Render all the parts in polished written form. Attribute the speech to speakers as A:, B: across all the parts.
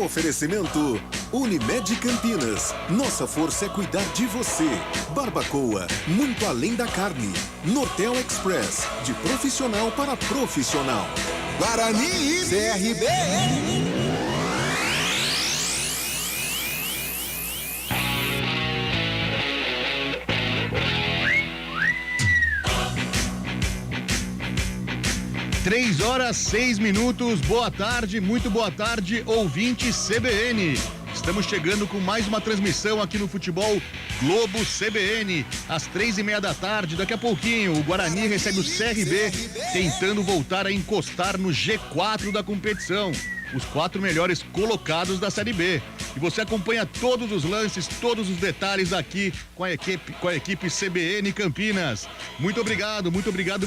A: Oferecimento Unimed Campinas. Nossa força é cuidar de você. Barbacoa, muito além da carne. Nortel Express, de profissional para profissional.
B: Guarani e CRB.
C: 3h06. Boa tarde, muito boa tarde, ouvinte CBN. Estamos chegando com mais uma transmissão aqui no Futebol Globo CBN, às 3h30 da tarde. Daqui a pouquinho, o Guarani recebe o CRB, tentando voltar a encostar no G4 da competição. Os 4 melhores colocados da Série B. E você acompanha todos os lances, todos os detalhes aqui com a equipe CBN Campinas. Muito obrigado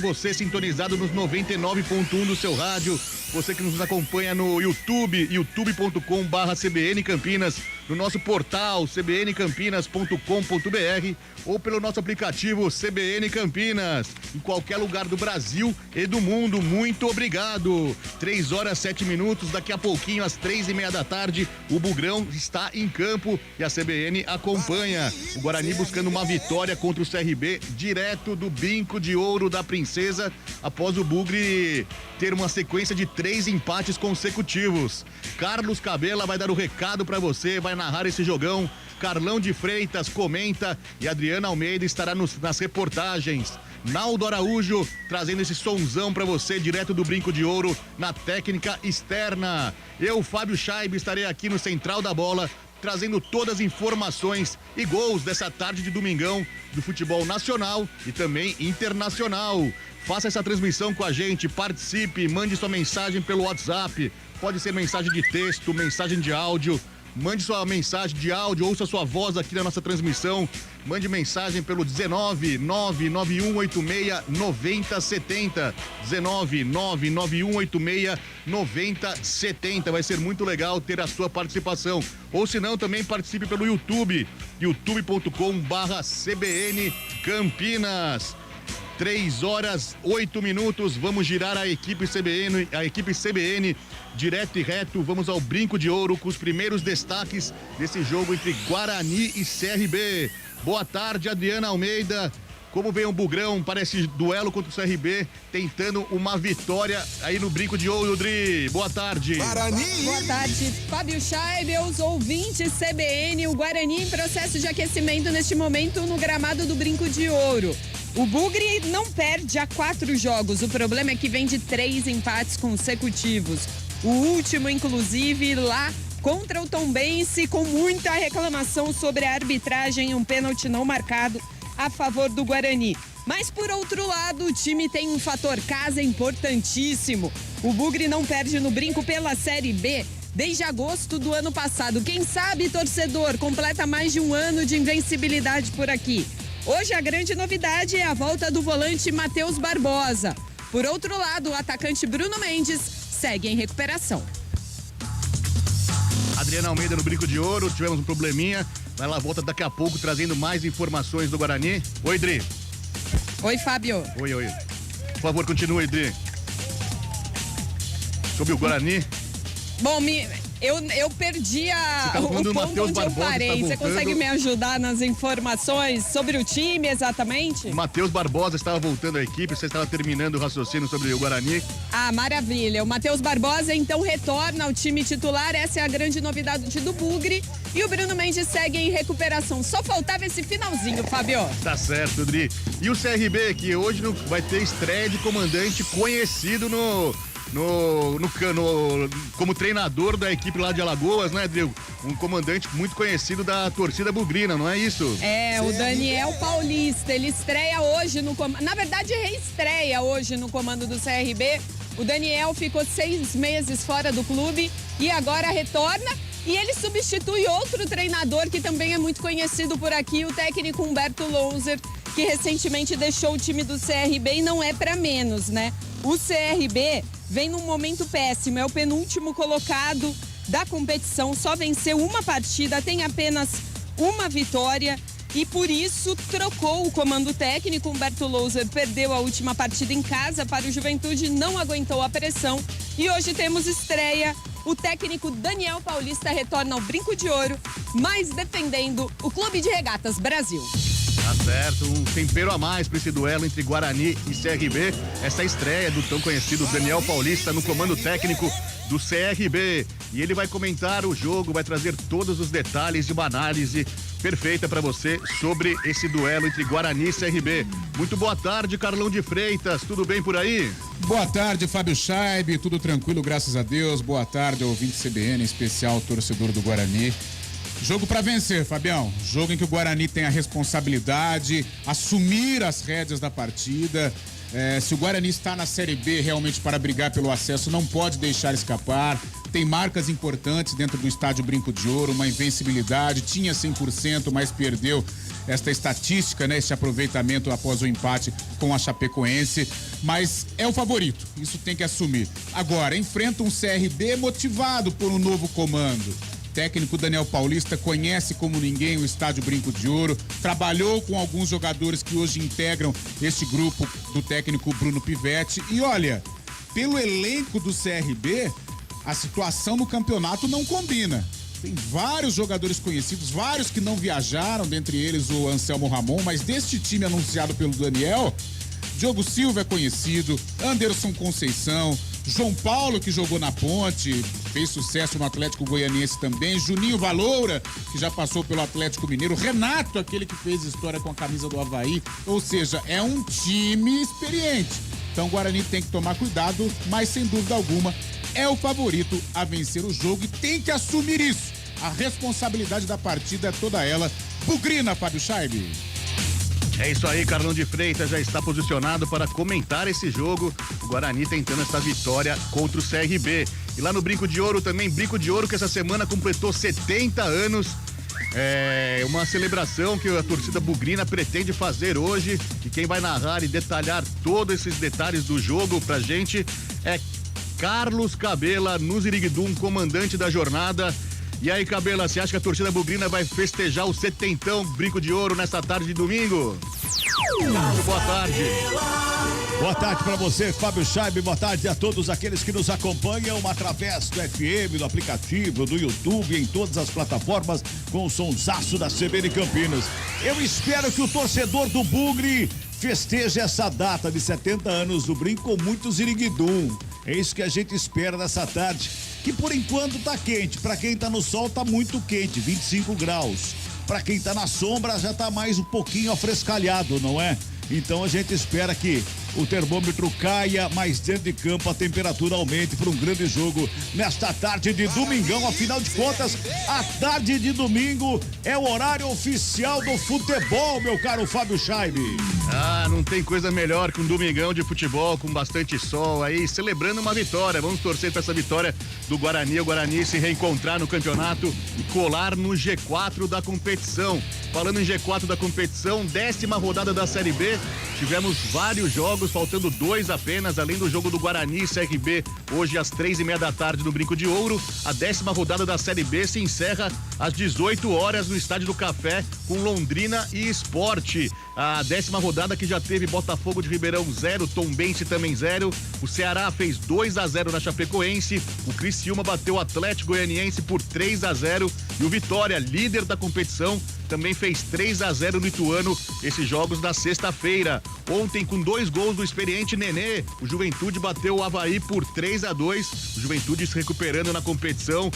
C: você sintonizado nos 99.1 do seu rádio. Você que nos acompanha no YouTube, youtube.com/CBN Campinas, no nosso portal cbncampinas.com.br ou pelo nosso aplicativo CBN Campinas, em qualquer lugar do Brasil e do mundo. Muito obrigado. 3h07. Daqui a pouquinho, às 3h30 da tarde, o Bugrão está em campo e a CBN acompanha. O Guarani buscando uma vitória contra o CRB, direto do Brinco de Ouro da Princesa, após o Bugre ter uma sequência de 3 empates consecutivos. Carlos Cabela vai dar o recado pra você, vai narrar esse jogão. Carlão de Freitas comenta e Adriana Almeida estará nas reportagens. Naldo Araújo trazendo esse sonzão pra você direto do Brinco de Ouro na técnica externa. Eu, Fábio Chaib, estarei aqui no Central da Bola trazendo todas as informações e gols dessa tarde de domingão do futebol nacional e também internacional. Faça essa transmissão com a gente, participe, mande sua mensagem pelo WhatsApp. Pode ser mensagem de texto, mensagem de áudio. Mande sua mensagem de áudio, ouça sua voz aqui na nossa transmissão. Mande mensagem pelo 19991869070. 19991869070. Vai ser muito legal ter a sua participação. Ou se não, também participe pelo YouTube, youtube.com/CBN Campinas. 3h08. Vamos girar a equipe CBN direto e reto. Vamos ao Brinco de Ouro com os primeiros destaques desse jogo entre Guarani e CRB. Boa tarde, Adriana Almeida. Como vem o Bugrão para esse duelo contra o CRB, tentando uma vitória aí no Brinco de Ouro, Dri? Boa tarde.
B: Guarani.
D: Boa tarde, Fábio Chaib, os ouvintes CBN. O Guarani em processo de aquecimento neste momento no gramado do Brinco de Ouro. O Bugre não perde há 4 jogos. O problema é que vem de 3 empates consecutivos. O último, inclusive, lá contra o Tombense, com muita reclamação sobre a arbitragem, um pênalti não marcado a favor do Guarani. Mas, por outro lado, o time tem um fator casa importantíssimo. O Bugre não perde no Brinco pela Série B desde agosto do ano passado. Quem sabe, torcedor, completa mais de um ano de invencibilidade por aqui. Hoje a grande novidade é a volta do volante Matheus Barbosa. Por outro lado, o atacante Bruno Mendes segue em recuperação.
C: Adriana Almeida no Brinco de Ouro, tivemos um probleminha. Ela volta daqui a pouco trazendo mais informações do Guarani. Oi, Dri.
D: Oi, Fábio.
C: Oi. Por favor, continue, Dri. Sobre o Guarani.
D: Bom, eu perdi o ponto onde eu parei. Você consegue me ajudar nas informações sobre o time, exatamente?
C: O Matheus Barbosa estava voltando à equipe, você estava terminando o raciocínio sobre o Guarani.
D: Ah, maravilha. O Matheus Barbosa, então, retorna ao time titular. Essa é a grande novidade do Bugre. E o Bruno Mendes segue em recuperação. Só faltava esse finalzinho, Fábio.
C: Tá certo, Dri. E o CRB, que hoje vai ter estreia de comandante conhecido como treinador da equipe lá de Alagoas, né, Drigo? Um comandante muito conhecido da torcida bugrina, não é isso?
D: É, o Daniel Paulista, ele estreia hoje no comando, na verdade reestreia hoje no comando do CRB. O Daniel ficou 6 meses fora do clube e agora retorna e ele substitui outro treinador que também é muito conhecido por aqui, o técnico Humberto Louser, que recentemente deixou o time do CRB e não é pra menos, né? O CRB vem num momento péssimo, é o penúltimo colocado da competição, só venceu uma partida, tem apenas uma vitória e por isso trocou o comando técnico. Humberto Louser perdeu a última partida em casa para o Juventude, não aguentou a pressão e hoje temos estreia o técnico Daniel Paulista retorna ao Brinco de Ouro, mas defendendo o Clube de Regatas Brasil.
C: Tá certo, um tempero a mais para esse duelo entre Guarani e CRB. Essa estreia do tão conhecido Daniel Paulista no comando técnico do CRB. E ele vai comentar o jogo, vai trazer todos os detalhes de uma análise perfeita para você sobre esse duelo entre Guarani e CRB. Muito boa tarde, Carlão de Freitas, tudo bem por aí?
E: Boa tarde, Fábio Chaib, tudo tranquilo, graças a Deus. Boa tarde, ouvinte CBN, em especial torcedor do Guarani. Jogo para vencer, Fabião. Jogo em que o Guarani tem a responsabilidade, assumir as rédeas da partida. Se o Guarani está na Série B realmente para brigar pelo acesso, não pode deixar escapar. Tem marcas importantes dentro do estádio Brinco de Ouro, uma invencibilidade, tinha 100%, mas perdeu esta estatística, né? Este aproveitamento após o empate com a Chapecoense. Mas é o favorito, isso tem que assumir. Agora, enfrenta um CRB motivado por um novo comando. Técnico Daniel Paulista conhece como ninguém o estádio Brinco de Ouro, trabalhou com alguns jogadores que hoje integram este grupo do técnico Bruno Pivetti. E olha, pelo elenco do CRB, a situação no campeonato não combina. Tem vários jogadores conhecidos, vários que não viajaram, dentre eles o Anselmo Ramon, mas deste time anunciado pelo Daniel, Diogo Silva é conhecido, Anderson Conceição, João Paulo, que jogou na Ponte, fez sucesso no Atlético Goianiense também, Juninho Valoura, que já passou pelo Atlético Mineiro, Renato, aquele que fez história com a camisa do Avaí, ou seja, é um time experiente. Então o Guarani tem que tomar cuidado, mas sem dúvida alguma é o favorito a vencer o jogo e tem que assumir isso. A responsabilidade da partida é toda ela. Bugrina, Fábio Chaib.
C: É isso aí, Carlão de Freitas já está posicionado para comentar esse jogo. O Guarani tentando essa vitória contra o CRB. E lá no Brinco de Ouro também, Brinco de Ouro que essa semana completou 70 anos. É uma celebração que a torcida bugrina pretende fazer hoje. E quem vai narrar e detalhar todos esses detalhes do jogo pra gente é Carlos Cabela, no Ziriguidum, comandante da jornada. E aí, Cabela, você acha que a torcida bugrina vai festejar o 70º Brinco de Ouro nesta tarde de domingo? Boa tarde.
F: Boa tarde para você, Fábio Chaib. Boa tarde a todos aqueles que nos acompanham através do FM, do aplicativo, do YouTube, em todas as plataformas, com o sonsaço da CBN Campinas. Eu espero que o torcedor do Bugre festeje essa data de 70 anos do Brinco com muito ziriguidum. É isso que a gente espera nessa tarde, que por enquanto tá quente. Para quem tá no sol tá muito quente, 25 graus. Para quem tá na sombra já tá mais um pouquinho afrescalhado, não é? Então a gente espera que o termômetro caia, mas dentro de campo a temperatura aumente para um grande jogo nesta tarde de domingão. Afinal de contas, a tarde de domingo é o horário oficial do futebol, meu caro Fábio Chaib.
C: Ah, não tem coisa melhor que um domingão de futebol com bastante sol aí, celebrando uma vitória. Vamos torcer para essa vitória do Guarani, o Guarani se reencontrar no campeonato e colar no G4 da competição. Falando em G4 da competição, 10ª rodada da Série B, tivemos vários jogos, faltando 2 apenas, além do jogo do Guarani e CRB, hoje às 3:30 da tarde no Brinco de Ouro. A 10ª rodada da Série B se encerra às 18 horas no Estádio do Café com Londrina e Sport. A 10ª rodada que já teve Botafogo de Ribeirão 0, Tombense também 0. O Ceará fez 2-0 na Chapecoense. O Criciúma bateu o Atlético Goianiense por 3-0. E o Vitória, líder da competição, também fez 3-0 no Ituano, esses jogos da sexta-feira. Ontem, com 2 gols do experiente Nenê, o Juventude bateu o Avaí por 3-2. O Juventude se recuperando na competição,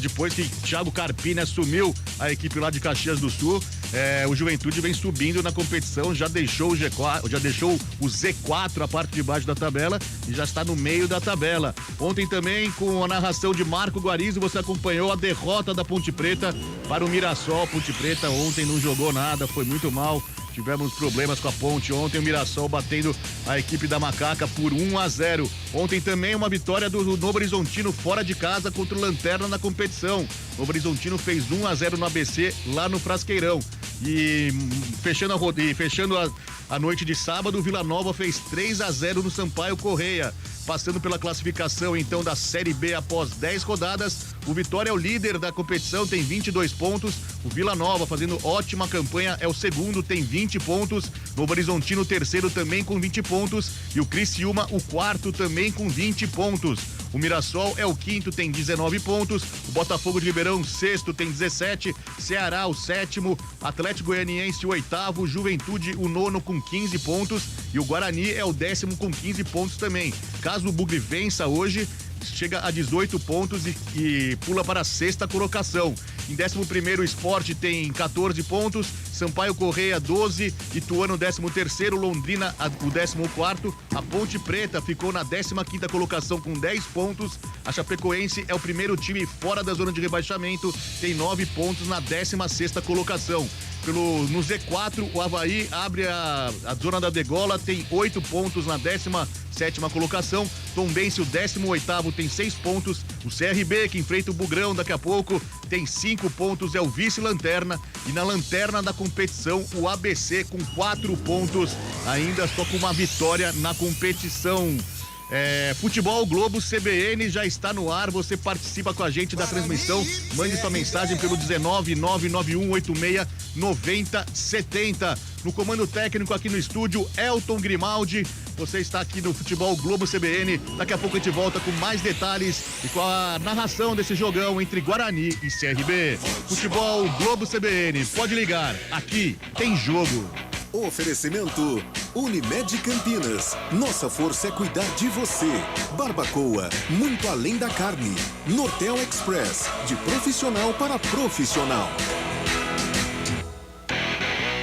C: depois que Thiago Carpini assumiu a equipe lá de Caxias do Sul. O Juventude vem subindo na competição, já deixou o G4, já deixou o Z4, a parte de baixo da tabela, e já está no meio da tabela. Ontem também, com a narração de Marco Guarizo, você acompanhou a derrota da Ponte Preta para o Mirassol. Ponte Preta ontem não jogou nada, foi muito mal. Tivemos problemas com a Ponte ontem, o Mirassol batendo a equipe da Macaca por 1-0. Ontem também uma vitória do Novo Horizontino fora de casa contra o Lanterna na competição. O Novo Horizontino fez 1-0 no ABC lá no Frasqueirão. E fechando a noite de sábado, o Vila Nova fez 3-0 no Sampaio Correia. Passando pela classificação então da Série B após 10 rodadas, o Vitória é o líder da competição, tem 22 pontos. O Vila Nova fazendo ótima campanha é o segundo, tem 20 pontos. Novo Horizontino o terceiro também com 20 pontos e o Criciúma o quarto também com 20 pontos. O Mirassol é o quinto, tem 19 pontos. O Botafogo de Ribeirão, sexto, tem 17. Ceará, o sétimo. Atlético Goianiense, o oitavo. Juventude, o nono, com 15 pontos. E o Guarani é o 10º com 15 pontos também. Caso o Bugre vença hoje, chega a 18 pontos e pula para a sexta colocação. Em 11º, o Sport tem 14 pontos, Sampaio Correia 12, Ituano 13º, Londrina o 14º, a Ponte Preta ficou na 15ª colocação com 10 pontos, a Chapecoense é o primeiro time fora da zona de rebaixamento, tem 9 pontos na 16ª colocação. No Z4, o Avaí abre a zona da degola, tem 8 pontos na 17ª colocação. Tombense, o 18º, tem 6 pontos. O CRB, que enfrenta o Bugrão daqui a pouco, tem 5 pontos, é o vice-lanterna. E na lanterna da competição, o ABC com 4 pontos, ainda só com uma vitória na competição. Futebol Globo CBN já está no ar, você participa com a gente da transmissão, mande sua mensagem pelo 19991869070. No comando técnico aqui no estúdio, Elton Grimaldi. Você está aqui no Futebol Globo CBN, daqui a pouco a gente volta com mais detalhes e com a narração desse jogão entre Guarani e CRB. Futebol Globo CBN, pode ligar, aqui tem jogo.
A: Oferecimento Unimed Campinas. Nossa força é cuidar de você. Barbacoa, muito além da carne. Nortel Express, de profissional para profissional.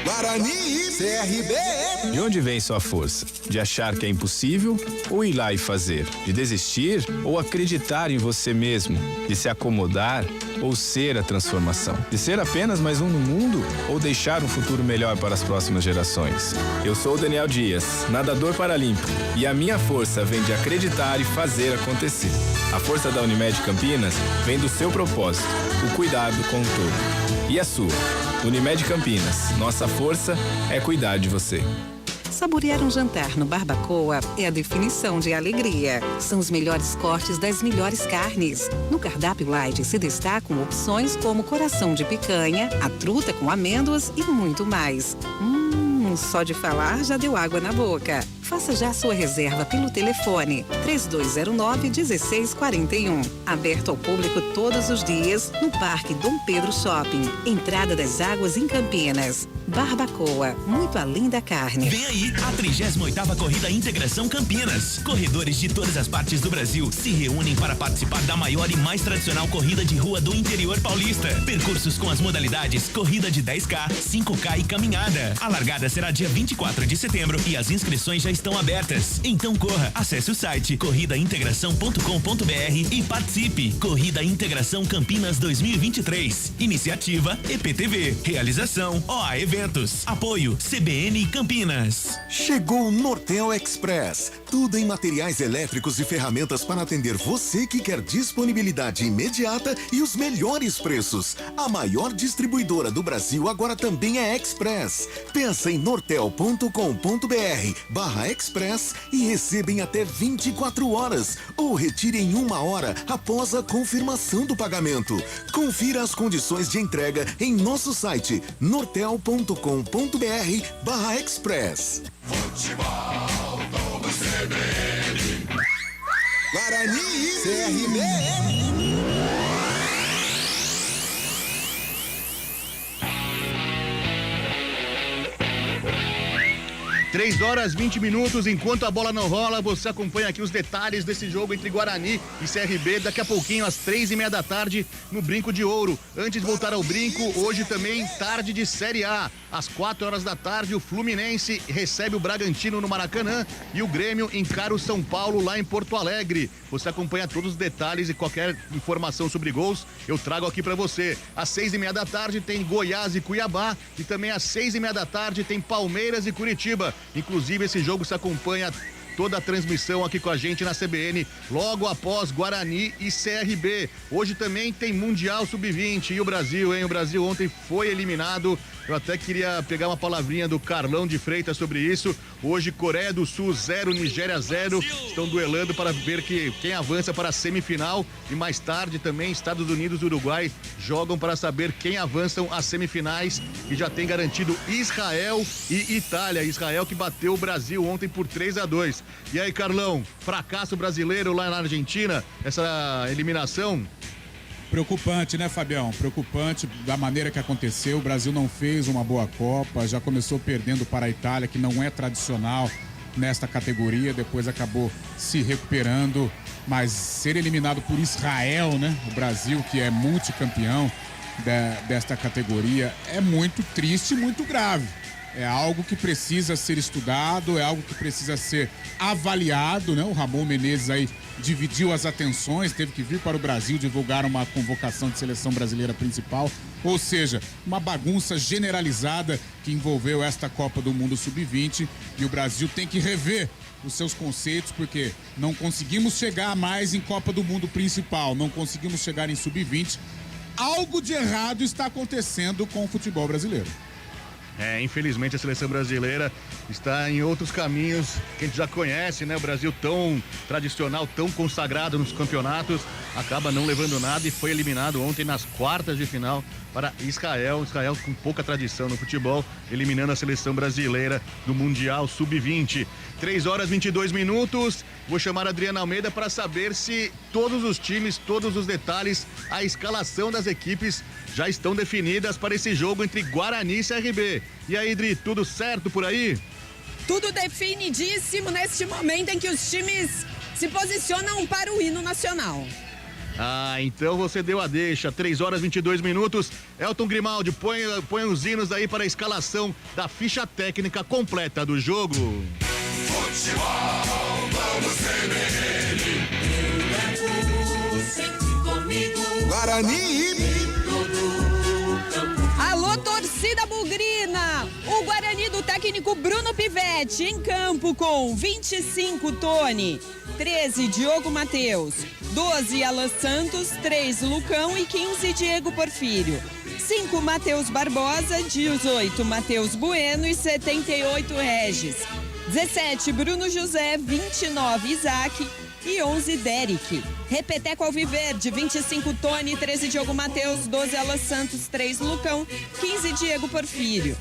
B: Guarani e CRB.
G: De onde vem sua força? De achar que é impossível ou ir lá e fazer? De desistir ou acreditar em você mesmo? De se acomodar ou ser a transformação? De ser apenas mais um no mundo ou deixar um futuro melhor para as próximas gerações? Eu sou o Daniel Dias, nadador paralímpico, e a minha força vem de acreditar e fazer acontecer. A força da Unimed Campinas vem do seu propósito, o cuidado com o todo. E a sua? Unimed Campinas, nossa força é cuidar de você.
H: Saborear um jantar no Barbacoa é a definição de alegria. São os melhores cortes das melhores carnes. No cardápio light se destacam opções como coração de picanha, a truta com amêndoas e muito mais. Só de falar já deu água na boca. Faça já sua reserva pelo telefone 3209-1641. Aberto ao público todos os dias no Parque Dom Pedro Shopping. Entrada das Águas em Campinas. Barbacoa, muito além da carne.
I: Vem aí a 38ª Corrida Integração Campinas. Corredores de todas as partes do Brasil se reúnem para participar da maior e mais tradicional corrida de rua do interior paulista. Percursos com as modalidades corrida de 10K, 5K e caminhada. A largada será dia 24 de setembro e as inscrições já estão abertas. Então corra, acesse o site corridaintegração.com.br e participe. Corrida Integração Campinas 2023. Iniciativa EPTV. Realização OA Eventos. Apoio CBN Campinas.
A: Chegou o Nortel Express. Tudo em materiais elétricos e ferramentas para atender você que quer disponibilidade imediata e os melhores preços. A maior distribuidora do Brasil agora também é Express. Pensa em nortel.com.br/express e receba em até 24 horas ou retire em 1 hora após a confirmação do pagamento. Confira as condições de entrega em nosso site nortel.com.br/express.
B: Futebol Globo CBN. Guarani e CRB.
C: 3h20. Enquanto a bola não rola, você acompanha aqui os detalhes desse jogo entre Guarani e CRB. Daqui a pouquinho, às 3h30 no Brinco de Ouro. Antes de voltar ao Brinco, hoje também tarde de Série A. Às 4h, o Fluminense recebe o Bragantino no Maracanã e o Grêmio encara o São Paulo lá em Porto Alegre. Você acompanha todos os detalhes e qualquer informação sobre gols, eu trago aqui pra você. Às 6h30 tem Goiás e Cuiabá e também às 6h30 tem Palmeiras e Curitiba. Inclusive, esse jogo se acompanha toda a transmissão aqui com a gente na CBN, logo após Guarani e CRB. Hoje também tem Mundial Sub-20 e o Brasil, hein? O Brasil ontem foi eliminado Eu até queria pegar uma palavrinha do Carlão de Freitas sobre isso. Hoje, Coreia do Sul 0, Nigéria 0. Estão duelando para ver quem avança para a semifinal. E mais tarde também Estados Unidos e Uruguai jogam para saber quem avançam às semifinais. E já tem garantido Israel e Itália. Israel que bateu o Brasil ontem por 3-2. E aí, Carlão, fracasso brasileiro lá na Argentina, essa eliminação?
E: Preocupante, né, Fabião? Preocupante da maneira que aconteceu. O Brasil não fez uma boa Copa, já começou perdendo para a Itália, que não é tradicional nesta categoria, depois acabou se recuperando, mas ser eliminado por Israel, né? O Brasil, que é multicampeão desta categoria, é muito triste e muito grave. É algo que precisa ser estudado, é algo que precisa ser avaliado, né? O Ramon Menezes aí dividiu as atenções, teve que vir para o Brasil divulgar uma convocação de seleção brasileira principal, ou seja, uma bagunça generalizada que envolveu esta Copa do Mundo Sub-20, e o Brasil tem que rever os seus conceitos, porque não conseguimos chegar mais em Copa do Mundo principal, não conseguimos chegar em Sub-20. Algo de errado está acontecendo com o futebol brasileiro.
C: Infelizmente a seleção brasileira está em outros caminhos que a gente já conhece, né? O Brasil tão tradicional, tão consagrado nos campeonatos, acaba não levando nada e foi eliminado ontem nas quartas de final para Israel. Israel com pouca tradição no futebol, eliminando a seleção brasileira do Mundial Sub-20. 3h22. Vou chamar a Adriana Almeida para saber se todos os times, todos os detalhes, a escalação das equipes já estão definidas para esse jogo entre Guarani e CRB. E aí, Idri, tudo certo por aí?
D: Tudo definidíssimo neste momento em que os times se posicionam para o hino nacional.
C: Então você deu a deixa. 3h22. Elton Grimaldi, põe os hinos aí para a escalação da ficha técnica completa do jogo.
B: Futebol, vamos CBN. Guarani.
D: Alô, torcida bugrina! O Guarani do técnico Bruno Pivetti em campo com 25 Tony, 13 Diogo Matheus, 12 Alan Santos, 3 Lucão e 15 Diego Porfírio. 5 Matheus Barbosa, 18 Matheus Bueno e 78 Regis. 17 Bruno José, 29 Isaac e 11 Derek. Repeteco Alviverde, 25 Tony, 13 Diogo Matheus, 12 Alan Santos, 3 Lucão, 15 Diego Porfírio.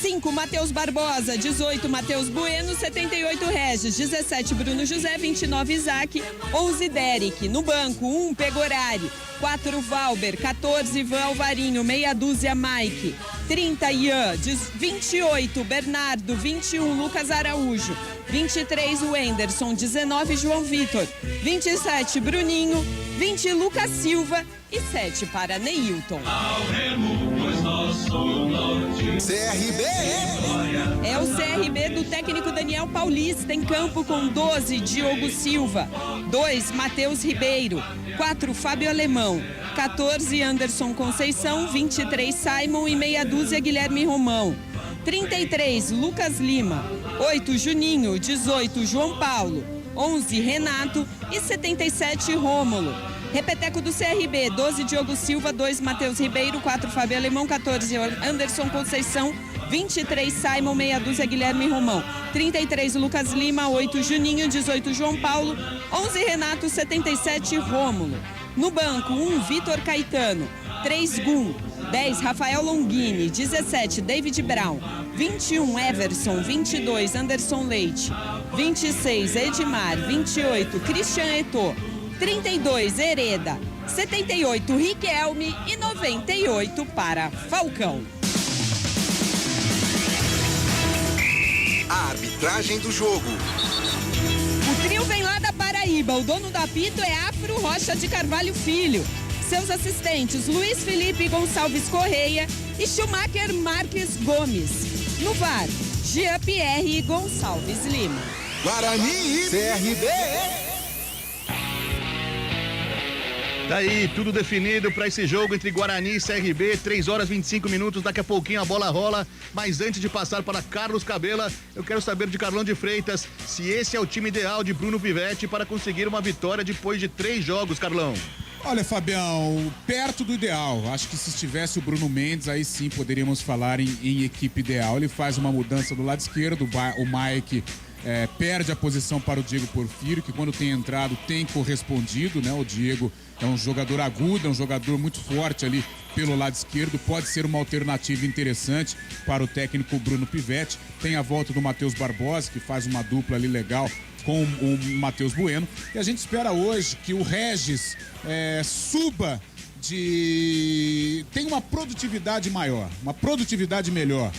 D: 5 Matheus Barbosa, 18 Matheus Bueno, 78 Regis, 17 Bruno José, 29 Isaac, 11 Derek. No banco, 1 Pegorari, 4 Valber, 14 Ivan Alvarinho, meia dúzia Mike, 30 Ian, 28 Bernardo, 21 Lucas Araújo, 23 Wenderson, 19 João Vitor, 27 Bruninho, 20 Lucas Silva e 7 para Neilton.
B: CRB.
D: É o CRB do técnico Daniel Paulista em campo com 12 Diogo Silva, 2 Matheus Ribeiro, 4 Fábio Alemão, 14 Anderson Conceição, 23 Simon e meia dúzia Guilherme Romão, 33 Lucas Lima, 8 Juninho, 18 João Paulo, 11 Renato e 77 Rômulo. Repeteco do CRB, 12 Diogo Silva, 2 Matheus Ribeiro, 4 Fábio Alemão, 14 Anderson Conceição, 23 Simon, meia dúzia Guilherme Romão, 33 Lucas Lima, 8 Juninho, 18 João Paulo, 11 Renato, 77 Rômulo. No banco, 1 Vitor Caetano, 3 Gum, 10 Rafael Longini, 17 David Brown, 21 Everson, 22 Anderson Leite, 26 Edmar, 28 Christian Eto'o, 32 Hereda, 78 Riquelme e 98 para Falcão.
B: A arbitragem do jogo.
D: O trio vem lá da Paraíba. O dono do apito é Afro Rocha de Carvalho Filho. Seus assistentes Luiz Felipe Gonçalves Correia e Schumacher Marques Gomes. No VAR, Jean Pierre Gonçalves Lima.
B: Guarani e CRB.
C: Tá aí, tudo definido para esse jogo entre Guarani e CRB, 3h25, daqui a pouquinho a bola rola, mas antes de passar para Carlos Cabela, eu quero saber de Carlão de Freitas, se esse é o time ideal de Bruno Pivetti para conseguir uma vitória depois de 3 jogos, Carlão.
E: Olha, Fabião, perto do ideal. Acho que se estivesse o Bruno Mendes, aí sim poderíamos falar em equipe ideal. Ele faz uma mudança do lado esquerdo, o Mike perde a posição para o Diego Porfírio, que quando tem entrado tem correspondido, né? O Diego é um jogador agudo, é um jogador muito forte ali pelo lado esquerdo, pode ser uma alternativa interessante para o técnico Bruno Pivetti. Tem a volta do Matheus Barbosa, que faz uma dupla ali legal com o Matheus Bueno. E a gente espera hoje que o Regis suba tem uma produtividade maior, uma produtividade melhor.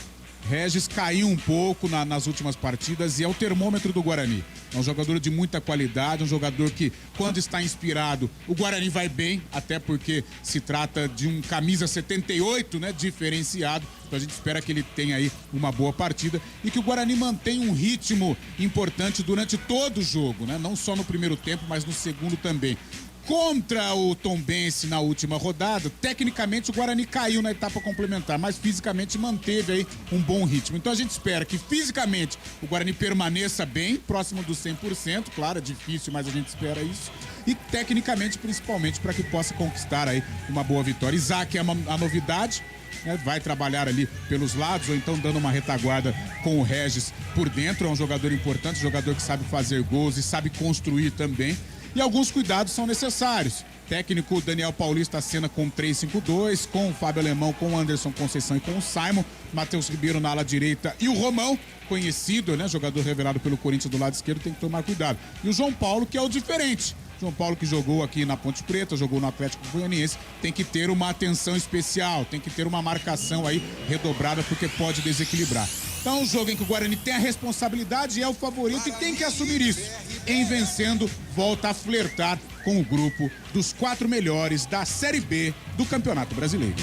E: Regis caiu um pouco nas últimas partidas e é o termômetro do Guarani. É um jogador de muita qualidade, um jogador que, quando está inspirado, o Guarani vai bem, até porque se trata de um camisa 78, né, diferenciado. Então a gente espera que ele tenha aí uma boa partida e que o Guarani mantenha um ritmo importante durante todo o jogo, né? Não só no primeiro tempo, mas no segundo também. Contra o Tombense na última rodada, tecnicamente o Guarani caiu na etapa complementar, mas fisicamente manteve aí um bom ritmo. Então a gente espera que fisicamente o Guarani permaneça bem, próximo dos 100%, claro, é difícil, mas a gente espera isso. E tecnicamente, principalmente, para que possa conquistar aí uma boa vitória. Isaac é a novidade, né? Vai trabalhar ali pelos lados ou então dando uma retaguarda com o Regis por dentro. É um jogador importante, jogador que sabe fazer gols e sabe construir também. E alguns cuidados são necessários. Técnico Daniel Paulista acena com 3-5-2, com o Fábio Alemão, com o Anderson Conceição e com o Simon. Matheus Ribeiro na ala direita e o Romão, conhecido, né? Jogador revelado pelo Corinthians do lado esquerdo, tem que tomar cuidado. E o João Paulo, que é o diferente. João Paulo, que jogou aqui na Ponte Preta, jogou no Atlético Goianiense, tem que ter uma atenção especial, tem que ter uma marcação aí redobrada, porque pode desequilibrar. Então, um jogo em que o Guarani tem a responsabilidade, é o favorito e tem que assumir isso. Em vencendo, volta a flertar com o grupo dos 4 melhores da Série B do Campeonato Brasileiro.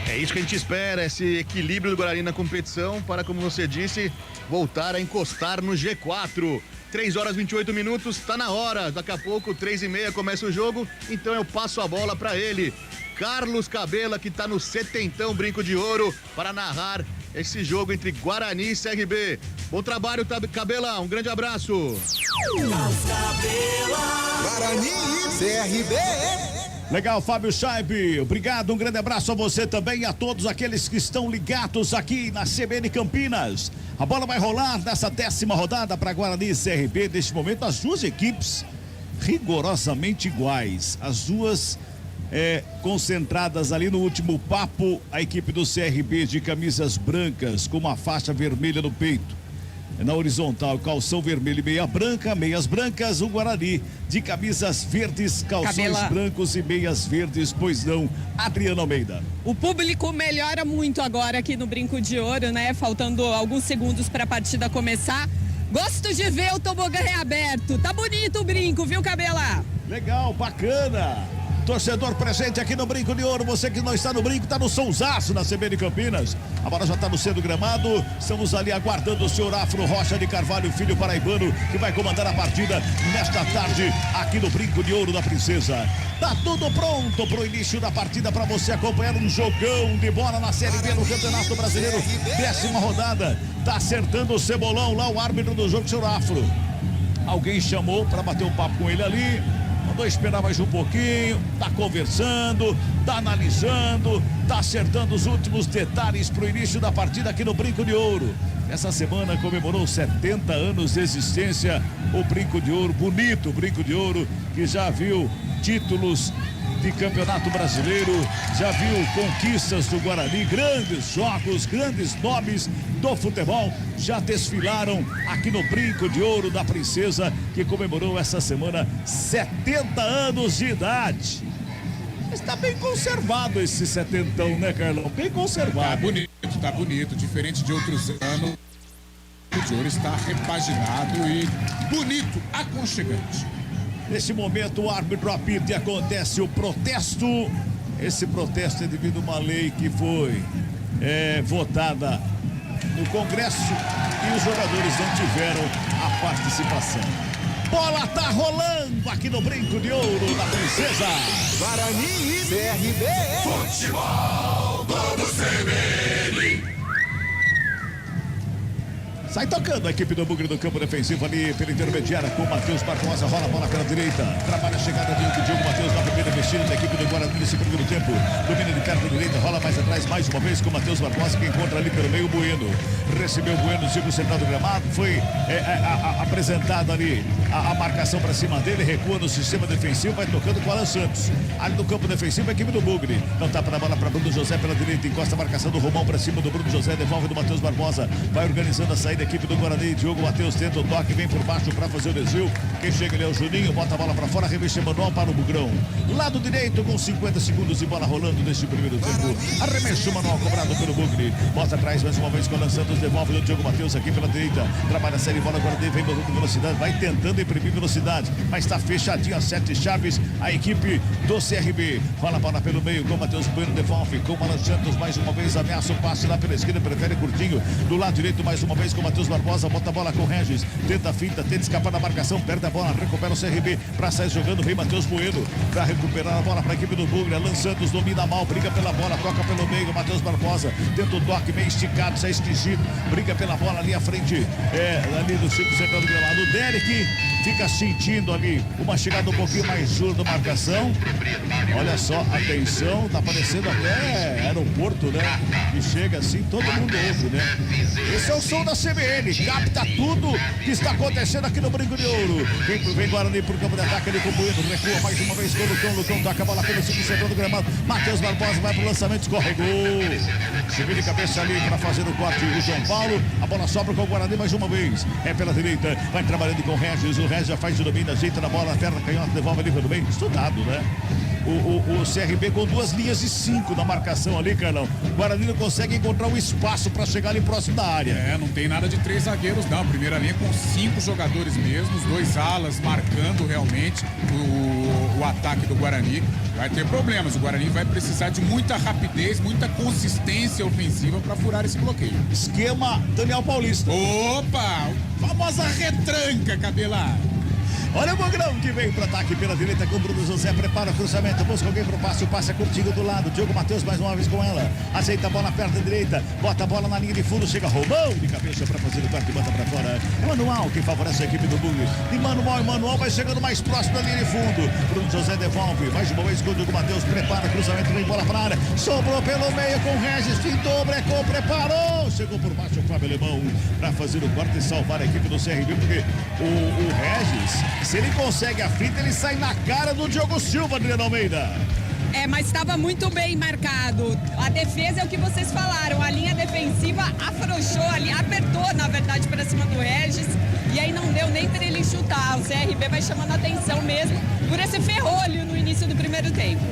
C: É isso que a gente espera, esse equilíbrio do Guarani na competição para, como você disse, voltar a encostar no G4. 3 horas e 28 minutos, tá na hora. Daqui a pouco, 3h30, começa o jogo. Então eu passo a bola para ele. Carlos Cabela, que tá no 70º Brinco de Ouro, para narrar esse jogo entre Guarani e CRB. Bom trabalho, Cabela. Um grande abraço.
B: Guarani e CRB.
F: Legal, Fábio Scheibe, obrigado, um grande abraço a você também e a todos aqueles que estão ligados aqui na CBN Campinas. A bola vai rolar nessa 10ª rodada para Guarani e CRB. Neste momento, as duas equipes rigorosamente iguais. As duas concentradas ali no último papo. A equipe do CRB de camisas brancas com uma faixa vermelha no peito. Na horizontal, calção vermelho e meia branca, meias brancas. O Guarani de camisas verdes, calções brancos e meias verdes, pois não, Adriano Almeida.
D: O público melhora muito agora aqui no Brinco de Ouro, né? Faltando alguns segundos para a partida começar. Gosto de ver o tobogã reaberto. Tá bonito o brinco, viu, Cabela?
F: Legal, bacana. Torcedor presente aqui no Brinco de Ouro, você que não está no brinco, está no sonsaço na CBN Campinas. A bola já está no centro do gramado, estamos ali aguardando o senhor Afro Rocha de Carvalho, filho paraibano, que vai comandar a partida nesta tarde aqui no Brinco de Ouro da Princesa. Tá tudo pronto para o início da partida para você acompanhar um jogão de bola na Série B no Campeonato Brasileiro, 10ª rodada. Tá acertando o cebolão lá, o árbitro do jogo, o senhor Afro. Alguém chamou para bater um papo com ele ali. Mandou esperar mais um pouquinho, tá conversando, tá analisando, tá acertando os últimos detalhes pro início da partida aqui no Brinco de Ouro. Essa semana comemorou 70 anos de existência o Brinco de Ouro, bonito Brinco de Ouro, que já viu títulos de Campeonato Brasileiro, já viu conquistas do Guarani, grandes jogos, grandes nomes do futebol já desfilaram aqui no Brinco de Ouro da Princesa, que comemorou essa semana 70 anos de idade. Está bem conservado esse 70ão, né, Carlão? Bem conservado.
E: Tá bonito, diferente de outros anos. O de Ouro está repaginado e bonito, aconchegante.
F: Nesse momento o árbitro apita e acontece o protesto. Esse protesto é devido a uma lei que foi votada no Congresso e os jogadores não tiveram a participação. Bola tá rolando aqui no Brinco de Ouro da Princesa.
B: Guarani e CRB.
J: Futebol, todo CBN.
F: Sai tocando a equipe do Bugre do campo defensivo ali pela intermediária com o Matheus Barbosa. Rola a bola pela direita. Trabalha a chegada do Diogo Matheus na primeira investida da equipe do Guarani nesse primeiro tempo. Domina de perna direita, rola mais atrás mais uma vez com o Matheus Barbosa, que encontra ali pelo meio o Bueno. Recebeu o Bueno no círculo central do gramado. Foi apresentada ali a marcação para cima dele. Recua no sistema defensivo, vai tocando com o Alan Santos. Ali no campo defensivo, a equipe do Bugre. Não tapa na bola para Bruno José pela direita. Encosta a marcação do Romão para cima do Bruno José. Devolve do Matheus Barbosa. Vai organizando a saída da equipe do Guarani. Diogo Matheus tenta o toque, vem por baixo para fazer o desvio. Quem chega ali é o Juninho, bota a bola para fora, reveste manual para o Bugrão. Lado direito com 50 segundos e bola rolando neste primeiro tempo. Arremesso manual cobrado pelo Bugre. Bota atrás mais uma vez com o Alan Santos, devolve do Diogo Matheus aqui pela direita. Trabalha a série, bola Guarani, vem botando velocidade, vai tentando imprimir velocidade, mas está fechadinho a 7 chaves a equipe do CRB. Rola a bola pelo meio com o Matheus Bueno, devolve com o Alan Santos mais uma vez, ameaça o passe lá pela esquerda, prefere curtinho. Do lado direito mais uma vez com o Matheus Barbosa, bota a bola com o Regis, tenta a finta, tenta escapar da marcação, perde a bola, recupera o CRB para sair jogando, vem Matheus Bueno para recuperar a bola para a equipe do Bugre. Alan Santos domina mal, briga pela bola, toca pelo meio, Matheus Barbosa tenta o toque meio esticado, sai esquisito, briga pela bola ali à frente, ali do círculo central do gramado. O Derek fica sentindo ali uma chegada um pouquinho mais surda da marcação. Olha só, atenção, tá parecendo até aeroporto, né? E chega assim, todo mundo ouve, né? Esse é o som da CBN, capta tudo que está acontecendo aqui no Brinco de Ouro. Vem Guarani pro campo de ataque ali com o Bueno, recua mais uma vez com o Lucão toca a bola pelo círculo central do gramado. Matheus Barbosa vai pro lançamento, escorregou. Subiu de cabeça ali para fazer o corte o João Paulo. A bola sobra com o Guarani mais uma vez. É pela direita, vai trabalhando com o Regis. O Regis já faz o domínio, ajeita na bola, perna canhota, devolve ali pelo meio. Estudado, né? O CRB com 2 linhas de 5 na marcação ali, Carlão. O Guarani não consegue encontrar um espaço para chegar ali próximo da área.
E: Não tem nada de 3 zagueiros, não. Primeira linha com 5 jogadores mesmo, 2 alas marcando realmente o ataque do Guarani. Vai ter problemas. O Guarani vai precisar de muita rapidez, muita consistência ofensiva para furar esse bloqueio.
F: Esquema Daniel Paulista.
E: Opa! Famosa retranca, Cabelar.
F: Olha o Bugrão que vem pro ataque pela direita com o Bruno José, prepara o cruzamento, busca alguém pro passe, o passe é curtinho do lado, Diogo Matheus mais uma vez com ela, aceita a bola perto da direita, bota a bola na linha de fundo, chega Romão de cabeça para fazer o corte e bota pra fora. É Manual que favorece a equipe do Bugre, e Manual vai chegando mais próximo da linha de fundo, Bruno José devolve, mais uma vez com o Diogo Matheus, prepara o cruzamento, vem bola pra área, sobrou pelo meio com o Regis, fintou, brecou, preparou, chegou por baixo o Fábio Alemão para fazer o corte e salvar a equipe do CRB, porque o Regis, se ele consegue a fita, ele sai na cara do Diogo Silva, Adriano Almeida.
D: Mas estava muito bem marcado. A defesa é o que vocês falaram. A linha defensiva afrouxou ali, apertou, na verdade, para cima do Regis. E aí não deu nem para ele chutar. O CRB vai chamando a atenção mesmo por esse ferrolho no início do primeiro tempo.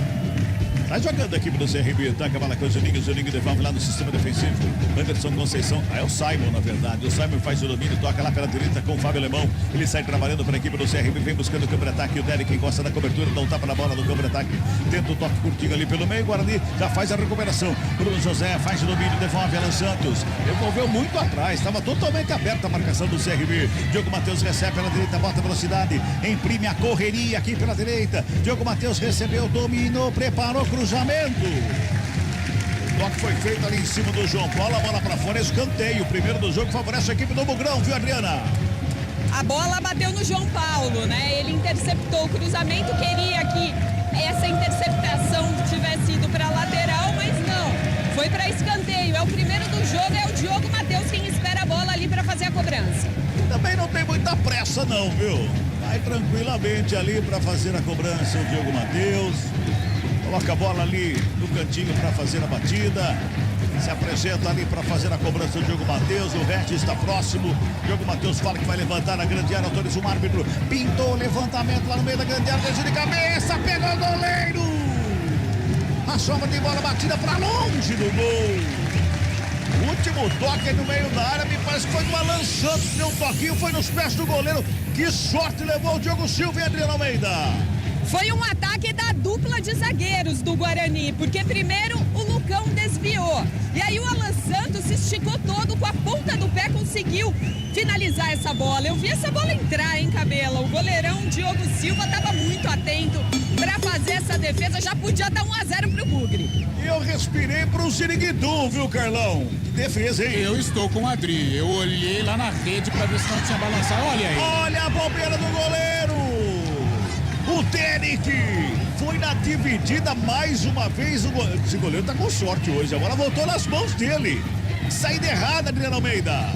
F: Tá jogando a equipe do CRB, taca a bola com o Juninho devolve lá no sistema defensivo. Anderson Conceição, é o Simon na verdade. O Simon faz o domínio, toca lá pela direita com o Fábio Alemão. Ele sai trabalhando para a equipe do CRB, vem buscando o campo de ataque. O Derek encosta na cobertura, dá um tapa na bola no campo de ataque. Tenta o toque curtinho ali pelo meio. Guarani já faz a recuperação. Bruno José faz o domínio, devolve Alan Santos. Devolveu muito atrás, estava totalmente aberta a marcação do CRB. Diogo Matheus recebe pela direita, bota velocidade, imprime a correria aqui pela direita. Diogo Matheus recebeu, dominou, preparou, cruzamento. O toque foi feito ali em cima do João Paulo, a bola para fora, escanteio. O primeiro do jogo favorece a equipe do Bugrão, viu, Adriana?
D: A bola bateu no João Paulo, né? Ele interceptou o cruzamento, queria que essa interceptação tivesse ido para lateral, mas não. Foi para escanteio. É o primeiro do jogo, é o Diogo Matheus quem espera a bola ali para fazer a cobrança.
F: Também não tem muita pressa não, viu? Vai tranquilamente ali para fazer a cobrança o Diogo Matheus. Coloca a bola ali no cantinho para fazer a batida. Se apresenta ali para fazer a cobrança do Diogo Matheus. O Regis está próximo. Diogo Matheus fala que vai levantar na grande área. Autoriza o árbitro. Pintou o levantamento lá no meio da grande área. Desde de cabeça. Pegou o goleiro. A sobra de bola batida para longe do gol. O último toque no meio da área. Me parece que foi do Alan Santos. Deu um toquinho. Foi nos pés do goleiro. Que sorte levou o Diogo Silva e Adriano Almeida.
D: Foi um ataque da dupla de zagueiros do Guarani, porque primeiro o Lucão desviou. E aí o Alan Santos se esticou todo com a ponta do pé, conseguiu conseguiu finalizar essa bola. Eu vi essa bola entrar, hein, Cabela? O goleirão Diogo Silva estava muito atento para fazer essa defesa. Já podia dar 1-0 pro Bugre.
F: E eu respirei pro Siriguidu, viu, Carlão? Que defesa, hein?
E: Eu estou com o Adri. Eu olhei lá na rede para ver se não tinha balançado. Olha aí.
F: Olha a bobeira do goleiro! O Derek foi na dividida mais uma vez. Esse goleiro tá com sorte hoje. A bola voltou nas mãos dele. Saída errada, Adriano Almeida.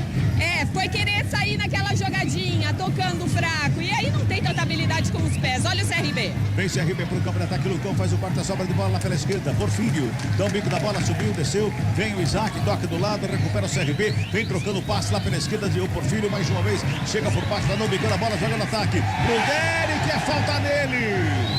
D: Foi querer sair naquela jogadinha, tocando fraco. E aí não tem tanta habilidade com os pés. Olha o CRB.
F: Vem CRB pro campo de ataque. Lucão faz o quarta sobra de bola lá pela esquerda. Porfírio dá um bico da bola, subiu, desceu. Vem o Isaac, toca do lado, recupera o CRB. Vem trocando o passe lá pela esquerda de o Porfírio. Mais uma vez, chega por baixo, dá um bico da bola, joga no ataque. Pro Derek, é falta nele.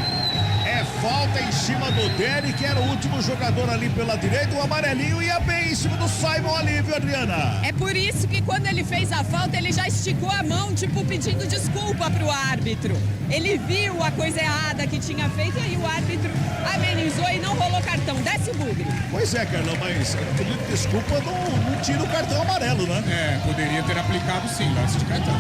F: É falta em cima do Derek, que era o último jogador ali pela direita. O amarelinho ia bem em cima do Simon ali, viu, Adriana?
D: É por isso que quando ele fez a falta, ele já esticou a mão, tipo, pedindo desculpa pro árbitro. Ele viu a coisa errada que tinha feito e aí o árbitro amenizou e não rolou cartão. Desce o Bugre.
F: Pois é, Carlão, mas pedindo desculpa não tira o cartão amarelo, né?
E: Poderia ter aplicado sim, lance de cartão.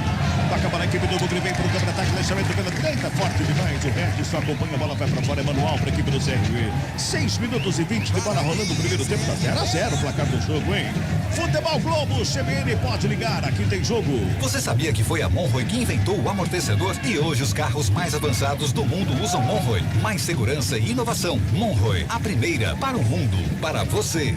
F: Toca a bola, a equipe do Bugre vem pro campo de ataque, lançamento pela direita, forte demais. O Regis só acompanha, a bola vai pra fora, é manual pra equipe do CRB. 6 minutos e 20 de bola rolando o primeiro tempo, tá 0-0 o placar do jogo, hein? Futebol Globo, CBN, pode ligar, aqui tem jogo.
J: Você sabia que foi a Monroe que inventou o amortecedor? E hoje os carros mais avançados do mundo usam Monroe. Mais segurança e inovação. Monroe, a primeira para o mundo, para você.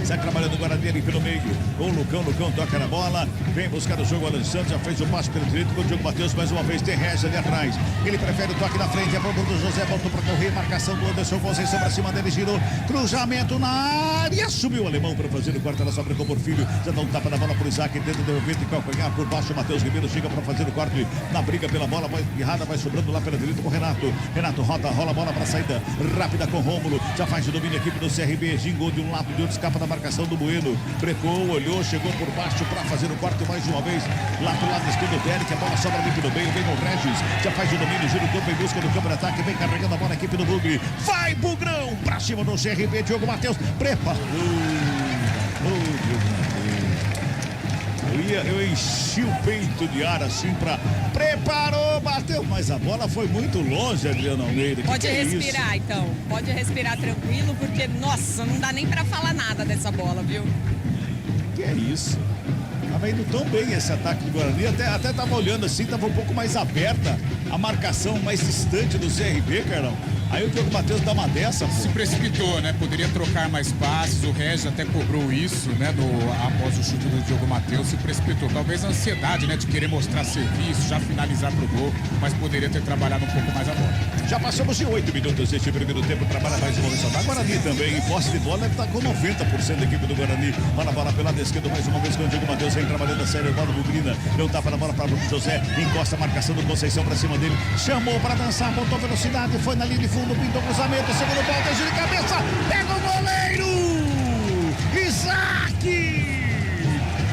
F: Sai trabalhando o Guarani ali pelo meio. Com o Lucão toca na bola. Vem buscar o jogo. O Alan Santos já fez o passe pelo direito. Com o Diogo Matheus mais uma vez. Tem Regis ali atrás. Ele prefere o toque na frente. É bom do José. Voltou para correr. Marcação do Anderson Conceição para cima dele. Girou. Cruzamento na área. Subiu o alemão para fazer o quarto. Ela sobra com o Porfírio. Já dá um tapa na bola para o Isaac. Tenta devolver de calcanhar por baixo. O Matheus Ribeiro chega para fazer o quarto. Na briga pela bola. Vai errada. Vai sobrando lá pela direita com o Renato. Renato rola a bola para saída rápida com o Rômulo. Já faz o domínio a equipe do CRB. Gingou de um lado de outro. Escapa da marcação do Bueno. Brecou, olhou, chegou por baixo para fazer o quarto mais uma vez. Lá pro lado esquerdo do Derek, a bola sobra ali pelo meio, vem o Regis, já faz o domínio, gira o campo em busca do campo de ataque, vem carregando a bola a equipe do Bugre. Vai, Bugrão, pra cima do CRB, Diogo Matheus, preparou. Eu enchi o peito de ar assim pra... Preparou, bateu, mas a bola foi muito longe, Adriano Almeida.
D: Pode
F: que
D: respirar, então. Pode respirar tranquilo, porque, nossa, não dá nem pra falar nada dessa bola, viu?
F: Que é isso? Tava indo tão bem esse ataque do Guarani, até tava olhando assim, tava um pouco mais aberta a marcação mais distante do CRB, Carlão. Aí o Diogo Matheus dá uma dessa, pô.
E: Se precipitou, né? Poderia trocar mais passes. O Regis até cobrou isso, né? Após o chute do Diogo Matheus, se precipitou. Talvez a ansiedade, né? De querer mostrar serviço, já finalizar pro gol, mas poderia ter trabalhado um pouco mais a bola.
F: Já passamos de 8 minutos deste primeiro tempo. Trabalha mais uma vez. A Guarani também, em posse de bola, deve estar com 90% da equipe do Guarani. Manda a bola pela lado esquerdo mais uma vez com o Diogo Matheus. Vem trabalhando a sério. Bola do Bugrina. Deu um tapa na bola para o José. Encosta a marcação do Conceição para cima dele. Chamou para dançar, botou velocidade. Foi na linha de fundo, pintou cruzamento. Segundo pau, deixa de cabeça. Pega o goleiro! Isaac!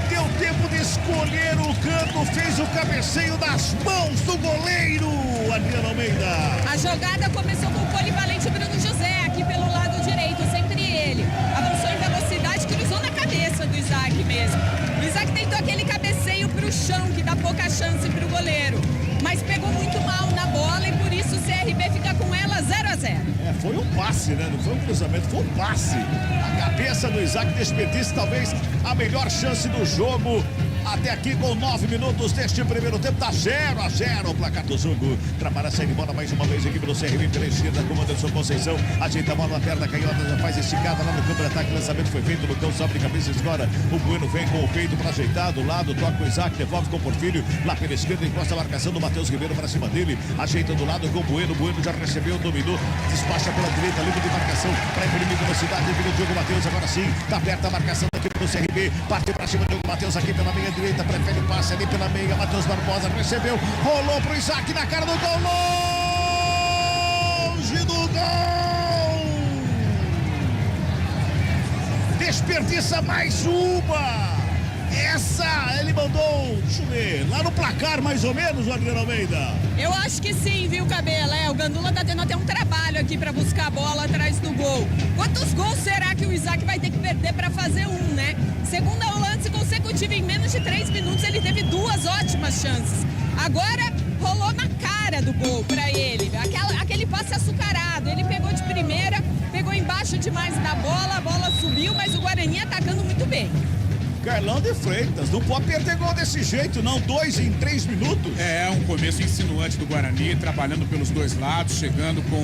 F: Deu tempo de escolher o canto. Fez o cabeceio das mãos do goleiro, Adriano Almeida.
D: A jogada começou com o polivalente Bruno José, aqui pelo lado direito, sempre ele. Avançou em velocidade, cruzou na cabeça do Isaac mesmo. O Isaac tentou aquele cabeceio pro chão, que dá pouca chance pro goleiro. Mas pegou muito mal na bola e por isso o CRB fica com ela 0-0.
F: Foi um passe, né? Não foi um cruzamento, foi um passe. A cabeça do Isaac desperdiça talvez a melhor chance do jogo. Até aqui com 9 minutos deste primeiro tempo, tá 0-0 o placar do jogo. Trabalha a saída de bola mais uma vez, a equipe do CRB pela esquerda com o Anderson Conceição. Ajeita a bola na perna canhota, já faz esticada lá no campo de ataque. Lançamento foi feito, no cão sobe de cabeça, escora. O Bueno vem com o peito para ajeitar do lado, toca o Isaac, devolve com o Porfírio. Lá pela esquerda, encosta a marcação do Matheus Ribeiro para cima dele. Ajeita do lado com o Bueno. Bueno já recebeu, dominou, despacha pela direita, livre de marcação para imprimir velocidade. Vira o Diogo Matheus, agora sim, tá aberta a marcação da equipe do CRB. Parte para cima do Diogo Matheus aqui pela meia direita, prefere o passe ali pela meia. Matheus Barbosa recebeu, rolou pro Isaac na cara do gol, longe do gol. Desperdiça mais uma. Essa ele mandou, deixa eu ver, lá no placar mais ou menos, o Adriano Almeida.
D: Eu acho que sim, viu, Cabela? O Gandula tá tendo até um trabalho aqui pra buscar a bola atrás do gol. Quantos gols será que o Isaac vai ter que perder pra fazer um, né? Segunda definitiva, em menos de 3 minutos ele teve 2 ótimas chances. Agora rolou na cara do gol pra ele, aquele passe açucarado, ele pegou de primeira, pegou embaixo demais da bola, a bola subiu, mas o Guarani atacando muito bem.
F: Carlão de Freitas, não pode perder gol desse jeito, não. 2 em 3 minutos.
E: É, um começo insinuante do Guarani, trabalhando pelos dois lados, chegando com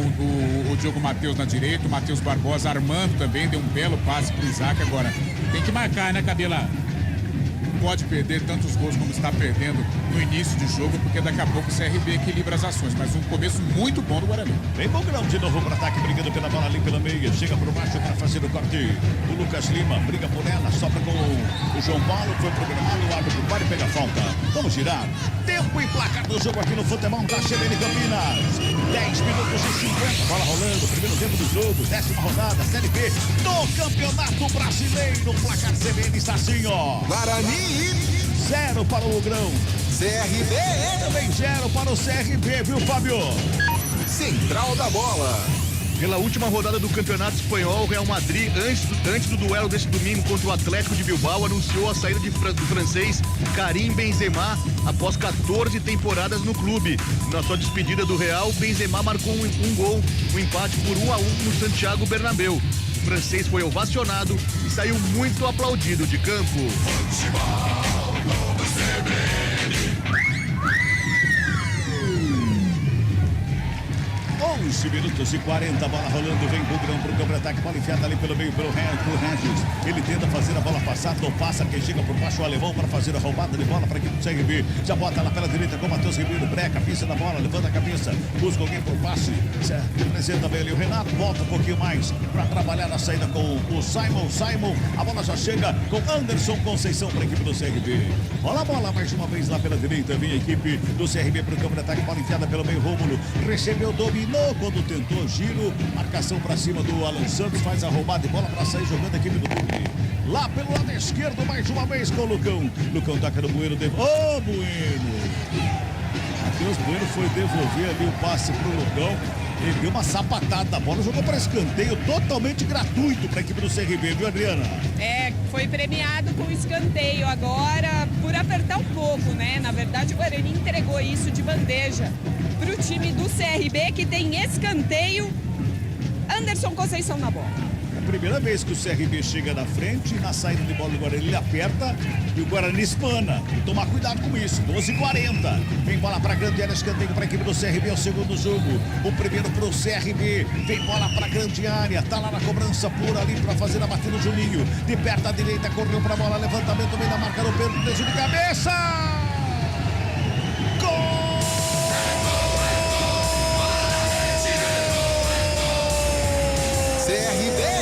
E: o Diogo Matheus na direita, o Matheus Barbosa armando também, deu um belo passe pro Isaac. Agora, tem que marcar, né, Cabela? Não pode perder tantos gols como está perdendo no início de jogo, porque daqui a pouco o CRB equilibra as ações. Mas um começo muito bom do Guarani.
F: Vem Bogrão de novo para ataque, brigando pela bola ali pela meia. Chega por baixo para fazer o corte. O Lucas Lima briga por ela, sobra com o João Paulo. Foi programado, o árbitro vai e pega a falta. Vamos girar. Tempo e placar do jogo aqui no futebol da CBN Campinas. 10 minutos e 50. Bola rolando, primeiro tempo do jogo. 10ª rodada, Série B do Campeonato Brasileiro. Placar CBN está assim, ó.
B: Guarani
F: 0 para o Grão.
B: CRB.
F: Também 0 para o CRB, viu, Fábio?
B: Central da Bola.
C: Pela última rodada do Campeonato Espanhol, o Real Madrid, antes do duelo deste domingo contra o Atlético de Bilbao, anunciou a saída do francês Karim Benzema após 14 temporadas no clube. Na sua despedida do Real, Benzema marcou um gol, um empate por 1-1 no Santiago Bernabéu. O francês foi ovacionado e saiu muito aplaudido de campo.
F: 11 minutos e 40, bola rolando, vem Bugrão pro campo de ataque, bola enfiada ali pelo meio, pro Regis. Ele tenta fazer a bola passar, não passa, quem chega por baixo o alemão para fazer a roubada de bola para a equipe do CRB. Já bota lá pela direita com o Matheus Ribeiro, breca, pisa da bola, levanta a cabeça, busca alguém por passe. Representa bem ali o Renato, volta um pouquinho mais para trabalhar na saída com o Simon. A bola já chega com Anderson Conceição para a equipe do CRB. Olha a bola mais uma vez lá pela direita, vem a equipe do CRB pro campo de ataque, bola enfiada pelo meio, Rômulo recebeu, dominou quando tentou giro, marcação para cima do Alan Santos, faz a roubada de bola para sair jogando a equipe do clube. Lá pelo lado esquerdo, mais uma vez com o Lucão. Lucão taca no Bueno, Bueno! Matheus Bueno foi devolver ali o passe pro Lucão. Ele deu uma sapatada da bola, jogou para escanteio totalmente gratuito para a equipe do CRB, viu, Adriana?
D: Foi premiado com escanteio agora por apertar um pouco, né? Na verdade, o Guarani entregou isso de bandeja para o time do CRB, que tem escanteio. Anderson Conceição na bola.
F: Primeira vez que o CRB chega na frente, na saída de bola do Guarani ele aperta e o Guarani espana. Tem que tomar cuidado com isso. 12h40. Vem bola para a grande área, escanteio para a equipe do CRB, é o segundo jogo. O primeiro para o CRB. Vem bola para a grande área. Tá lá na cobrança pura ali para fazer a batida do Juninho. De perto à direita, correu para a bola, levantamento meio da marca no Pedro, deixa de cabeça. Gol!
B: CRB.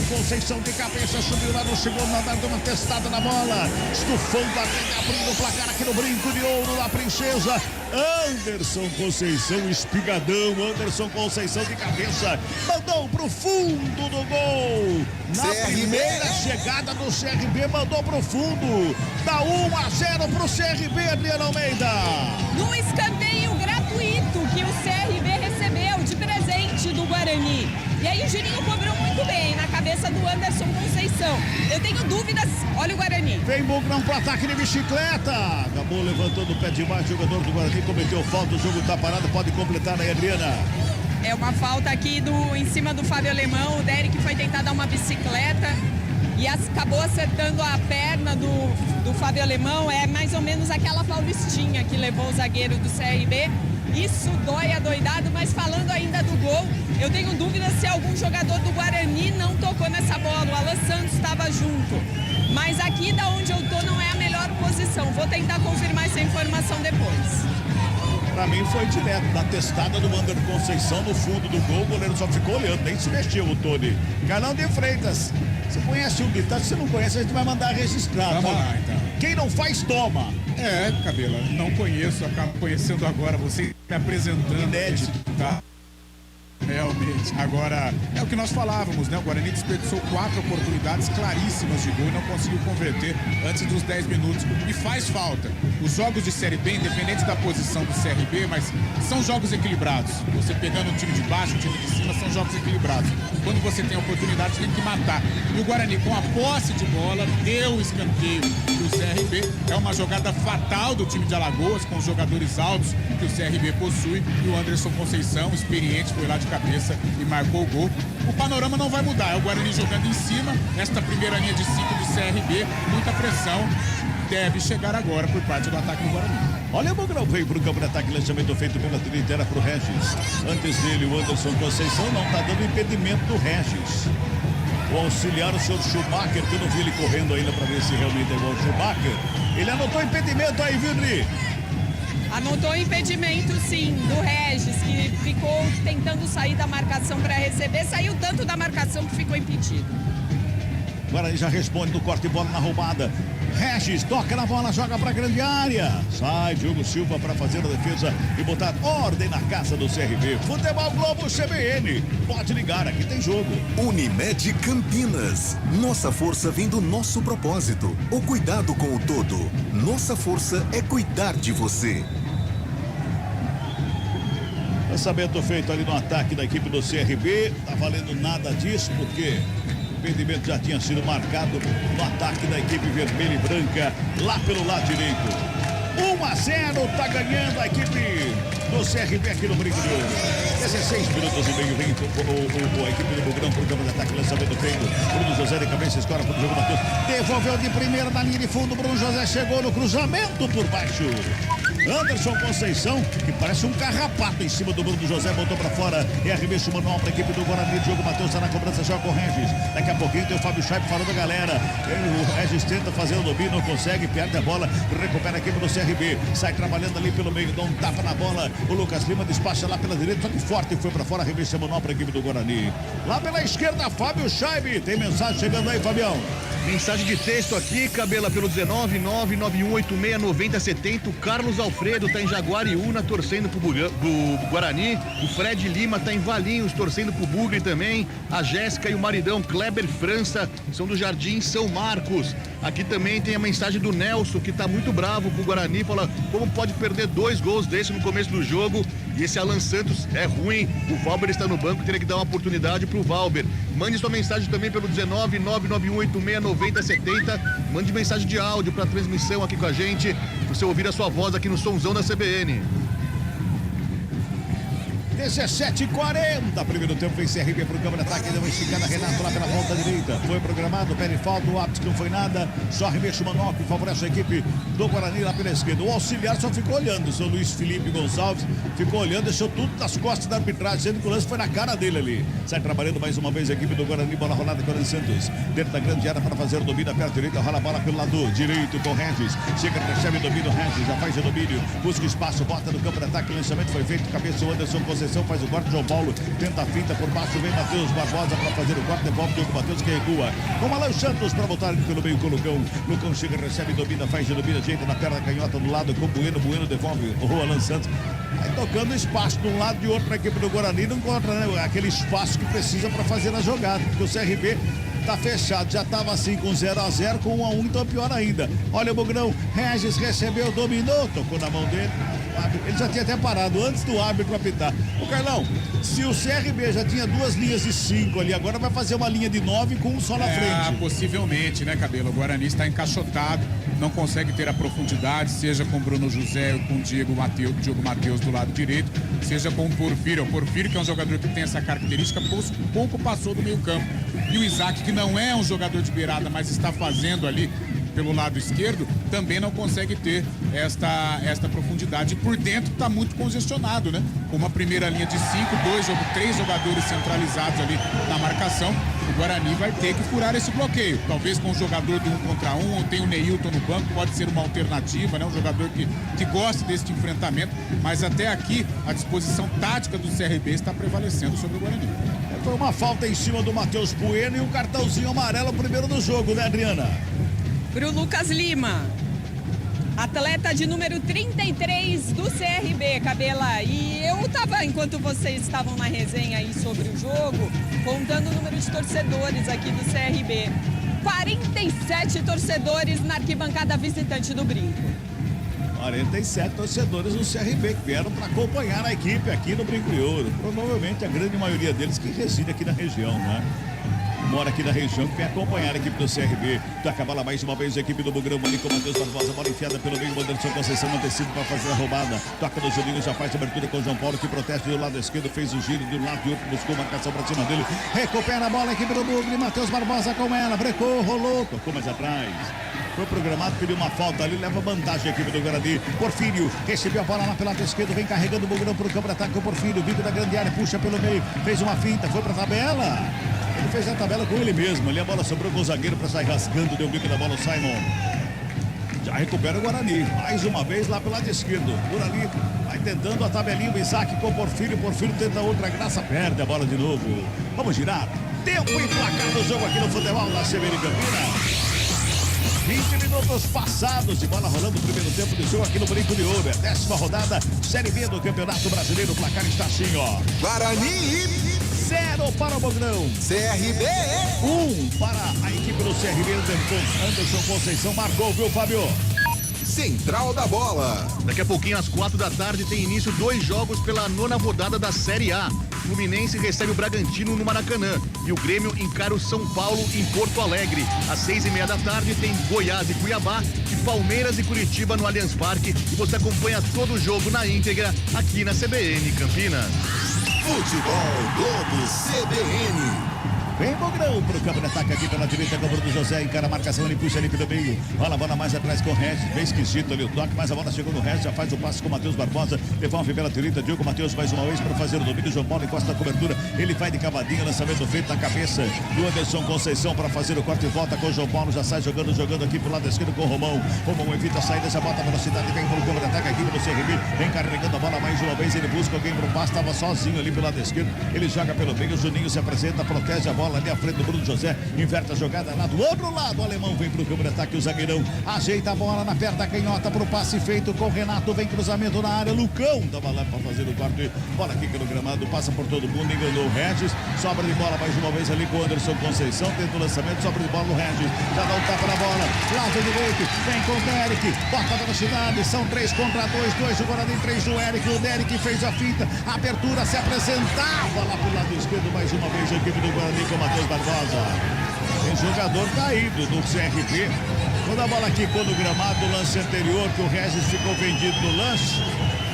F: Conceição de cabeça, subiu lá no segundo andar, deu uma testada na bola, estufando a rede, abrindo o placar aqui no Brinco de Ouro, na Princesa. Anderson Conceição, espigadão, Anderson Conceição de cabeça, mandou pro fundo do gol. Na primeira chegada do CRB, mandou pro fundo. Dá 1-0 pro CRB, Adriano Almeida.
D: No escanteio gratuito que o CRB recebeu de presente do Guarani. E aí o Juninho cobrou muito bem na cabeça do Anderson Conceição. Eu tenho dúvidas, olha o Guarani.
F: Vem Bugrão pro ataque de bicicleta. Acabou levantando o pé demais, jogador do Guarani cometeu falta, o jogo tá parado, pode completar aí, Adriana.
D: É uma falta aqui em cima do Fábio Alemão, o Derek foi tentar dar uma bicicleta e acabou acertando a perna do Fábio Alemão, é mais ou menos aquela paulistinha que levou o zagueiro do CRB. Isso dói adoidado, mas falando ainda do gol, eu tenho dúvida se algum jogador do Guarani não tocou nessa bola. O Alan Santos estava junto. Mas aqui da onde eu tô não é a melhor posição. Vou tentar confirmar essa informação depois.
F: Pra mim foi direto, da testada do Anderson Conceição no fundo do gol, o goleiro só ficou olhando, nem se mexeu o Tony. Carlão de Freitas, você conhece o ditado, se você não conhece, a gente vai mandar registrar.
E: Vamos lá, então.
F: Quem não faz, toma.
E: Cabela, não conheço, acabo conhecendo agora, você me apresentando.
F: Inédito.
E: Tá? Realmente. Agora, é o que nós falávamos, né? O Guarani desperdiçou 4 oportunidades claríssimas de gol e não conseguiu converter antes dos 10 minutos. E faz falta. Os jogos de Série B, independente da posição do CRB, mas são jogos equilibrados. Você pegando o time de baixo, o time de cima, são jogos equilibrados. Quando você tem oportunidade, tem que matar. E o Guarani, com a posse de bola, deu o escanteio do CRB. É uma jogada fatal do time de Alagoas, com os jogadores altos que o CRB possui. E o Anderson Conceição, experiente, foi lá de cabeça e marcou o gol. O panorama não vai mudar. É o Guarani jogando em cima. Esta primeira linha de 5 do CRB, muita pressão. Deve chegar agora por parte do ataque do Guarani.
F: Olha, o Bogrão veio para o campo de ataque, lançamento feito pela direita, era para o Regis. Antes dele, o Anderson Conceição não está dando impedimento do Regis. O auxiliar, o senhor Schumacher, que eu não vi ele correndo ainda para ver se realmente é igual o Schumacher. Ele anotou impedimento aí, viu, Dri?
D: Anotou impedimento, sim, do Regis, que ficou tentando sair da marcação para receber. Saiu tanto da marcação que ficou impedido.
F: Agora ele já responde do corte de bola na roubada. Regis toca na bola, joga para a grande área. Sai Diogo Silva para fazer a defesa e botar ordem na casa do CRB. Futebol Globo CBN. Pode ligar, aqui tem jogo.
A: Unimed Campinas. Nossa força vem do nosso propósito. O cuidado com o todo. Nossa força é cuidar de você.
F: Lançamento feito ali no ataque da equipe do CRB. Tá valendo nada disso porque o impedimento já tinha sido marcado no ataque da equipe vermelha e branca lá pelo lado direito. 1-0, tá ganhando a equipe do CRB aqui no Brinco de Ouro. 16 minutos e meio vem a equipe do Bugrão pro campo de ataque, lançamento feito. Bruno José de cabeça, escora pro jogo, Matheus. Devolveu de primeira na linha de fundo, Bruno José chegou no cruzamento por baixo. Anderson Conceição, que parece um carrapato em cima do Bruno José, botou pra fora. É arremesso manual pra equipe do Guarani. Diogo Matheus tá na cobrança, joga com o Regis. Daqui a pouquinho tem o Fábio Chaip falando a galera. O Regis tenta fazer o domínio, não consegue, perde a bola, recupera a equipe do CRB. Sai trabalhando ali pelo meio, dá um tapa na bola. O Lucas Lima despacha lá pela direita, só que forte foi pra fora, arremesso manual pra equipe do Guarani. Lá pela esquerda, Fábio Chaip. Tem mensagem chegando aí, Fabião.
C: Mensagem de texto aqui, Cabela, pelo 19991869070. O Carlos Alfredo tá em Jaguariúna torcendo pro Guarani. O Fred Lima tá em Valinhos torcendo pro Bugre também. A Jéssica e o maridão Kleber França são do Jardim São Marcos. Aqui também tem a mensagem do Nelson, que tá muito bravo pro Guarani. Fala como pode perder 2 gols desse no começo do jogo. E esse Alan Santos é ruim. O Valber está no banco, teria que dar uma oportunidade pro Valber. Mande sua mensagem também pelo 19991869070. Mande mensagem de áudio para transmissão aqui com a gente, para você ouvir a sua voz aqui no Sonzão da CBN.
F: 17h40, primeiro tempo, vem CRB pro campo de ataque, deu uma esticada, Renato lá pela ponta direita, foi programado, pede falta, o árbitro não foi nada, só arremesso manual que favorece a equipe do Guarani lá pela esquerda. O auxiliar só ficou olhando, o seu Luiz Felipe Gonçalves ficou olhando, deixou tudo nas costas da arbitragem, sendo que o lance foi na cara dele ali. Sai trabalhando mais uma vez a equipe do Guarani, bola rolada com o Santos, dentro da grande área para fazer o domínio, perto direita, rola a bola pelo lado direito com o Regis, chega, recebe o domínio, Regis já faz o domínio, busca espaço, bota no campo de ataque, o lançamento foi feito, cabeça o Anderson Conceição faz o corte, João Paulo tenta a finta por baixo, vem Matheus Barbosa para fazer o corte, devolve o Diogo Matheus que recua, com Alan Santos para botar pelo meio com o Lucão chega, recebe, domina, faz o domínio, ajeita na perna canhota do lado com o Bueno devolve o Alan Santos, aí tocando espaço de um lado e de outro para a equipe do Guarani, não encontra, né, aquele espaço que precisa para fazer a jogada, porque o CRB tá fechado, já tava assim com 0-0, com 1-1, então pior ainda. Olha o Bugrão, Regis recebeu, dominou, tocou na mão dele. Ele já tinha até parado antes do árbitro apitar. Ô Carlão, se o CRB já tinha 2 linhas de 5 ali, agora vai fazer uma linha de 9 com um só na frente.
E: Possivelmente, né, Cabelo? O Guarani está encaixotado, não consegue ter a profundidade, seja com Bruno José ou com Diogo Matheus do lado direito, seja com o Porfírio. O Porfírio, que é um jogador que tem essa característica, pouco passou do meio campo. E o Isaac, que não é um jogador de beirada, mas está fazendo ali pelo lado esquerdo, também não consegue ter esta profundidade. E por dentro está muito congestionado, né? Com uma primeira linha de 3 jogadores centralizados ali na marcação, o Guarani vai ter que furar esse bloqueio. Talvez com um jogador de 1 contra 1, ou tem o Neilton no banco, pode ser uma alternativa, né? Um jogador que gosta deste enfrentamento, mas até aqui a disposição tática do CRB está prevalecendo sobre o Guarani.
F: Foi uma falta em cima do Matheus Bueno e um cartãozinho amarelo primeiro do jogo, né, Adriana?
D: Pro Lucas Lima. Atleta de número 33 do CRB, Cabela. E eu tava, enquanto vocês estavam na resenha aí sobre o jogo, contando o número de torcedores aqui do CRB. 47 torcedores na arquibancada visitante do Brinco.
F: 47 torcedores do CRB que vieram para acompanhar a equipe aqui no Brinco de Ouro. Provavelmente a grande maioria deles que reside aqui na região, né? Mora aqui na região, que vem acompanhar a equipe do CRB. Toca a bola mais uma vez, a equipe do Bugrão ali com o Matheus Barbosa. Bola enfiada pelo meio, o Anderson Conceição antecipa para fazer a roubada. Toca no Juninho, já faz a abertura com o João Paulo, que protege do lado esquerdo, fez o giro de um lado e outro, buscou marcação para cima dele. Recupera a bola, a equipe do Bugre. Matheus Barbosa com ela, brecou, rolou, tocou mais atrás. Foi programado, pediu uma falta ali, leva vantagem a equipe do Guarani. Porfírio recebeu a bola lá pelo lado esquerdo, vem carregando o Bugrão para o campo de ataque. O Porfírio, vindo da grande área, puxa pelo meio, fez uma finta, foi para a tabela. Ele fez a tabela com ele mesmo. Ali a bola sobrou com o zagueiro para sair rasgando. Deu bico da bola o Simon. Já recupera o Guarani. Mais uma vez lá pelo lado esquerdo. Por ali vai tentando a tabelinha. O Isaac com o Porfírio. Porfírio tenta outra graça. Perde a bola de novo. Vamos girar. Tempo e placar do jogo aqui no futebol da CBN Campinas. 20 minutos passados de bola rolando o primeiro tempo do jogo aqui no Brinco de Ouro. É a 10ª rodada, Série B do Campeonato Brasileiro. O placar está assim, ó.
B: Guarani
F: 0 para o Bugrão.
B: CRB
F: 1 para a equipe do CRB. Anderson Conceição marcou, viu, Fábio?
B: Central da Bola.
C: Daqui a pouquinho, às 4 da tarde, tem início 2 jogos pela 9ª rodada da Série A. Fluminense recebe o Bragantino no Maracanã e o Grêmio encara o São Paulo em Porto Alegre. Às 6:30 da tarde tem Goiás e Cuiabá e Palmeiras e Curitiba no Allianz Parque. E você acompanha todo o jogo na íntegra aqui na CBN Campinas.
B: Futebol Globo CBN.
F: Vem Bugrão pro campo de ataque aqui pela direita com o Bruno José, encara a marcação, ele puxa ali pelo meio, rola a bola mais atrás com o Regis, bem esquisito ali o toque, mas a bola chegou no Regis, já faz o passe com o Matheus Barbosa, devolve pela direita, Diogo Matheus mais uma vez para fazer o domínio, João Paulo encosta a cobertura, ele vai de cavadinha, lançamento feito na cabeça do Anderson Conceição para fazer o corte e volta com o João Paulo, já sai jogando aqui pro lado esquerdo com o Romão evita a saída, já bota a velocidade, vem pro campo de ataque aqui no CRB, vem carregando a bola mais uma vez, ele busca alguém pro passe, estava sozinho ali pelo lado esquerdo, ele joga pelo meio, o Juninho se apresenta, protege a bola ali à frente do Bruno José, inverte a jogada lá do outro lado, o alemão vem pro campo de ataque, o zagueirão ajeita a bola na perna canhota pro passe feito com o Renato, vem cruzamento na área, Lucão tava lá para fazer o corte, bola aqui no gramado, passa por todo mundo, enganou o Regis, sobra de bola mais uma vez ali com o Anderson Conceição, tenta o lançamento, sobra de bola no Regis, já dá um tapa na bola, lado direito, vem com o Derek, bota a velocidade, são 3 contra 2, 2 do Guarani, 3 do Eric, o Derek fez a finta, a abertura se apresentava lá pro lado esquerdo, mais uma vez a equipe do Guarani com o Matheus Barbosa. Tem jogador caído do CRB. Quando a bola quicou no gramado do lance anterior, que o Regis ficou vendido no lance,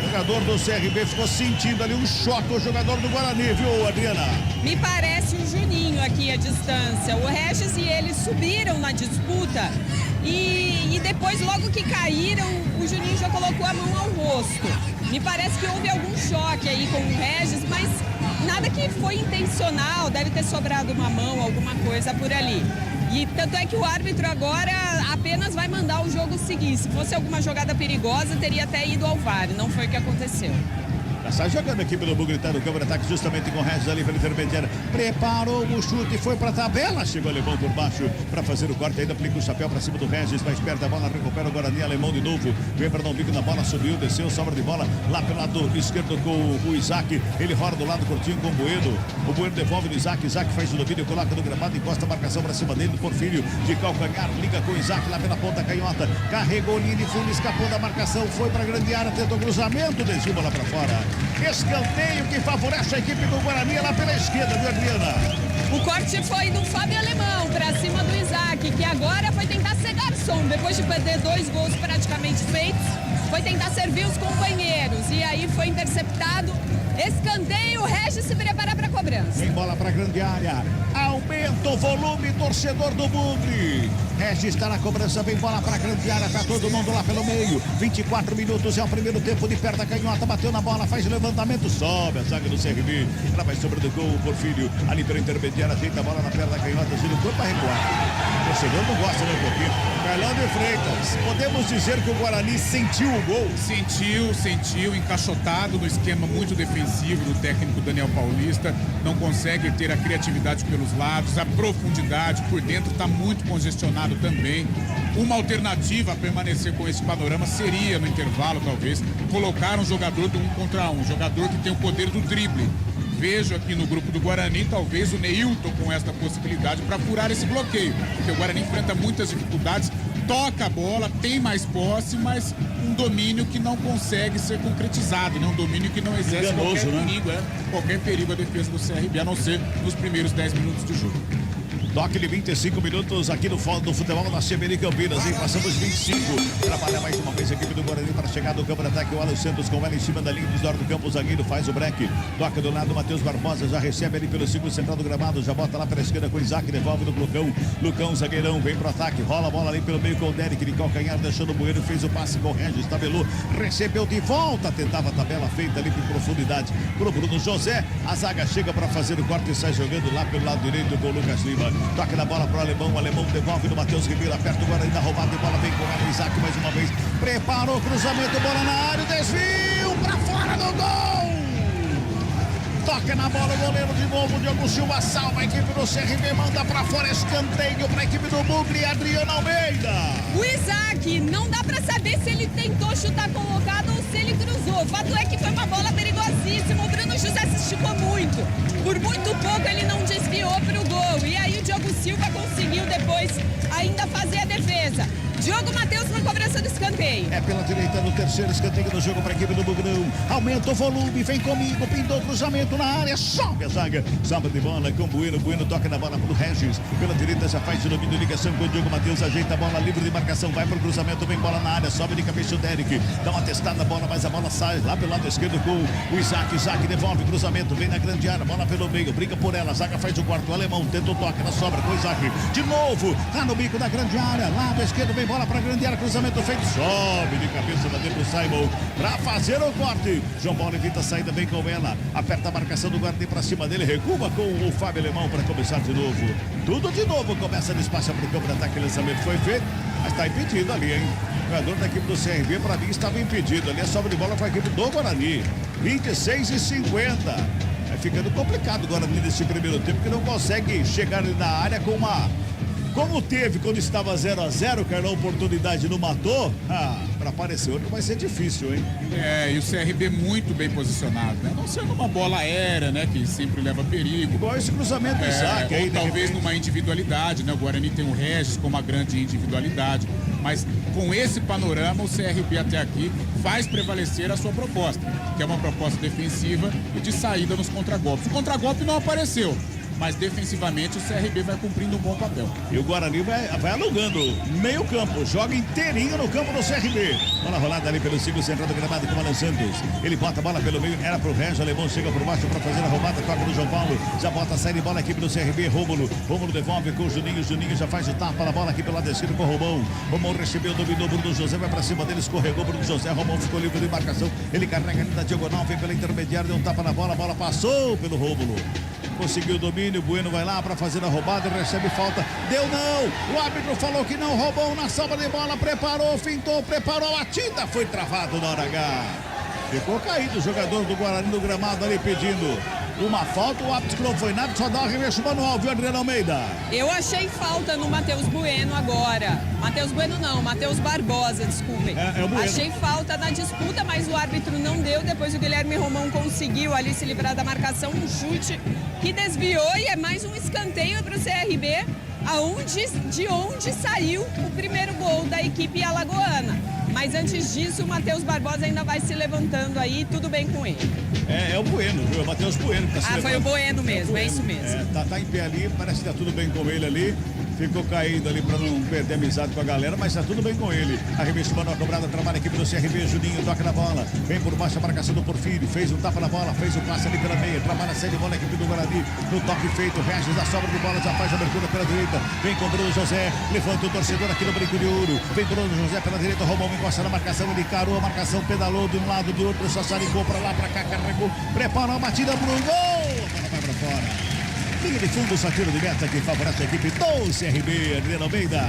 F: o jogador do CRB ficou sentindo ali um choque, o jogador do Guarani, viu, Adriana?
D: Me parece o Juninho aqui à distância. O Regis e ele subiram na disputa e depois, logo que caíram, o Juninho já colocou a mão ao rosto. Me parece que houve algum choque aí com o Regis, mas nada que foi intencional, deve ter sobrado uma mão, alguma coisa por ali. E tanto é que o árbitro agora apenas vai mandar o jogo seguir. Se fosse alguma jogada perigosa, teria até ido ao VAR. Não foi o que aconteceu.
F: Já sai jogando aqui pelo Bugre, tá no campo de ataque justamente com o Regis ali pela intermediária. Preparou o chute, foi pra tabela. Chegou o alemão por baixo pra fazer o corte. Ainda aplica o chapéu pra cima do Regis. Mais perto da bola, recupera o Guarani. Alemão de novo. Vem pra dar um bico na bola, subiu, desceu, sobra de bola. Lá pelo lado esquerdo com o Isaac. Ele roda do lado curtinho com o Bueno. O Bueno devolve no Isaac. Isaac faz o domínio, coloca no gramado, encosta a marcação pra cima dele. Do Porfírio de calcanhar, liga com o Isaac lá pela ponta canhota. Carregou linha de fundo, escapou da marcação. Foi pra grande área, tentou cruzamento, desceu bola pra fora. Escanteio que favorece a equipe do Guarani lá pela esquerda, viu, Adriana?
D: O corte foi do Fábio Alemão pra cima do Isaac, que agora foi tentar ser garçom. Depois de perder 2 gols praticamente feitos, foi tentar servir os companheiros. E aí foi interceptado. Escanteio, o Regis se prepara para a cobrança.
F: Vem bola para a grande área. Aumenta o volume, torcedor do Bugre. Regis está na cobrança, vem bola para a grande área, tá todo mundo lá pelo meio. 24 minutos é o primeiro tempo, de perto da canhota, bateu na bola, faz o levantamento, sobe a zaga do CRB. Ela vai sobre do gol, o Porfírio, ali pela intermediária, ajeita a bola na perna da canhota, gira o corpo para recuar. O torcedor não gosta, né, Porfírio? Carlão de Freitas, podemos dizer que o Guarani sentiu o gol?
E: Sentiu, encaixotado no esquema muito defensivo do técnico Daniel Paulista, não consegue ter a criatividade pelos lados, a profundidade, por dentro está muito congestionado pressionado também. Uma alternativa a permanecer com esse panorama seria, no intervalo talvez, colocar um jogador do 1 contra 1, um jogador que tem o poder do drible. Vejo aqui no grupo do Guarani, talvez o Neilton com esta possibilidade para furar esse bloqueio, porque o Guarani enfrenta muitas dificuldades, toca a bola, tem mais posse, mas um domínio que não consegue ser concretizado, né? Um domínio que não exerce qualquer perigo à defesa do CRB, a não ser nos primeiros 10 minutos de jogo.
F: Toque de 25 minutos aqui no futebol da CBN Campinas, hein? Passamos 25. Trabalha mais uma vez a equipe do Guarani para chegar no campo de ataque. O Alan Santos com ela em cima da linha de do campo. O zagueiro faz o break. Toca do lado, Matheus Barbosa já recebe ali pelo círculo central do gramado. Já bota lá para a esquerda com o Isaac, devolve no Lucão. Lucão, zagueirão, vem pro ataque. Rola a bola ali pelo meio com o Derek de calcanhar, deixando o Bueno. Fez o passe com o Regis, tabelou, recebeu de volta. Tentava a tabela feita ali por profundidade pro Bruno José. A zaga chega para fazer o corte e sai jogando lá pelo lado direito com o Lucas Lima. Toca na bola pro alemão, o alemão devolve no Matheus Ribeiro, aperta o Guarani da roubada de bola, vem com ela, Isaac mais uma vez, preparou o cruzamento, bola na área, desvio pra fora do gol! Toca na bola o goleiro de novo, Diogo Silva salva a equipe do CRB, manda pra fora, escanteio pra equipe do Bugre, Adriano Almeida.
D: O Isaac, não dá pra saber se ele tentou chutar colocado ou se ele cruzou. O fato é que foi uma bola perigosíssima, o Bruno José se esticou muito. Por muito pouco ele não desviou pro gol. E aí o Diogo Silva conseguiu depois ainda fazer a defesa. Diogo Matheus na cobrança do escanteio.
F: É pela direita no terceiro escanteio do jogo para a equipe do Bugrão. Aumenta o volume, vem comigo, pintou cruzamento na área, sobe a zaga. Sobe de bola com o Bueno. Bueno toca na bola pro Regis. Pela direita já faz o domínio, ligação com o Diogo Matheus. Ajeita a bola livre de marcação, vai pro cruzamento, vem bola na área, sobe de cabeça o Derek. Dá uma testada na bola, mas a bola sai lá pelo lado esquerdo com o Isaac. Isaac devolve o cruzamento, vem na grande área, bola pelo meio, briga por ela. A zaga faz o quarto, o alemão tenta o toque, ela sobra com o Isaac. De novo, tá no bico da grande área, lado esquerdo, vem bola pra grande área, cruzamento feito, sobe de cabeça lá dentro do Simon pra fazer o corte. João Paulo evita a saída, vem com ela, aperta a marcação do Guarani pra cima dele, recua com o Fábio Alemão pra começar de novo. Tudo de novo, começa a despacha pro campo de ataque, lançamento foi feito, mas tá impedido ali, hein? O jogador da equipe do CRB, pra mim, estava impedido. Ali é sobra de bola para a equipe do Guarani. 26:50. Vai ficando complicado o Guarani nesse primeiro tempo, que não consegue chegar ali na área com uma... Como teve quando estava 0-0, Carlão, oportunidade não matou, para aparecer outro vai ser difícil, hein?
E: É, e o CRB muito bem posicionado, né? Não sendo uma bola aérea, né? Que sempre leva perigo.
F: Igual esse cruzamento do Isaac aí,
E: ou talvez numa individualidade, né? O Guarani tem o Regis com uma grande individualidade. Mas com esse panorama, o CRB até aqui faz prevalecer a sua proposta, que é uma proposta defensiva e de saída nos contragolpes. O contragolpe não apareceu, mas defensivamente o CRB vai cumprindo um bom papel.
F: E o Guarani vai alugando meio campo, joga inteirinho no campo do CRB. Bola rolada ali pelo ciclo central do gramado com o Alan Santos. Ele bota a bola pelo meio, era pro Regis, o alemão chega por baixo para fazer a roubada, toca no João Paulo, já bota a saída de bola, a equipe do CRB, Rômulo devolve com o Juninho já faz o tapa na bola aqui pelo lado esquerdo com o Romão recebeu, dominou, Bruno José vai pra cima dele, escorregou, Bruno José, Romão ficou livre de marcação, ele carrega ali na diagonal, vem pela intermediária, deu um tapa na bola, a bola passou pelo Rômulo. Conseguiu o domínio, Bueno vai lá para fazer a roubada, recebe falta, deu não, o árbitro falou que não, roubou na sobra de bola, preparou, fintou, preparou, a tinta foi travado na hora H. Ficou caído o jogador do Guarani no gramado ali pedindo uma falta, o árbitro não foi nada, só dá um arremesso manual, viu, Adriano Almeida?
D: Eu achei falta no Matheus Bueno agora. Matheus Bueno não, Matheus Barbosa, desculpem.
F: É o Bueno.
D: Achei falta na disputa, mas o árbitro não deu. Depois o Guilherme Romão conseguiu ali se livrar da marcação, um chute que desviou e é mais um escanteio para o CRB, de onde saiu o primeiro gol da equipe alagoana. Mas antes disso, o Matheus Barbosa ainda vai se levantando aí, tudo bem com ele.
F: É o Bueno, viu? É o Matheus Bueno. Que tá se
D: foi o Bueno mesmo, é isso mesmo.
F: Tá em pé ali, parece que tá tudo bem com ele ali. Ficou caído ali para não perder amizade com a galera, mas tá tudo bem com ele. Arremesso manual cobrado, trabalha a equipe do CRB, Juninho toca na bola, vem por baixo a marcação do Porfírio, fez um tapa na bola, fez o passe ali pela meia, trabalha a série de bola a equipe do Guarani, no toque feito, Regis, a sobra de bola, já faz a abertura pela direita, vem com o Bruno José, levanta o torcedor aqui no Brinco de Ouro, vem Bruno José pela direita, Romão encosta na marcação, ele carou a marcação, pedalou de um lado, de outro, só saricou pra lá, pra cá, carregou, preparou a batida pro gol, a bola vai pra fora. Linha de fundo, só tiro de meta que favorece a equipe do CRB, Adriano Almeida.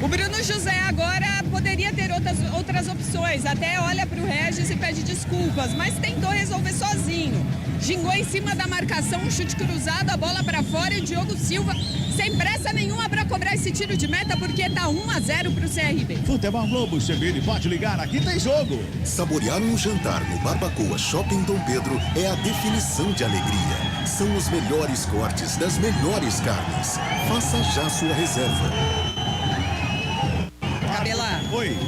D: O Bruno José agora poderia ter outras opções, até olha para o Regis e pede desculpas, mas tentou resolver sozinho. Gingou em cima da marcação, um chute cruzado, a bola para fora e o Diogo Silva sem pressa nenhuma para cobrar esse tiro de meta, porque tá 1-0 pro CRB.
F: Futebol Globo CBN, pode ligar, aqui tem jogo.
A: Saborear um jantar no Barbacoa Shopping Dom Pedro é a definição de alegria. São os melhores cortes das melhores carnes. Faça já sua reserva.
D: Cabela.
F: Oi.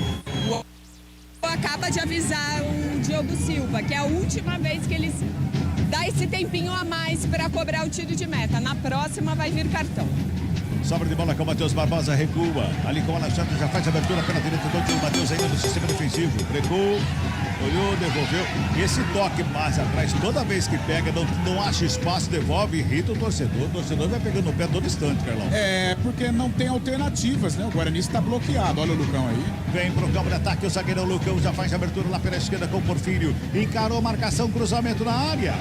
D: Acaba de avisar o Diogo Silva que é a última vez que eles dá esse tempinho a mais para cobrar o tiro de meta. Na próxima vai vir cartão.
F: Sobra de bola com o Matheus Barbosa, recua. Ali com o Alexandre, já faz a abertura pela direita do o Matheus ainda no sistema defensivo. Recuou, olhou, devolveu. E esse toque mais atrás, toda vez que pega, não acha espaço, devolve, irrita o torcedor. O torcedor vai pegando no pé todo instante, Carlão.
E: É, porque não tem alternativas, né? O Guarani está bloqueado. Olha o Lucão aí.
F: Vem pro campo de ataque, o zagueirão Lucão já faz a abertura lá pela esquerda com o Porfírio. Encarou a marcação, cruzamento na área.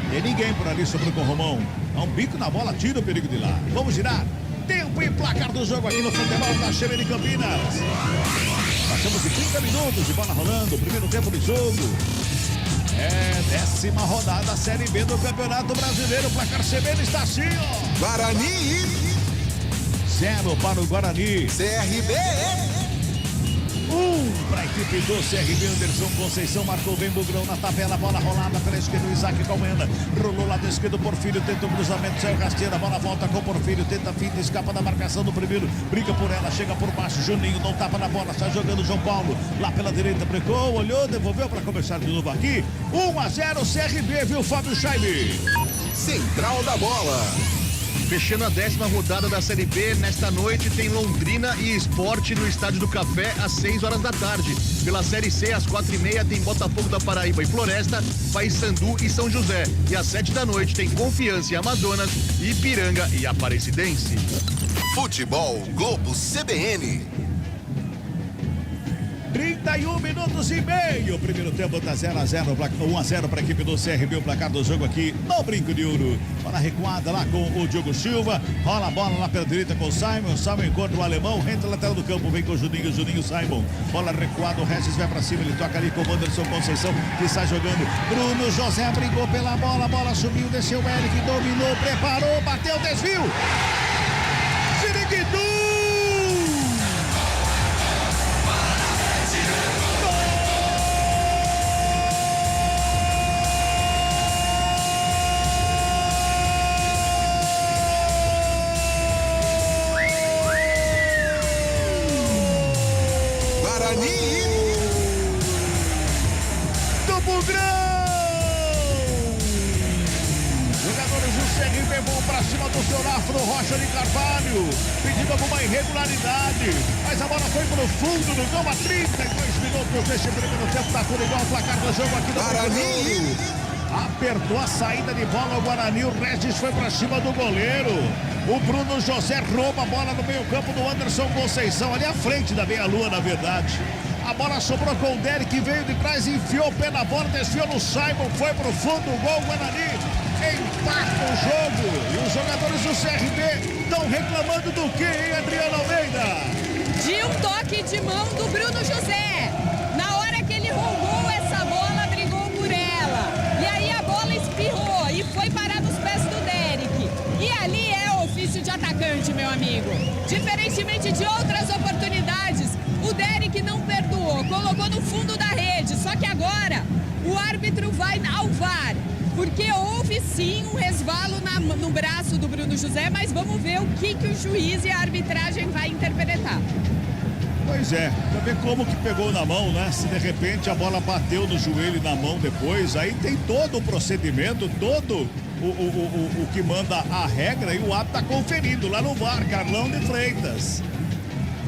F: Tem ninguém por ali sobre o Romão. Dá um bico na bola, tira o perigo de lá. Vamos girar. Tempo e placar do jogo aqui no futebol da CBN Campinas. Passamos de 30 minutos de bola rolando. Primeiro tempo de jogo. É 10ª rodada Série B do Campeonato Brasileiro. O placar CBN está assim, ó.
B: Guarani
F: 0 para o Guarani.
B: CRB.
F: 1 para a equipe do CRB. Anderson Conceição marcou bem Bugrão na tabela. Bola rolada pela esquerda, o Isaac Calmena. Rolou lado esquerdo, Porfírio tenta o cruzamento, saiu rasteira. A bola volta com o Porfírio, tenta a finta, escapa da marcação do primeiro. Briga por ela, chega por baixo. Juninho não tapa na bola, sai jogando João Paulo. Lá pela direita, brecou, olhou, devolveu para começar de novo aqui. 1-0 CRB, viu, Fábio Scheibe?
B: Central da bola.
C: Fechando a 10ª rodada da Série B, nesta noite tem Londrina e Sport no Estádio do Café às 6 horas da tarde. Pela Série C, às 4h30, tem Botafogo da Paraíba e Floresta, Paysandu e São José. E às 7 da noite tem Confiança e Amazonas, Ipiranga e Aparecidense.
B: Futebol Globo CBN.
F: 31 minutos e meio. Primeiro tempo tá 0-0, 1-0 para a equipe do CRB. O placar do jogo aqui no Brinco de Ouro. Bola recuada lá com o Diogo Silva. Rola a bola lá pela direita com o Simon. Simon encontra o alemão. Entra lateral do campo. Vem com o Juninho. Juninho, Simon. Bola recuada. O Regis vai para cima. Ele toca ali com o Anderson Conceição, que sai jogando. Bruno José brigou pela bola. A bola subiu. Desceu o Eric. Dominou. Preparou. Bateu. Desvio. Siriguidu. Pra cima do seu Afro Rocha de Carvalho, pedindo alguma irregularidade, mas a bola foi pro fundo do gol a 32 minutos deste primeiro tempo. Tá tudo igual o placar do jogo aqui do Guarani. Apertou a saída de bola o Guarani, o Regis foi pra cima do goleiro. O Bruno José rouba a bola no meio campo do Anderson Conceição, ali à frente da meia-lua, na verdade. A bola sobrou com o Derek, veio de trás, enfiou o pé na bola, desviou no Simon, foi pro fundo, o gol Guarani. Empata o jogo e os jogadores do CRB estão reclamando do quê, hein, Adriano Almeida?
D: De um toque de mão do Bruno José. Na hora que ele roubou essa bola, brigou por ela. E aí a bola espirrou e foi parar nos pés do Derek. E ali é ofício de atacante, meu amigo. Diferentemente de outras oportunidades, o Derek não perdoou, colocou no fundo da rede. Só que agora o árbitro vai ao VAR. Porque houve sim um resvalo no braço do Bruno José, mas vamos ver o que o juiz e a arbitragem vai interpretar.
F: Pois é, pra ver como que pegou na mão, né? Se de repente a bola bateu no joelho e na mão depois, aí tem todo o procedimento, todo o que manda a regra, e o ato tá conferido lá no VAR, Carlão de Freitas.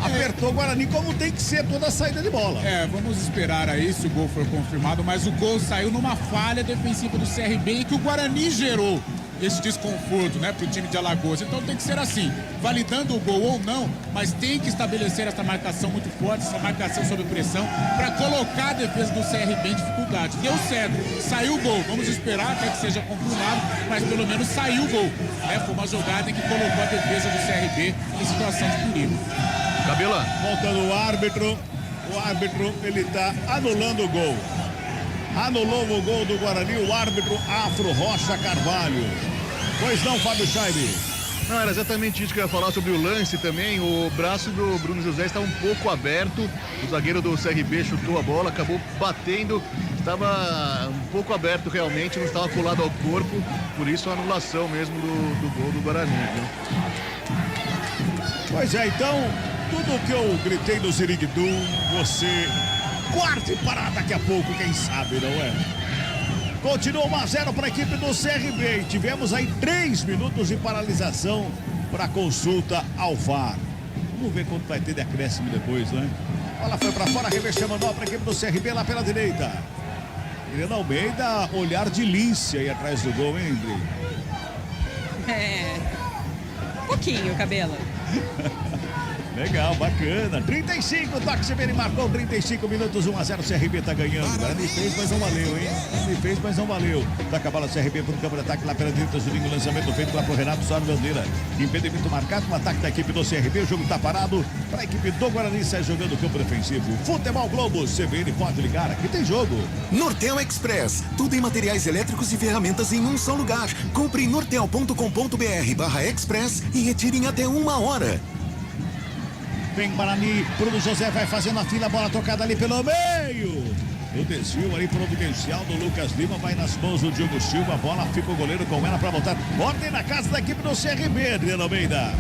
F: Apertou o Guarani como tem que ser toda a saída de bola.
E: Vamos esperar aí se o gol for confirmado, mas o gol saiu numa falha defensiva do CRB e que o Guarani gerou esse desconforto, né, pro time de Alagoas. Então tem que ser assim, validando o gol ou não, mas tem que estabelecer essa marcação muito forte, essa marcação sob pressão, para colocar a defesa do CRB em dificuldade. Deu certo, saiu o gol, vamos esperar até que seja confirmado, mas pelo menos saiu o gol, né? Foi uma jogada em que colocou a defesa do CRB em situação de perigo.
C: Cabela.
F: Voltando o árbitro ele tá anulando o gol. Anulou o gol do Guarani o árbitro Afro Rocha Carvalho. Pois não, Fábio Scheibe?
C: Não, era exatamente isso que eu ia falar sobre o lance também. O braço do Bruno José estava um pouco aberto. O zagueiro do CRB chutou a bola, acabou batendo. Estava um pouco aberto realmente, não estava colado ao corpo. Por isso a anulação mesmo do gol do Guarani, viu?
F: Pois é, então, tudo que eu gritei no Ziriguidum, você guarde para daqui a pouco, quem sabe, não é? Continua 1-0 para a equipe do CRB. E tivemos aí 3 minutos de paralisação para consulta ao VAR. Vamos ver quanto vai ter de acréscimo depois, né? Bola foi para fora, reveste manual para a equipe do CRB lá pela direita. Adriano Almeida, olhar de lince aí atrás do gol, hein, André?
D: Um pouquinho, Cabelo.
F: Legal, bacana. 35, o toque CBN marcou 35 minutos, 1-0, o CRB tá ganhando. Guarani fez, mas não valeu, hein? Ele fez, mas não valeu. Toca a bola CRB pro campo de ataque lá pela direita, Juninho, lançamento feito lá pro Renato Soares Bandeira. Impedimento marcado, um ataque da equipe do CRB, o jogo tá parado. Pra equipe do Guarani sai jogando o campo defensivo. Futebol Globo, CBN pode ligar, aqui tem jogo.
A: Nortel Express, tudo em materiais elétricos e ferramentas em um só lugar. Compre em nortel.com.br/express e retire em até 1 hora.
F: Vem Guarani, Bruno José vai fazendo a fila, bola tocada ali pelo meio. O desvio ali providencial do Lucas Lima vai nas mãos do Diogo Silva, a bola fica o goleiro com ela para botar ordem na casa da equipe do CRB, Adriano Almeida.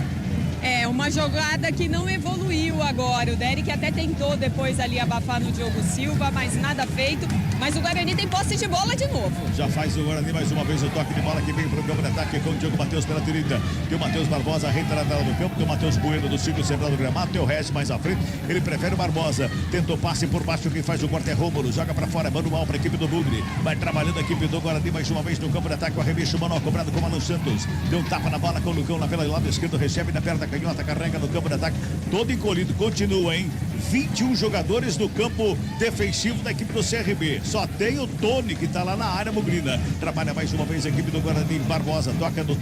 D: É, uma jogada que não evoluiu agora. O Derek até tentou depois ali abafar no Diogo Silva, mas nada feito. Mas o Guarani tem posse de bola de novo.
F: Já faz o Guarani mais uma vez o toque de bola que vem para o campo de ataque com o Diogo Matheus pela direita. Tem o Matheus Barbosa retrasado no campo, tem o Matheus Bueno do círculo central do gramado, tem o Regis mais à frente. Ele prefere o Barbosa. Tentou passe por baixo, quem faz o corte é Rômulo. Joga para fora, manual para a equipe do Bugre. Vai trabalhando a equipe do Guarani mais uma vez no campo de ataque. O arremesso manual cobrado com o Alan Santos. Deu um tapa na bola com o Lucão lá pelo lado esquerdo. Recebe na perna da canhota, carrega no campo de ataque, todo encolhido, continua, hein? 21 jogadores no campo defensivo da equipe do CRB. Só tem o Tony que tá lá na área, Mugrina. Trabalha mais uma vez a equipe do Guarani. Barbosa toca do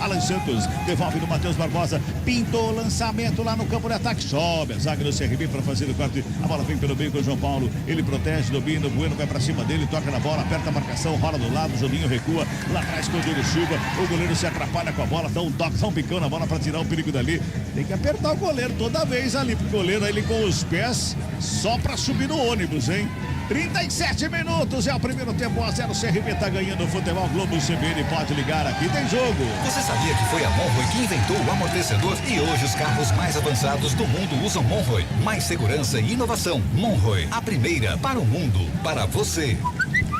F: Alan Santos. Devolve no Matheus Barbosa. Pintou o lançamento lá no campo de ataque. Sobe a zaga do CRB para fazer o corte. A bola vem pelo meio com o João Paulo. Ele protege, domina. O Bueno vai para cima dele. Toca na bola, aperta a marcação, rola do lado. Juninho recua. Lá atrás com o Diogo Silva. O goleiro se atrapalha com a bola. Dá um toque, dá um picão na bola para tirar o perigo dali. Tem que apertar o goleiro toda vez ali. Pro goleiro ele com os pés só para subir no ônibus, hein? 37 minutos é o primeiro tempo, 1-0, o CRB tá ganhando o Futebol Globo, CBN pode ligar, aqui tem jogo.
J: Você sabia que foi a Monroe que inventou o amortecedor? E hoje os carros mais avançados do mundo usam Monroe. Mais segurança e inovação. Monroe, a primeira para o mundo, para você.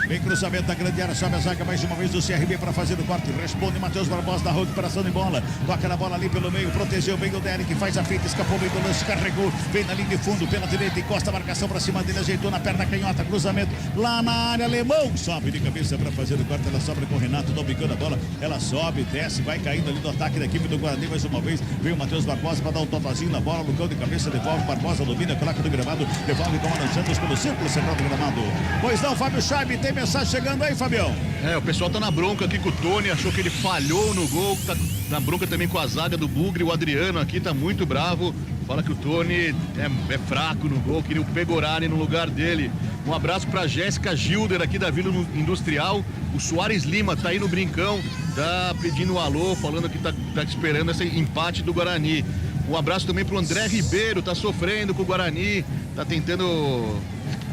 F: Vem cruzamento da grande área, sobe a zaga mais uma vez do CRB para fazer o corte. Responde Matheus Barbosa da recuperação de bola. Toca na bola ali pelo meio, protegeu bem o Derek, faz a feita, escapou bem do lance, carregou, vem na linha de fundo, pela direita, encosta a marcação para cima dele, ajeitou na perna canhota, cruzamento lá na área, Alemão, sobe de cabeça para fazer o corte, ela sobra com o Renato, dominando a bola, ela sobe, desce, vai caindo ali do ataque da equipe do Guarani mais uma vez, vem o Matheus Barbosa para dar um totozinho na bola, Lucão de cabeça, devolve, Barbosa domina, coloca do gramado, devolve com o Alan Santos pelo círculo central do gramado. Pois não, Fábio Scheibe, tem mensagem chegando aí, Fabião.
C: É, o pessoal tá na bronca aqui com o Tony, achou que ele falhou no gol, tá na bronca também com a zaga do Bugre, o Adriano aqui tá muito bravo, fala que o Tony é fraco no gol, queria o Pegorari no lugar dele. Um abraço pra Jéssica Gilder aqui da Vila Industrial, o Soares Lima tá aí no brincão, tá pedindo um alô, falando que tá esperando esse empate do Guarani. Um abraço também pro André Ribeiro, tá sofrendo com o Guarani, tá tentando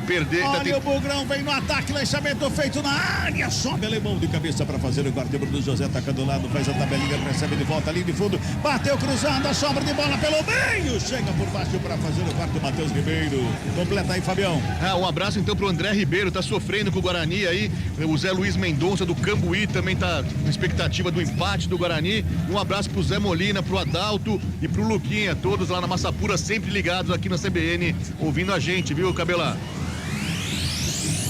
C: perder.
F: Olha o Bugrão, vem no ataque, lançamento feito na área, sobe Alemão de cabeça para fazer o corte, Bruno José ataca do lado, faz a tabelinha, recebe de volta ali de fundo, bateu cruzando, a sobra de bola pelo meio, chega por baixo para fazer o corte, Matheus Ribeiro, completa aí, Fabião.
C: Um abraço então pro André Ribeiro, tá sofrendo com o Guarani aí, o Zé Luiz Mendonça do Cambuí também tá com expectativa do empate do Guarani, um abraço pro Zé Molina, pro Adalto e pro Luquinha, todos lá na Massa Pura, sempre ligados aqui na CBN, ouvindo a gente, viu, Cabelá?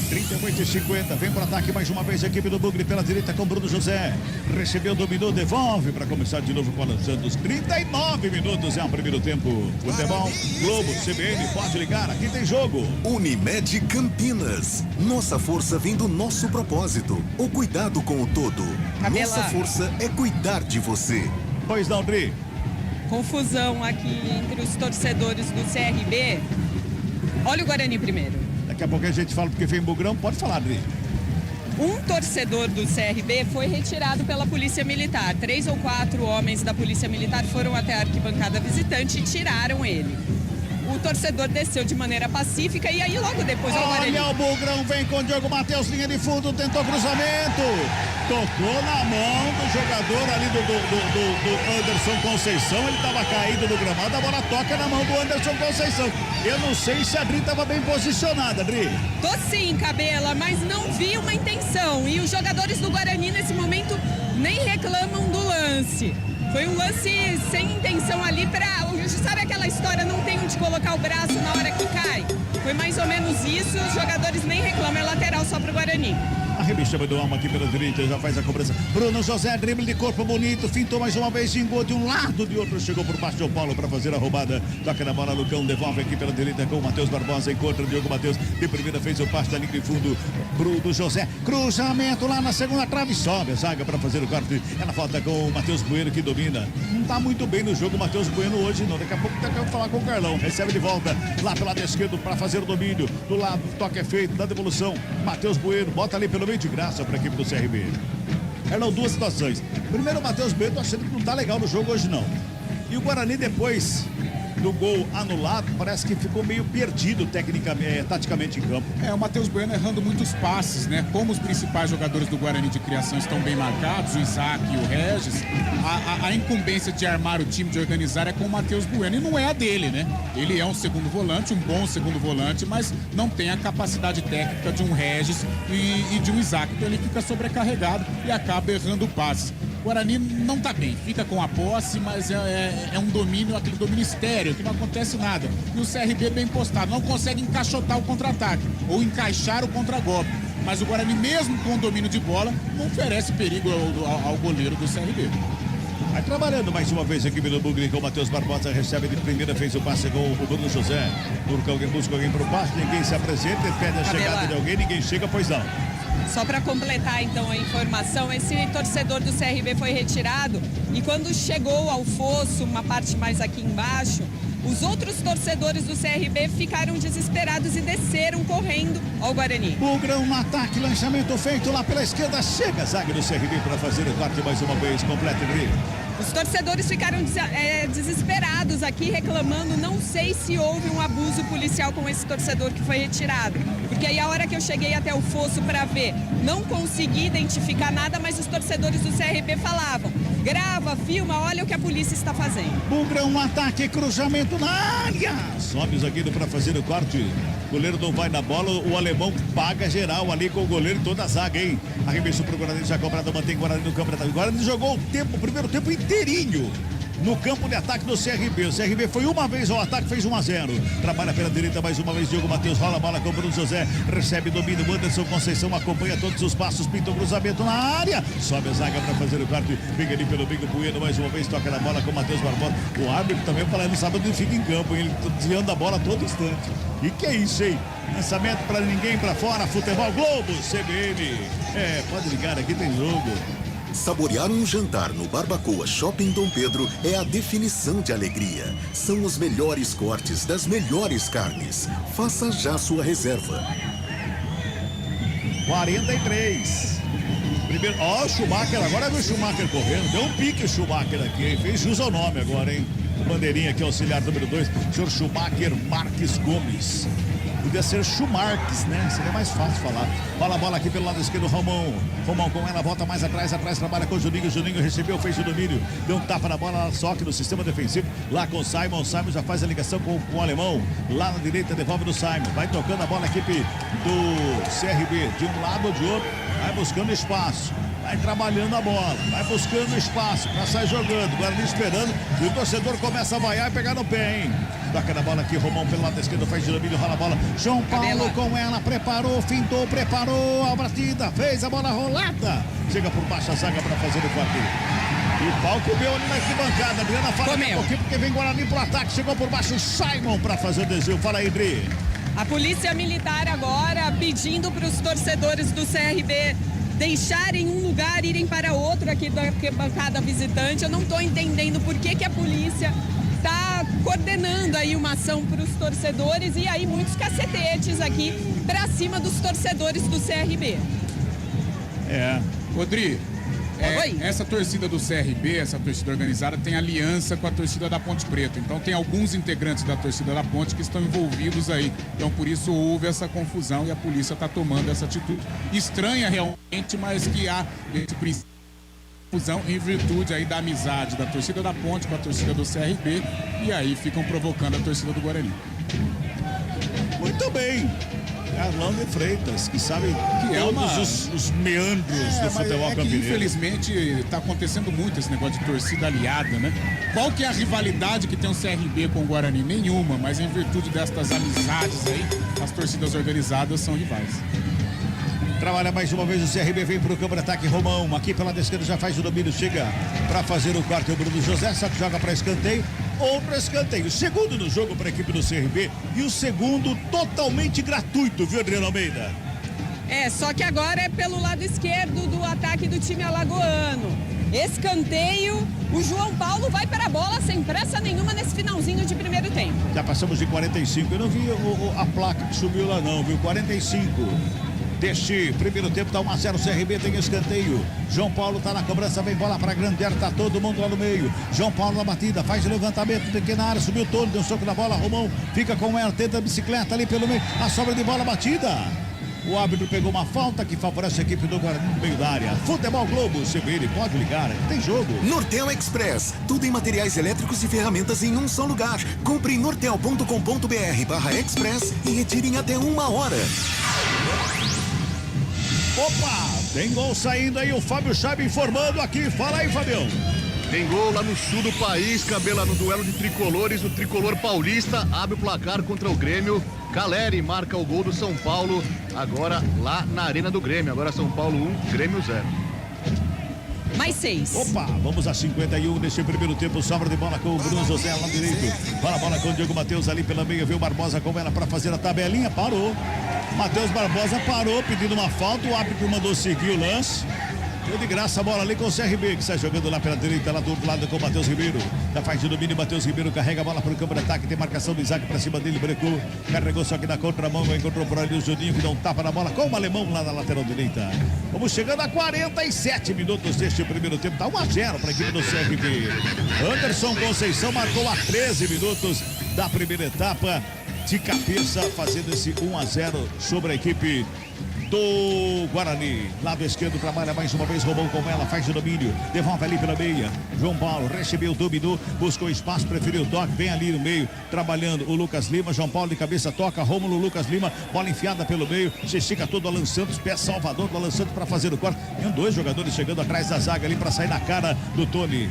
F: 38-50, vem para ataque mais uma vez a equipe do Bugre pela direita com Bruno José, recebeu, dominou, devolve para começar de novo com o Alan Santos. 39 minutos é o primeiro tempo. Futebol Globo, CBN, pode ligar, aqui tem jogo.
A: Unimed Campinas, nossa força vem do nosso propósito, o cuidado com o todo. Nossa força é cuidar de você.
F: Pois não, Dri?
D: Confusão aqui entre os torcedores do CRB. Olha o Guarani primeiro.
F: Daqui a pouco a gente fala porque vem Bugrão. Pode falar, Adri.
D: Um torcedor do CRB foi retirado pela Polícia Militar. 3 ou 4 homens da Polícia Militar foram até a arquibancada visitante e tiraram ele. O torcedor desceu de maneira pacífica e aí logo depois o Guarani...
F: Olha o Bugrão, vem com o Diogo Matheus, linha de fundo, tentou cruzamento. Tocou na mão do jogador ali do Anderson Conceição. Ele estava caído no gramado, a bola toca na mão do Anderson Conceição. Eu não sei se a Adri estava bem posicionada, Adri.
D: Tô sim, Cabela, mas não vi uma intenção. E os jogadores do Guarani nesse momento nem reclamam do lance. Foi um lance sem intenção ali pra... Sabe aquela história, não tem onde colocar o braço na hora que cai? Foi mais ou menos isso, os jogadores nem reclamam, é lateral só pro Guarani.
F: A revista do Alma aqui pela direita, já faz a cobrança. Bruno José, drible de corpo bonito, fintou mais uma vez, gingou de um lado, de outro, chegou por baixo do Paulo para fazer a roubada. Toca na bola, Lucão devolve aqui pela direita com o Matheus Barbosa, encontra o Diogo Matheus, de primeira fez o passe da linha de fundo. Bruno José, cruzamento lá na segunda trave, sobe a zaga para fazer o corte. Ela falta com o Matheus Bueno que domina. Não tá muito bem no jogo o Matheus Bueno hoje não, daqui a pouco tá querendo falar com o Carlão. Recebe de volta, lá pelo lado esquerdo para fazer o domínio. Do lado, o toque é feito, da devolução. Matheus Bueno, bota ali pelo meio de graça para a equipe do CRB. Eram duas situações. Primeiro, o Matheus Bueno, tô achando que não tá legal no jogo hoje não. E o Guarani depois do gol anulado, parece que ficou meio perdido tecnicamente, taticamente em campo.
E: O Matheus Bueno errando muitos passes, né? Como os principais jogadores do Guarani de criação estão bem marcados, o Isaac e o Regis, a incumbência de armar o time, de organizar é com o Matheus Bueno e não é a dele, né? Ele é um segundo volante, um bom segundo volante, mas não tem a capacidade técnica de um Regis e de um Isaac, então ele fica sobrecarregado e acaba errando passes. O Guarani não tá bem, fica com a posse, mas é um domínio, aquele domínio estéreo, que não acontece nada. E o CRB bem postado, não consegue encaixotar o contra-ataque ou encaixar o contra-golpe. Mas o Guarani, mesmo com o domínio de bola, não oferece perigo ao goleiro do CRB.
F: Vai trabalhando mais uma vez a equipe do Bugre com o Matheus Barbosa, recebe de primeira, fez o passe com o Bruno José. Busca alguém pro passe, ninguém se apresenta, pede a chegada de alguém, ninguém chega, pois não.
D: Só para completar então a informação, esse torcedor do CRB foi retirado e quando chegou ao fosso, uma parte mais aqui embaixo, os outros torcedores do CRB ficaram desesperados e desceram correndo ao Guarani.
F: Bugrão no ataque, lançamento feito lá pela esquerda, chega a zaga do CRB para fazer o corte mais uma vez, completa e
D: os torcedores ficaram desesperados aqui, reclamando, não sei se houve um abuso policial com esse torcedor que foi retirado. Porque aí a hora que eu cheguei até o fosso para ver, não consegui identificar nada, mas os torcedores do CRB falavam, grava, filma, olha o que a polícia está fazendo.
F: Bugrão no ataque, cruzamento na área. Sobe o zagueiro para fazer o corte. O goleiro não vai na bola, o alemão paga geral ali com o goleiro e toda a zaga, hein? Arremesso pro Guarani, já cobrado, mantém o Guarani no campo de ataque. O Guarani jogou o primeiro tempo inteirinho no campo de ataque do CRB. O CRB foi uma vez ao ataque, fez 1-0. Trabalha pela direita mais uma vez, Diogo Matheus rola a bola com o Bruno José, recebe domínio, Anderson Conceição acompanha todos os passos, pinta o cruzamento na área, sobe a zaga para fazer o corte, fica ali pelo Bingo Bueno, mais uma vez toca na bola com o Matheus Barbosa. O árbitro também falando, não sabe onde fica em campo, hein? Ele desviando a bola a todo instante. E que é isso, hein? Lançamento para ninguém, para fora, Futebol Globo, CBN. Pode ligar, aqui tem jogo.
A: Saborear um jantar no Barbacoa Shopping Dom Pedro é a definição de alegria. São os melhores cortes das melhores carnes. Faça já sua reserva.
F: 43. Primeiro, o Schumacher, agora viu o Schumacher correndo. Deu um pique o Schumacher aqui, hein? Fez jus ao nome agora, hein? O bandeirinha aqui, auxiliar número 2, senhor Schumacher Marques Gomes. Podia ser Schumarques, né? Seria mais fácil falar. Fala a bola aqui pelo lado esquerdo, Romão com ela, volta mais atrás, trabalha com o Juninho recebeu, fez o domínio, deu um tapa na bola, só que no sistema defensivo, lá com o Simon já faz a ligação com o alemão, lá na direita, devolve do Simon, vai tocando a bola a equipe do CRB, de um lado ou de outro, vai buscando espaço. Vai trabalhando a bola, vai buscando espaço para sair jogando, o Guarani esperando e o torcedor começa a vaiar e pegar no pé, hein? Toca na bola aqui, Romão pelo lado esquerdo, faz de domínio, rola a bola. João Paulo com ela, preparou, fintou, preparou a batida, fez a bola rolada. Chega por baixo a zaga para fazer o corte. E pau comeu ali na arquibancada. Adriana fala um pouquinho porque vem Guarani pro ataque. Chegou por baixo o Simon para fazer o desvio. Fala aí, Dri.
D: A polícia militar agora pedindo para os torcedores do CRB deixarem um lugar, irem para outro aqui da arquibancada visitante. Eu não estou entendendo por que a polícia está coordenando aí uma ação para os torcedores e aí muitos cacetetes aqui pra cima dos torcedores do CRB.
E: Rodrigo,
D: Oi.
E: essa torcida do CRB, essa torcida organizada, tem aliança com a torcida da Ponte Preta. Então tem alguns integrantes da torcida da Ponte que estão envolvidos aí. Então por isso houve essa confusão e a polícia está tomando essa atitude. Estranha realmente, mas que há esse princípio de confusão em virtude aí da amizade da torcida da Ponte com a torcida do CRB. E aí ficam provocando a torcida do Guarani.
F: Muito bem. Carlão de Freitas, que sabe
E: Que é
F: todos os meandros do futebol campineiro.
E: Infelizmente está acontecendo muito esse negócio de torcida aliada, né? Qual que é a rivalidade que tem o CRB com o Guarani? Nenhuma, mas em virtude destas amizades aí, as torcidas organizadas são rivais.
F: Trabalha mais uma vez o CRB, vem pro campo de ataque. Romão, aqui pela esquerda já faz o domínio, chega para fazer o corte. O Bruno José, só que joga para escanteio. Outro escanteio, segundo no jogo para a equipe do CRB e o segundo totalmente gratuito, viu, Adriano Almeida?
D: Só que agora é pelo lado esquerdo do ataque do time alagoano. Escanteio, o João Paulo vai para a bola sem pressa nenhuma nesse finalzinho de primeiro tempo.
F: Já passamos de 45, eu não vi a placa que subiu lá não, viu? 45. Deste primeiro tempo, tá 1-0, CRB tem escanteio. João Paulo tá na cobrança, vem bola pra grande área, tá todo mundo lá no meio. João Paulo na batida, faz o levantamento, pequena área, subiu todo, deu um soco na bola, Romão fica com ela, tenta a bicicleta ali pelo meio, a sobra de bola batida. O árbitro pegou uma falta que favorece a equipe do Guarani no meio da área. Futebol Globo, CBN, pode ligar, tem jogo.
A: Nortel Express, tudo em materiais elétricos e ferramentas em um só lugar. Compre em nortel.com.br/express e retire em até 1 hora.
F: Opa, tem gol saindo aí, o Fábio Chaib informando aqui. Fala aí, Fabião.
C: Tem gol lá no sul do país, Cabela, no duelo de tricolores. O tricolor paulista abre o placar contra o Grêmio. Caleri marca o gol do São Paulo, agora lá na Arena do Grêmio. Agora São Paulo 1, Grêmio 0.
D: Mais 6.
F: Opa, vamos a 51 neste primeiro tempo. Sobra de bola com o Bruno José lá direito. Fala a bola com o Diego Matheus ali pela meia. Viu o Barbosa com ela para fazer a tabelinha. Parou. Matheus Barbosa parou pedindo uma falta. O árbitro mandou seguir o lance. Deu de graça a bola ali com o CRB, que sai jogando lá pela direita, lá do outro lado com o Matheus Ribeiro. Já faz de domínio, Matheus Ribeiro carrega a bola para o campo de ataque. Tem marcação do Isaac para cima dele, brecou. Carregou só que na contramão, encontrou por ali o Juninho, que dá um tapa na bola com o alemão lá na lateral direita. Vamos chegando a 47 minutos deste primeiro tempo. Tá 1-0 para a equipe do CRB. Anderson Conceição marcou a 13 minutos da primeira etapa. De cabeça, fazendo esse 1-0 sobre a equipe do Guarani. Lado esquerdo trabalha mais uma vez, Romão com ela, faz o domínio, devolve ali pela meia. João Paulo recebeu, dominou, buscou espaço, preferiu o toque, vem ali no meio, trabalhando o Lucas Lima. João Paulo de cabeça toca, Rômulo, Lucas Lima, bola enfiada pelo meio, se estica todo o Alan Santos, pé Salvador do Alan Santos para fazer o corte. Tem 2 jogadores chegando atrás da zaga ali para sair na cara do Tony.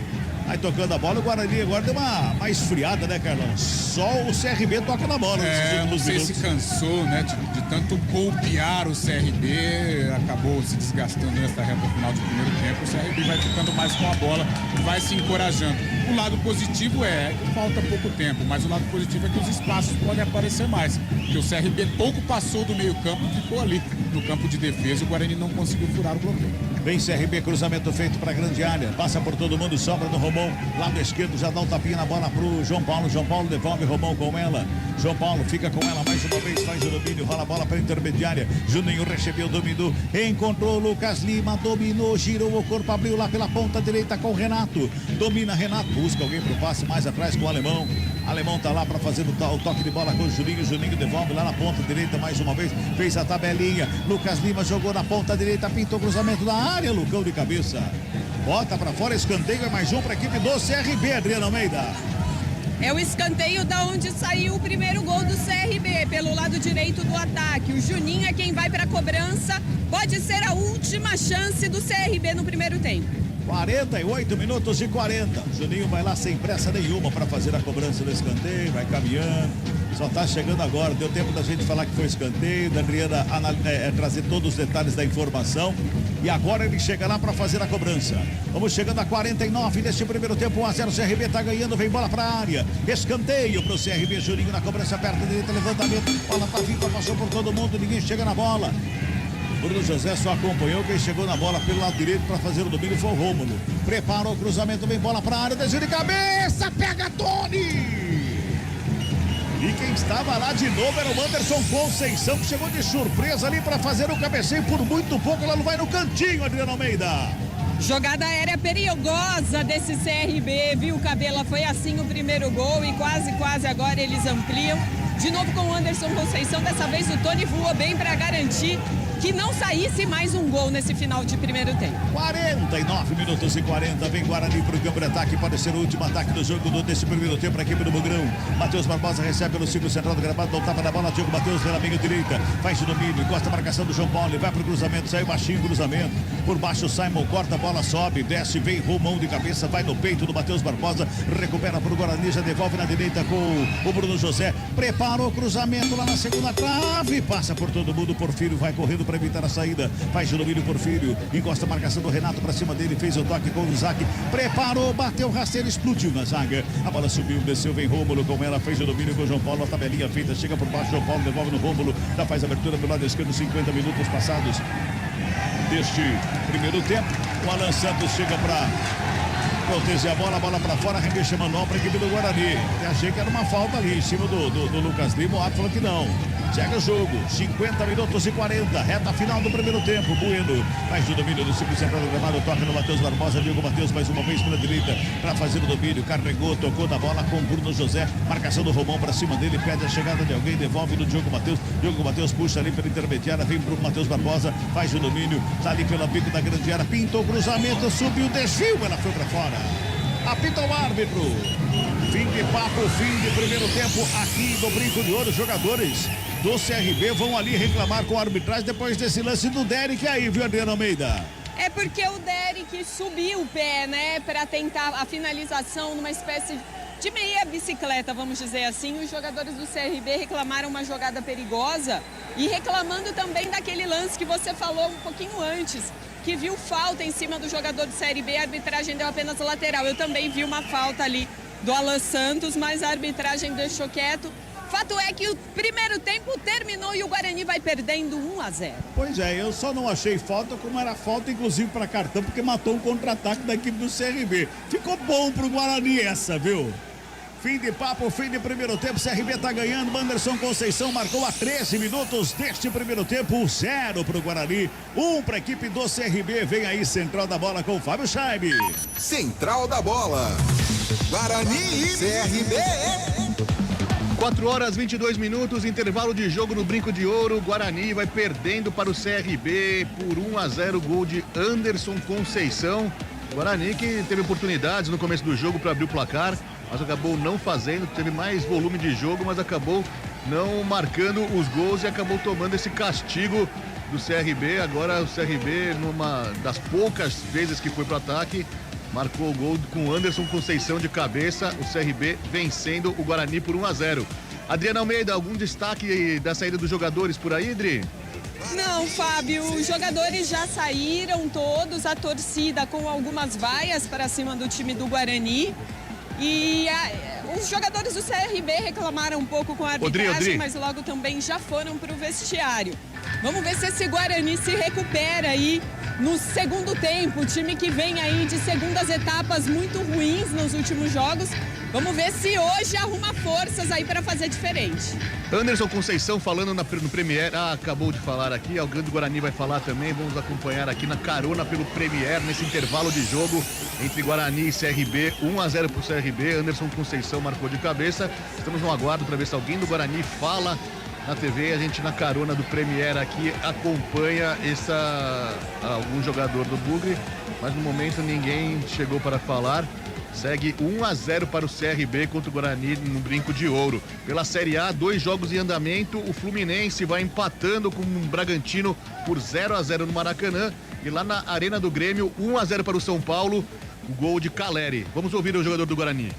F: Aí tocando a bola, o Guarani agora deu uma esfriada, né, Carlão? Só o CRB toca na bola.
E: Não sei se cansou, né, de tanto golpear o CRB, acabou se desgastando nessa reta final de primeiro tempo. O CRB vai ficando mais com a bola, vai se encorajando. O lado positivo é que falta pouco tempo, mas o lado positivo é que os espaços podem aparecer mais. Porque o CRB pouco passou do meio campo e ficou ali no campo de defesa. O Guarani não conseguiu furar o bloqueio.
F: Vem CRB, cruzamento feito para a grande área, passa por todo mundo, sobra no Romão, lado esquerdo, já dá um tapinha na bola pro João Paulo. João Paulo devolve, Romão com ela. João Paulo fica com ela mais uma vez, faz o domínio, rola a bola para a intermediária. Juninho recebeu, dominou, encontrou o Lucas Lima, dominou, girou o corpo, abriu lá pela ponta direita com o Renato. Domina Renato, busca alguém pro passe mais atrás com o Alemão. Alemão tá lá para fazer o toque de bola com o Juninho. Juninho devolve lá na ponta direita mais uma vez, fez a tabelinha. Lucas Lima jogou na ponta direita, pintou o cruzamento da área, Lucão de cabeça. Bota para fora, escanteio, é mais um para a equipe do CRB, Adriano Almeida.
D: É o escanteio da onde saiu o primeiro gol do CRB, pelo lado direito do ataque. O Juninho é quem vai para a cobrança. Pode ser a última chance do CRB no primeiro tempo.
F: 48 minutos e 40. Juninho vai lá sem pressa nenhuma para fazer a cobrança do escanteio, vai caminhando. Só tá chegando agora, deu tempo da gente falar que foi escanteio, da Adriana trazer todos os detalhes da informação. E agora ele chega lá para fazer a cobrança. Vamos chegando a 49 deste primeiro tempo, 1-0, CRB tá ganhando, vem bola para a área. Escanteio pro CRB, Juninho na cobrança, perto da direita, levantamento, bola para Viva, passou por todo mundo, ninguém chega na bola. Bruno José só acompanhou, quem chegou na bola pelo lado direito para fazer o domínio foi o Rômulo. Preparou o cruzamento, vem bola para a área, desvio de cabeça, pega Tony! E quem estava lá de novo era o Anderson Conceição, que chegou de surpresa ali para fazer o cabeceio. Por muito pouco ela não vai no cantinho, Adriano Almeida.
D: Jogada aérea perigosa desse CRB, viu, Cabela? Foi assim o primeiro gol e quase agora eles ampliam. De novo com o Anderson Conceição, dessa vez o Tony voou bem para garantir que não saísse mais um gol nesse final de primeiro tempo.
F: 49 minutos e 40, vem Guarani pro campo de ataque, pode ser o último ataque do jogo desse primeiro tempo para a equipe do Bugrão. Matheus Barbosa recebe pelo círculo central do gramado, não tava na bola, Diogo Matheus pela meia direita, faz o domínio, encosta a marcação do João Paulo, e vai pro cruzamento, saiu baixinho o cruzamento, por baixo o Simon corta, a bola sobe, desce, vem Romão de cabeça, vai no peito do Matheus Barbosa, recupera pro Guarani, já devolve na direita com o Bruno José, prepara o cruzamento lá na segunda trave, passa por todo mundo, Porfírio vai correndo para evitar a saída, faz o domínio Porfírio, encosta a marcação do Renato para cima dele, fez o toque com o Isaac, preparou, bateu rasteiro, explodiu na zaga, a bola subiu, desceu, vem Rômulo com ela, fez o domínio com o João Paulo, a tabelinha feita, chega por baixo, João Paulo devolve no Rômulo, já faz a abertura pelo lado esquerdo, 50 minutos passados deste primeiro tempo, o Alan Santos chega para proteger a bola para fora, remexe manual para a equipe do Guarani. Eu achei que era uma falta ali em cima do Lucas Lima, o árbitro falou que não. Chega o jogo, 50 minutos e 40, reta final do primeiro tempo. Bueno faz o domínio do círculo central do gramado, toca no Matheus Barbosa, Diogo Matheus mais uma vez pela direita para fazer o domínio, carregou, tocou da bola com Bruno José, marcação do Romão para cima dele, pede a chegada de alguém, devolve no Diogo Matheus puxa ali pela intermediária, vem pro Matheus Barbosa, faz o domínio, tá ali pela pico da grande área, pintou o cruzamento, subiu, desviou, ela foi para fora. Apita o árbitro. Fim de papo, fim de primeiro tempo aqui no Brinco de Ouro. Jogadores do CRB vão ali reclamar com a arbitragem depois desse lance do Derek aí, viu, Adriano Almeida?
D: É porque o Derek subiu o pé, né, para tentar a finalização numa espécie de meia bicicleta, vamos dizer assim. Os jogadores do CRB reclamaram uma jogada perigosa e reclamando também daquele lance que você falou um pouquinho antes, que viu falta em cima do jogador do CRB, a arbitragem deu apenas lateral. Eu também vi uma falta ali do Alan Santos, mas a arbitragem deixou quieto. Fato é que o primeiro tempo terminou e o Guarani vai perdendo 1-0.
F: Pois é, eu só não achei falta, como era falta inclusive para cartão, porque matou um contra-ataque da equipe do CRB. Ficou bom pro Guarani essa, viu? Fim de papo, fim de primeiro tempo, CRB tá ganhando, Anderson Conceição marcou a 13 minutos deste primeiro tempo, 0 pro Guarani, 1 pra equipe do CRB, vem aí central da bola com o Fábio Scheibe.
B: Central da bola, Guarani e CRB.
C: 4 horas 22 minutos, intervalo de jogo no Brinco de Ouro, Guarani vai perdendo para o CRB por 1-0, gol de Anderson Conceição. Guarani que teve oportunidades no começo do jogo para abrir o placar, mas acabou não fazendo, teve mais volume de jogo, mas acabou não marcando os gols e acabou tomando esse castigo do CRB. Agora o CRB, numa das poucas vezes que foi para o ataque, marcou o gol com Anderson Conceição de cabeça, o CRB vencendo o Guarani por 1-0. Adriano Almeida, algum destaque da saída dos jogadores por aí, Adri?
D: Não, Fábio, os jogadores já saíram todos, a torcida com algumas vaias para cima do time do Guarani. E os jogadores do CRB reclamaram um pouco com a arbitragem, mas logo também já foram para o vestiário. Vamos ver se esse Guarani se recupera aí no segundo tempo. O time que vem aí de segundas etapas muito ruins nos últimos jogos. Vamos ver se hoje arruma forças aí para fazer diferente.
C: Anderson Conceição falando no Premier, acabou de falar aqui, alguém do Guarani vai falar também, vamos acompanhar aqui na carona pelo Premier, nesse intervalo de jogo entre Guarani e CRB, 1-0 pro CRB, Anderson Conceição marcou de cabeça, estamos no aguardo para ver se alguém do Guarani fala na TV, a gente na carona do Premier aqui acompanha algum jogador do Bugre, mas no momento ninguém chegou para falar. Segue 1-0 para o CRB contra o Guarani no Brinco de Ouro. Pela Série A, 2 jogos em andamento. O Fluminense vai empatando com o Bragantino por 0-0 no Maracanã. E lá na Arena do Grêmio, 1-0 para o São Paulo. O gol de Caleri. Vamos ouvir o jogador do Guarani.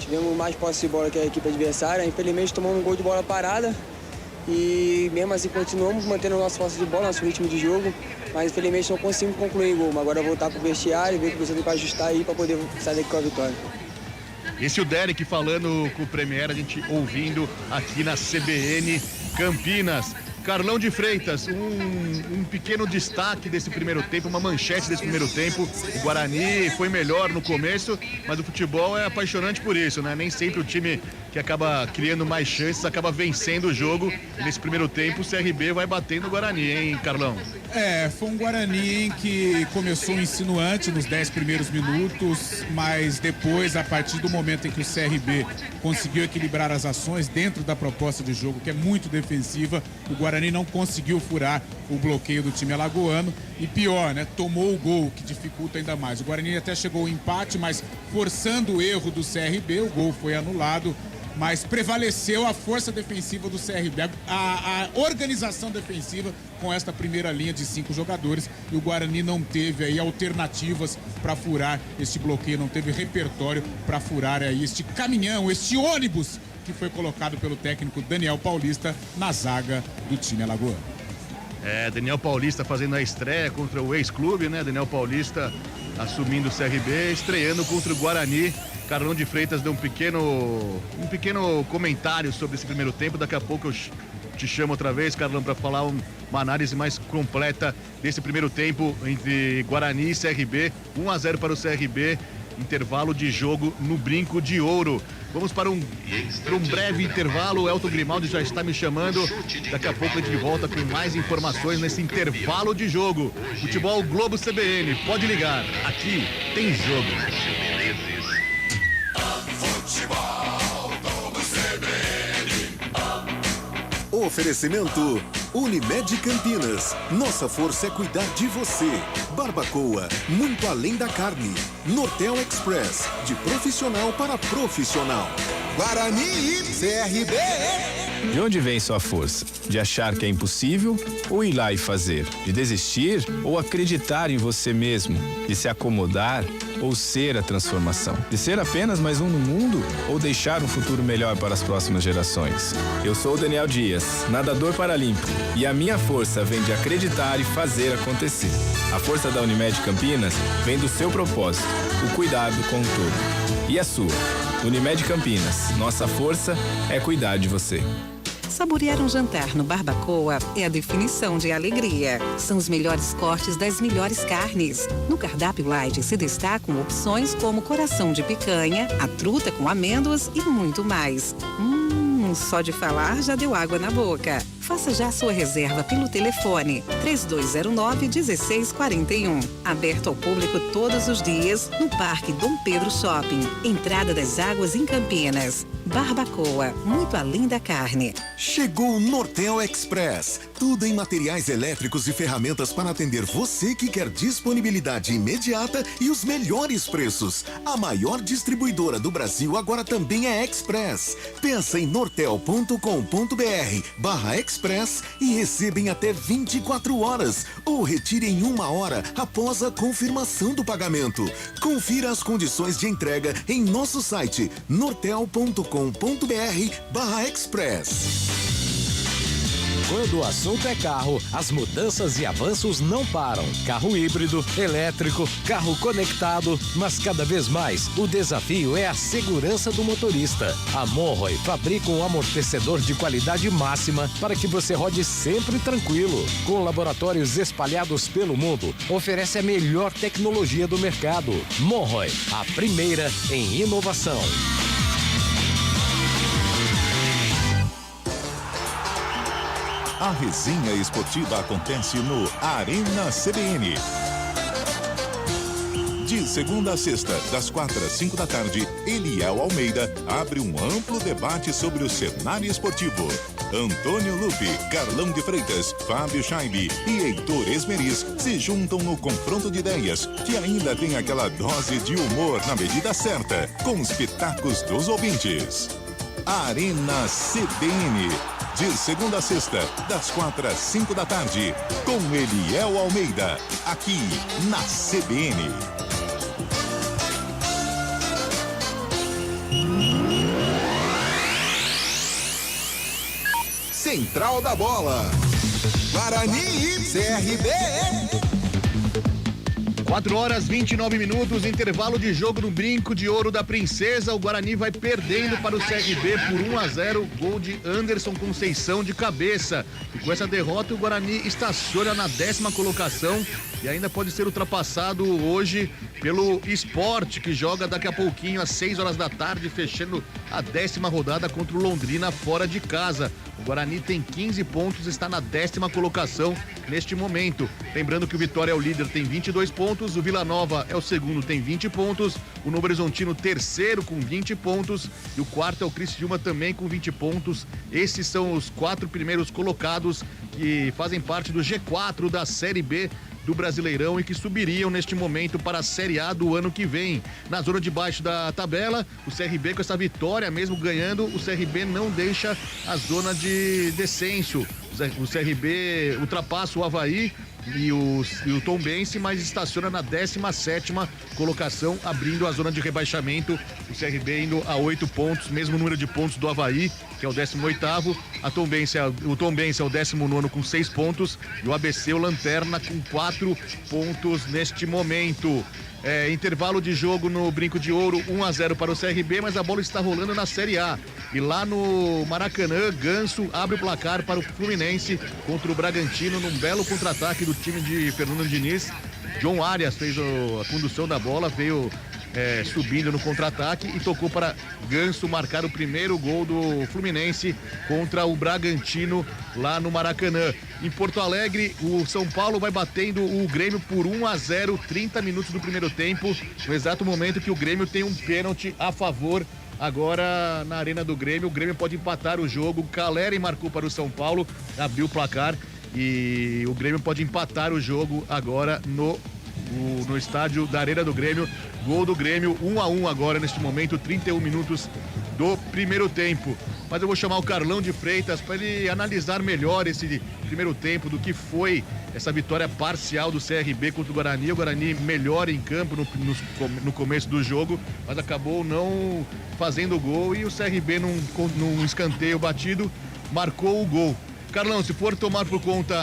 K: Tivemos mais posse de bola que a equipe adversária. Infelizmente tomamos um gol de bola parada. E mesmo assim continuamos mantendo a nossa posse de bola, nosso ritmo de jogo. Mas infelizmente não conseguimos concluir o gol. Agora voltar pro vestiário e ver o que você tem para ajustar aí para poder sair daqui com a vitória.
C: Esse é o Derek falando com o Premier, a gente ouvindo aqui na CBN Campinas. Carlão de Freitas, um pequeno destaque desse primeiro tempo, uma manchete desse primeiro tempo. O Guarani foi melhor no começo, mas o futebol é apaixonante por isso, né? Nem sempre o time que acaba criando mais chances, acaba vencendo o jogo. E nesse primeiro tempo o CRB vai batendo o Guarani, hein, Carlão?
E: Foi um Guarani que começou insinuante nos 10 primeiros minutos, mas depois, a partir do momento em que o CRB conseguiu equilibrar as ações dentro da proposta de jogo, que é muito defensiva, o Guarani não conseguiu furar o bloqueio do time alagoano e pior, né? Tomou o gol, que dificulta ainda mais. O Guarani até chegou ao empate, mas forçando o erro do CRB, o gol foi anulado. Mas prevaleceu a força defensiva do CRB, a organização defensiva com esta primeira linha de 5 jogadores, e o Guarani não teve aí alternativas para furar este bloqueio, não teve repertório para furar aí este caminhão, este ônibus que foi colocado pelo técnico Daniel Paulista na zaga do time alagoano.
C: Daniel Paulista fazendo a estreia contra o ex-clube, né? Daniel Paulista assumindo o CRB, estreando contra o Guarani. Carlão de Freitas deu um pequeno comentário sobre esse primeiro tempo. Daqui a pouco eu te chamo outra vez, Carlão, para falar uma análise mais completa desse primeiro tempo entre Guarani e CRB. 1-0 para o CRB, intervalo de jogo no Brinco de Ouro. Vamos para um breve intervalo. O Elton Grimaldi já está me chamando. Daqui a pouco a gente volta com mais informações nesse intervalo de jogo. Futebol Globo CBN, pode ligar. Aqui tem jogo.
A: Oferecimento Unimed Campinas. Nossa força é cuidar de você. Barbacoa, muito além da carne. Nortel Express, de profissional para profissional.
B: Guarani e CRB.
G: De onde vem sua força? De achar que é impossível ou ir lá e fazer? De desistir ou acreditar em você mesmo? De se acomodar ou ser a transformação? De ser apenas mais um no mundo ou deixar um futuro melhor para as próximas gerações? Eu sou o Daniel Dias, nadador paralímpico, e a minha força vem de acreditar e fazer acontecer. A força da Unimed Campinas vem do seu propósito, o cuidado com o todo. E a sua? Unimed Campinas, nossa força é cuidar de você.
H: Saborear um jantar no Barbacoa é a definição de alegria. São os melhores cortes das melhores carnes. No cardápio light se destacam opções como coração de picanha, a truta com amêndoas e muito mais. Só de falar já deu água na boca. Faça já a sua reserva pelo telefone 3209-1641. Aberto ao público todos os dias no Parque Dom Pedro Shopping. Entrada das Águas em Campinas. Barbacoa, muito além da carne.
A: Chegou o Nortel Express. Tudo em materiais elétricos e ferramentas para atender você que quer disponibilidade imediata e os melhores preços. A maior distribuidora do Brasil agora também é Express. Pensa em nortel.com.br/Express e receba em até 24 horas ou retire em 1 hora após a confirmação do pagamento. Confira as condições de entrega em nosso site nortel.com.br/Express.
L: Quando o assunto é carro, as mudanças e avanços não param. Carro híbrido, elétrico, carro conectado, mas cada vez mais o desafio é a segurança do motorista. A Monroy fabrica um amortecedor de qualidade máxima para que você rode sempre tranquilo. Com laboratórios espalhados pelo mundo, oferece a melhor tecnologia do mercado. Monroy, a primeira em inovação.
M: A resenha esportiva acontece no Arena CBN. De segunda a sexta, das 4 às 5 da tarde, Eliel Almeida abre um amplo debate sobre o cenário esportivo. Antônio Lupe, Carlão de Freitas, Fábio Scheibe e Heitor Esmeriz se juntam no confronto de ideias, que ainda tem aquela dose de humor na medida certa, com os pitacos dos ouvintes. Arena CBN. De segunda a sexta, das 4 às 5 da tarde, com Eliel Almeida, aqui na CBN.
B: Central da Bola. Guarani e CRB.
C: 4 horas 29 minutos, intervalo de jogo no Brinco de Ouro da Princesa. O Guarani vai perdendo para o CRB por 1-0, gol de Anderson Conceição de cabeça. E com essa derrota, o Guarani estaciona na 10ª colocação e ainda pode ser ultrapassado hoje pelo Sport, que joga daqui a pouquinho às 6 horas da tarde, fechando a 10ª rodada contra o Londrina fora de casa. O Guarani tem 15 pontos, está na 10ª colocação neste momento. Lembrando que o Vitória é o líder, tem 22 pontos, o Vila Nova é o segundo, tem 20 pontos, o Novo Horizontino terceiro com 20 pontos e o quarto é o Criciúma também com 20 pontos. Esses são os 4 primeiros colocados que fazem parte do G4 da Série B do Brasileirão e que subiriam neste momento para a Série A do ano que vem. Na zona de baixo da tabela, o CRB com essa vitória, mesmo ganhando, o CRB não deixa a zona de descenso. O CRB ultrapassa o Avaí e o Tombense, mas estaciona na 17ª colocação, abrindo a zona de rebaixamento. O CRB indo a 8 pontos, mesmo número de pontos do Avaí, que é o 18º. O Tombense é o 19º com 6 pontos e o ABC, o lanterna, com 4 pontos neste momento. Intervalo de jogo no Brinco de Ouro, 1-0 para o CRB, mas a bola está rolando na Série A. E lá no Maracanã, Ganso abre o placar para o Fluminense contra o Bragantino num belo contra-ataque do time de Fernando Diniz. John Arias fez a condução da bola, veio subindo no contra-ataque e tocou para Ganso marcar o primeiro gol do Fluminense contra o Bragantino lá no Maracanã. Em Porto Alegre, o São Paulo vai batendo o Grêmio por 1-0, 30 minutos do primeiro tempo, no exato momento que o Grêmio tem um pênalti a favor. Agora na Arena do Grêmio, o Grêmio pode empatar o jogo. Caleri marcou para o São Paulo, abriu o placar e o Grêmio pode empatar o jogo agora no estádio da Arena do Grêmio. Gol do Grêmio, 1-1 agora neste momento, 31 minutos do primeiro tempo. Mas eu vou chamar o Carlão de Freitas para ele analisar melhor esse primeiro tempo, do que foi essa vitória parcial do CRB contra o Guarani. O Guarani melhor em campo no começo do jogo, mas acabou não fazendo o gol e o CRB num escanteio batido marcou o gol. Carlão, se for tomar por conta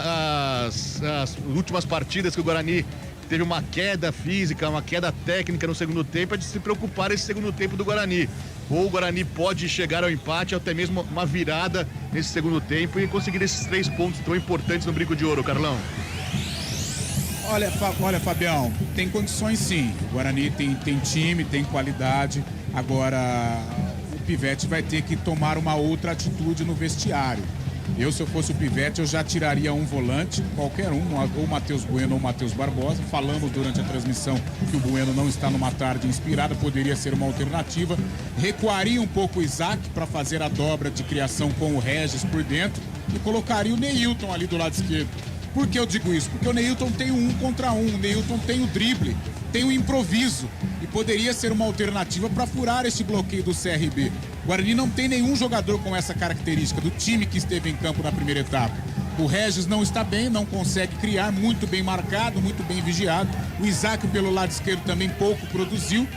C: as últimas partidas que o Guarani teve uma queda física, uma queda técnica no segundo tempo, é de se preocupar esse segundo tempo do Guarani. Ou o Guarani pode chegar ao empate, até mesmo uma virada nesse segundo tempo e conseguir esses 3 pontos tão importantes no Brinco de Ouro, Carlão.
E: Olha, Fabião, tem condições sim. O Guarani tem time, tem qualidade. Agora, o Pivete vai ter que tomar uma outra atitude no vestiário. Se eu fosse o Pivete, eu já tiraria um volante, qualquer um, ou o Matheus Bueno ou o Matheus Barbosa. Falamos durante a transmissão que o Bueno não está numa tarde inspirada, poderia ser uma alternativa. Recuaria um pouco o Isaac para fazer a dobra de criação com o Regis por dentro e colocaria o Neilton ali do lado esquerdo. Por que eu digo isso? Porque o Neilton tem o 1 contra 1, o Neilton tem o drible, tem o improviso e poderia ser uma alternativa para furar esse bloqueio do CRB. O Guarani não tem nenhum jogador com essa característica do time que esteve em campo na primeira etapa. O Regis não está bem, não consegue criar, muito bem marcado, muito bem vigiado. O Isaac pelo lado esquerdo também pouco produziu.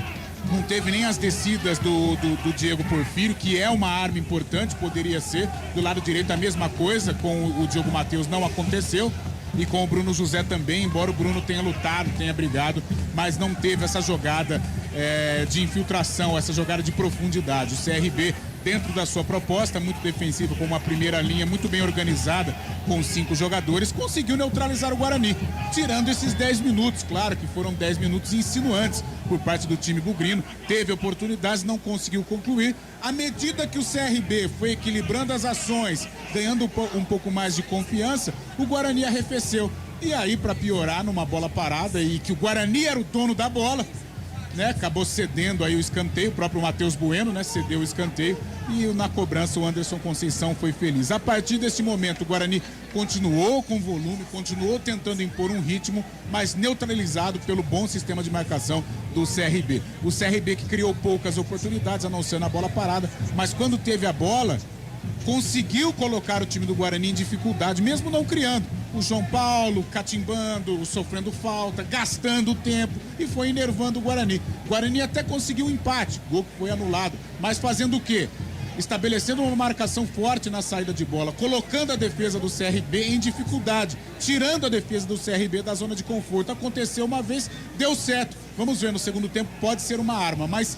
E: Não teve nem as descidas do Diego Porfírio, que é uma arma importante, poderia ser. Do lado direito a mesma coisa, com o Diogo Matheus não aconteceu. E com o Bruno José também, embora o Bruno tenha lutado, tenha brigado, mas não teve essa jogada de infiltração, essa jogada de profundidade. O CRB, dentro da sua proposta, muito defensiva, com uma primeira linha muito bem organizada, com 5 jogadores, conseguiu neutralizar o Guarani, tirando esses 10 minutos, claro que foram 10 minutos insinuantes por parte do time bugrino, teve oportunidades, não conseguiu concluir. À medida que o CRB foi equilibrando as ações, ganhando um pouco mais de confiança, o Guarani arrefeceu. E aí, para piorar, numa bola parada, e que o Guarani era o dono da bola, né? Acabou cedendo aí o escanteio, o próprio Matheus Bueno, né? Cedeu o escanteio e na cobrança o Anderson Conceição foi feliz. A partir desse momento o Guarani continuou com volume, continuou tentando impor um ritmo, mas neutralizado pelo bom sistema de marcação do CRB. O CRB que criou poucas oportunidades, a não ser na bola parada, mas quando teve a bola, conseguiu colocar o time do Guarani em dificuldade, mesmo não criando. O João Paulo catimbando, sofrendo falta, gastando tempo e foi enervando o Guarani. O Guarani até conseguiu um empate, gol que foi anulado, mas fazendo o quê? Estabelecendo uma marcação forte na saída de bola, colocando a defesa do CRB em dificuldade, tirando a defesa do CRB da zona de conforto. Aconteceu uma vez, deu certo. Vamos ver, no segundo tempo pode ser uma arma, mas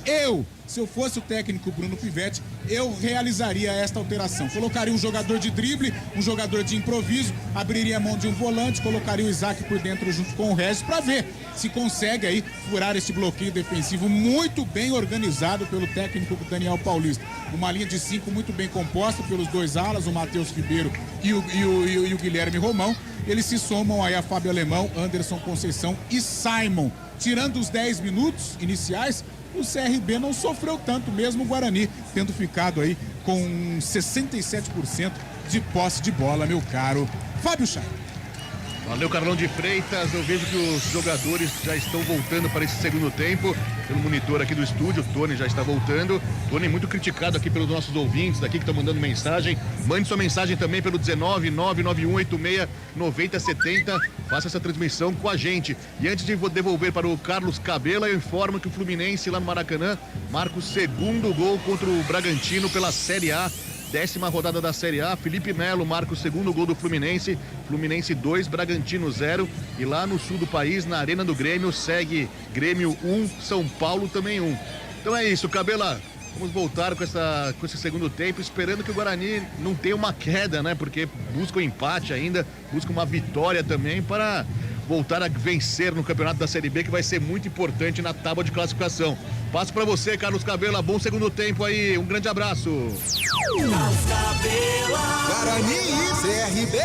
E: se eu fosse o técnico Bruno Pivetti, eu realizaria esta alteração. Colocaria um jogador de drible, um jogador de improviso, abriria a mão de um volante, colocaria o Isaac por dentro junto com o Regis para ver se consegue aí furar esse bloqueio defensivo muito bem organizado pelo técnico Daniel Paulista. Uma linha de 5 muito bem composta pelos dois alas, o Matheus Ribeiro e o Guilherme Romão. Eles se somam aí a Fábio Alemão, Anderson Conceição e Simon. Tirando os 10 minutos iniciais, o CRB não sofreu tanto, mesmo o Guarani tendo ficado aí com 67% de posse de bola, meu caro Fábio Chay.
C: Valeu, Carlão de Freitas. Eu vejo que os jogadores já estão voltando para esse segundo tempo. Pelo monitor aqui do estúdio, o Tony já está voltando. Tony muito criticado aqui pelos nossos ouvintes daqui que estão mandando mensagem. Mande sua mensagem também pelo 19991869070. Faça essa transmissão com a gente. E antes de devolver para o Carlos Cabela, eu informo que o Fluminense lá no Maracanã marca o segundo gol contra o Bragantino pela Série A. 10ª rodada da Série A, Felipe Melo marca o segundo gol do Fluminense, Fluminense 2, Bragantino 0, e lá no sul do país, na Arena do Grêmio, segue Grêmio 1, São Paulo também 1. Então é isso, Cabela, vamos voltar com esse segundo tempo, esperando que o Guarani não tenha uma queda, né, porque busca o empate ainda, busca uma vitória também para voltar a vencer no campeonato da Série B, que vai ser muito importante na tábua de classificação. Passo para você, Carlos Cabela, bom segundo tempo aí, um grande abraço.
B: Guarani e CRB.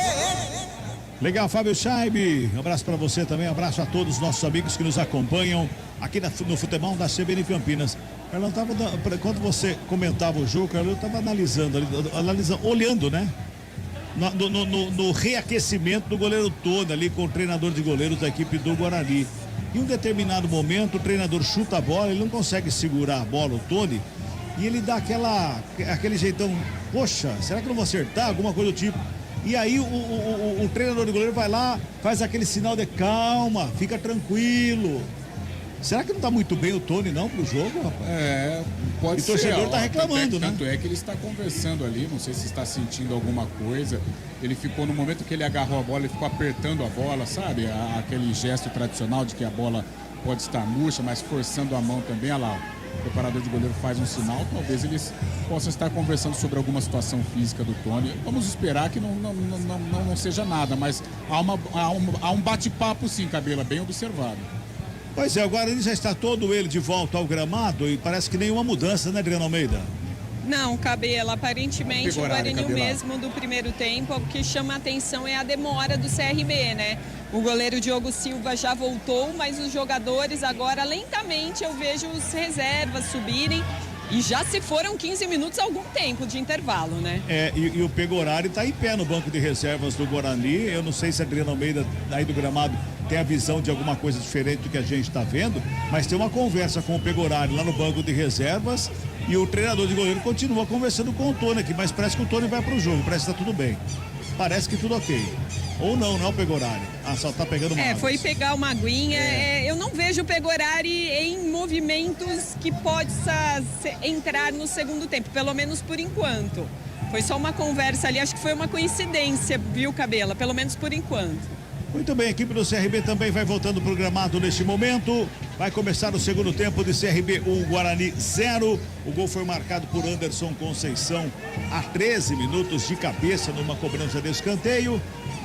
F: Legal, Fábio Chaib, um abraço para você também, um abraço a todos os nossos amigos que nos acompanham aqui no futebol da CBN Campinas. Carlão, quando você comentava o jogo, Carlão, eu estava analisando, olhando, né? No reaquecimento do goleiro Tony ali com o treinador de goleiros da equipe do Guarani. Em um determinado momento o treinador chuta a bola, ele não consegue segurar a bola, o Tony, e ele dá aquele jeitão, poxa, será que eu não vou acertar? Alguma coisa do tipo. E aí o treinador de goleiro vai lá, faz aquele sinal de calma, fica tranquilo. Será que não tá muito bem o Tony não pro jogo, rapaz?
E: Pode ser.
F: E o torcedor tá reclamando, né?
E: Tanto é que ele está conversando ali, não sei se está sentindo alguma coisa. Ele ficou, no momento que ele agarrou a bola, ele ficou apertando a bola, sabe? Aquele gesto tradicional de que a bola pode estar murcha, mas forçando a mão também. Olha lá, o preparador de goleiro faz um sinal, talvez eles possam estar conversando sobre alguma situação física do Tony. Vamos esperar que não seja nada, mas há um bate-papo sim, Cabela, bem observado.
F: Pois é, o Guarani já está todo ele de volta ao gramado e parece que nenhuma mudança, né, Adriano Almeida?
D: Não, Cabela, aparentemente o Guarani mesmo do primeiro tempo, o que chama a atenção é a demora do CRB, né? O goleiro Diogo Silva já voltou, mas os jogadores agora lentamente eu vejo os reservas subirem e já se foram 15 minutos, algum tempo de intervalo, né?
F: E o Pegorari está em pé no banco de reservas do Guarani. Eu não sei se a Adriano Almeida aí do gramado tem a visão de alguma coisa diferente do que a gente está vendo, mas tem uma conversa com o Pegorari lá no banco de reservas e o treinador de goleiro continua conversando com o Tony aqui, mas parece que o Tony vai para o jogo, parece que está tudo bem. Parece que tudo ok. Ou não o Pegorari. Só tá pegando uma
D: foi pegar uma aguinha. Eu não vejo o Pegorari em movimentos que possa entrar no segundo tempo, pelo menos por enquanto. Foi só uma conversa ali, acho que foi uma coincidência, viu, Cabela? Pelo menos por enquanto.
F: Muito bem, a equipe do CRB também vai voltando pro gramado neste momento. Vai começar o segundo tempo de CRB 1, Guarani 0. O gol foi marcado por Anderson Conceição a 13 minutos de cabeça numa cobrança de escanteio.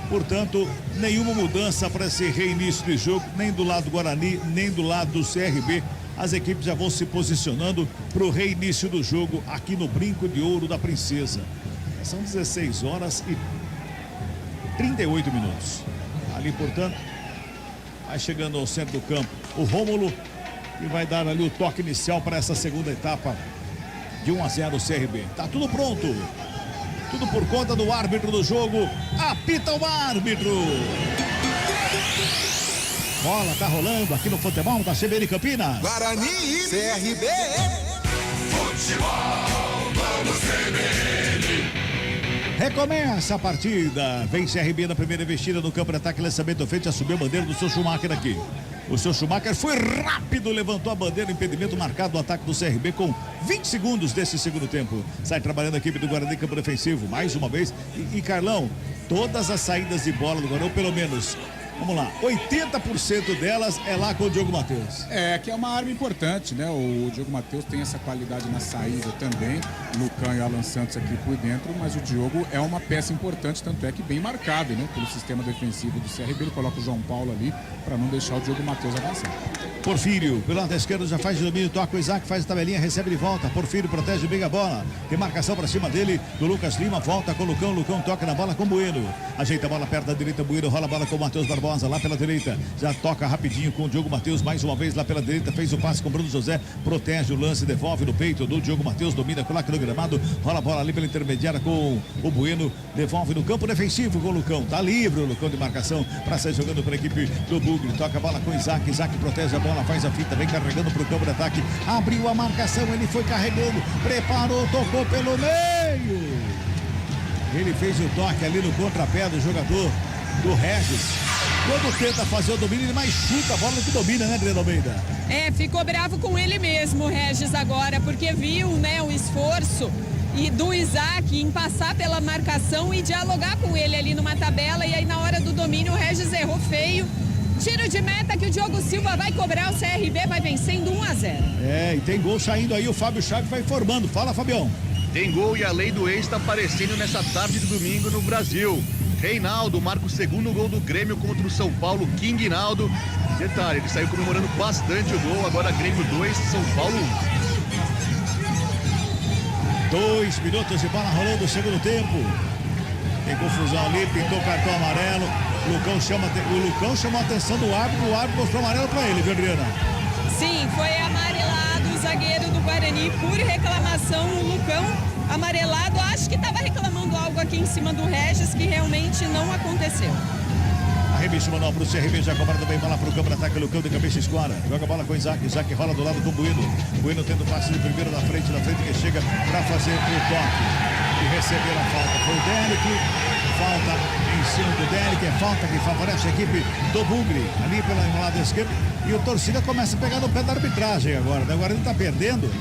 F: Portanto, nenhuma mudança para esse reinício de jogo, nem do lado do Guarani, nem do lado do CRB. As equipes já vão se posicionando para o reinício do jogo aqui no Brinco de Ouro da Princesa. São 16 horas e 38 minutos. Ali, portanto, vai chegando ao centro do campo o Rômulo e vai dar ali o toque inicial para essa segunda etapa de 1-0 o CRB. Tá tudo pronto. Tudo por conta do árbitro do jogo. Apita o árbitro. Bola tá rolando aqui no futebol da CBN Campinas.
B: Guarani e CRB.
N: Futebol, vamos CBN.
F: Recomeça a partida. Vem CRB na primeira investida no campo de ataque. Lançamento feito, já subiu a bandeira do seu Schumacher aqui. O seu Schumacher foi rápido, levantou a bandeira, impedimento marcado no ataque do CRB com 20 segundos desse segundo tempo. Sai trabalhando a equipe do Guarani, campo defensivo, mais uma vez. E Carlão, todas as saídas de bola do Guarani, ou pelo menos Vamos lá, 80% delas é lá com o Diogo Matheus.
E: Que é uma arma importante, né? O Diogo Matheus tem essa qualidade na saída também, Lucão e Alan Santos aqui por dentro, mas o Diogo é uma peça importante, tanto é que bem marcado, né? Pelo sistema defensivo do CRB, ele coloca o João Paulo ali para não deixar o Diogo Matheus avançar.
F: Porfírio, pelo lado esquerdo já faz o domínio, toca o Isaac, faz a tabelinha, recebe de volta. Porfírio protege, briga a bola. Tem marcação pra cima dele, do Lucas Lima, volta com o Lucão. Lucão toca na bola com o Bueno. Ajeita a bola perto da direita, Bueno rola a bola com o Matheus Barbosa lá pela direita. Já toca rapidinho com o Diogo Matheus, mais uma vez lá pela direita. Fez o passe com o Bruno José, protege o lance, devolve no peito do Diogo Matheus, domina, coloca no gramado, rola a bola ali pela intermediária com o Bueno, devolve no campo defensivo com o Lucão. Tá livre o Lucão de marcação pra sair jogando para a equipe do Bugre. Toca a bola com o Isaac, Isaac protege a bola, faz a fita, vem carregando pro campo de ataque, abriu a marcação, ele foi carregando, preparou, tocou pelo meio. Ele fez o toque ali no contrapé do jogador do Regis. Quando tenta fazer o domínio, ele mais chuta a bola do que domina, né, Adriano Almeida?
D: Ficou bravo com ele mesmo, o Regis, agora, porque viu, né, o esforço do Isaac em passar pela marcação e dialogar com ele ali numa tabela, e aí na hora do domínio o Regis errou feio. Tiro de meta que o Diogo Silva vai cobrar, o CRB vai vencendo 1-0.
F: E tem gol saindo aí, o Fábio Chaves vai informando. Fala, Fabião.
C: Tem gol e a lei do ex está aparecendo nessa tarde de domingo no Brasil. Reinaldo marca o segundo gol do Grêmio contra o São Paulo, King Naldo. Detalhe, ele saiu comemorando bastante o gol, agora Grêmio 2, São Paulo
F: 1. 2 minutos de bola rolando o segundo tempo. Tem confusão ali, pintou cartão amarelo. O Lucão chamou a atenção do árbitro, o árbitro mostrou amarelo para ele, viu, Adriana?
D: Sim, foi amarelado o zagueiro do Guarani por reclamação. O Lucão amarelado, acho que estava reclamando algo aqui em cima do Regis que realmente não aconteceu.
F: Arremesso manual pro CRB, já cobrado bem, bola pro campo de ataque, Lucão de cabeça escora, joga a bola com Isaac, Isaac rola do lado com o Bueno. Bueno tendo passe de primeiro na frente que chega para fazer o toque e receber a falta. Foi o Derek. Falta em cima do Derek, é falta que favorece a equipe do Bugre, ali pelo lado esquerdo. E o torcida começa a pegar no pé da arbitragem agora, né? Agora ele tá perdendo.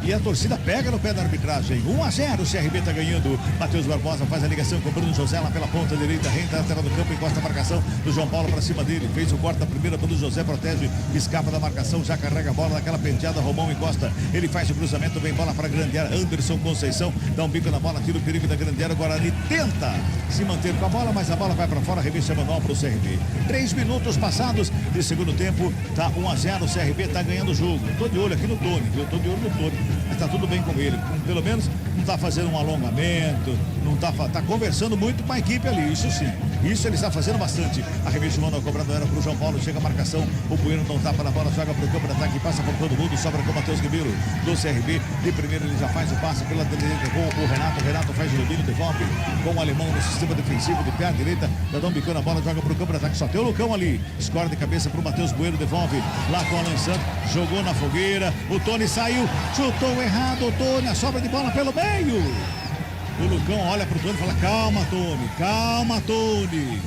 F: E a torcida pega no pé da arbitragem. 1-0, o CRB tá ganhando. Matheus Barbosa faz a ligação com o Bruno José lá pela ponta direita. Renta a lateral do campo, encosta a marcação do João Paulo pra cima dele. Fez o corte da primeira, Bruno José protege, escapa da marcação, já carrega a bola naquela penteada. Romão encosta, ele faz o cruzamento, vem bola pra grande área. Anderson Conceição dá um bico na bola, tira o perigo da grande área. Guarani tenta se manter com a bola, mas a bola vai pra fora. Revista manual pro CRB. 3 minutos passados de segundo tempo, tá 1-0. O CRB tá ganhando o jogo. Tô de olho aqui no Tony, viu? Tô de olho no Tony. Mas tá tudo bem com ele, pelo menos não tá fazendo um alongamento, não tá conversando muito com a equipe ali, isso sim, isso ele está fazendo bastante. Arremesso mano, cobrando era pro João Paulo, chega a marcação, o Bueno não tapa na bola, joga pro campo de ataque, passa por todo mundo, sobra com o Matheus Ribeiro do CRB, de primeiro ele já faz o passe pela direita com o Renato faz o domínio, devolve com o alemão no sistema defensivo de pé à direita, já dá um bicão na bola, joga pro campo de ataque, só tem o Lucão ali, escora de cabeça pro Matheus Bueno, devolve lá com o Alan Santos, jogou na fogueira, o Tony saiu, chutou errado, o Tony, a sobra de bola pelo meio. O Lucão olha pro Tony e fala: calma, Tony.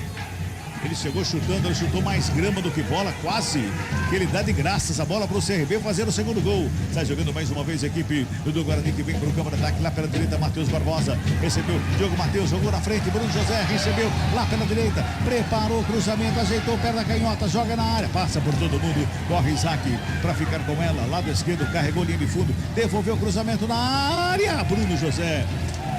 F: Ele chegou chutando, ele chutou mais grama do que bola, quase que ele dá de graças a bola pro CRB fazer o segundo gol. Está jogando mais uma vez a equipe do Guarani que vem pro campo de ataque lá pela direita. Matheus Barbosa recebeu, Diogo Matheus jogou na frente, Bruno José recebeu lá pela direita, preparou o cruzamento, ajeitou perna canhota, joga na área, passa por todo mundo, corre Isaac para ficar com ela, lado esquerdo, carregou linha de fundo, devolveu o cruzamento na área, Bruno José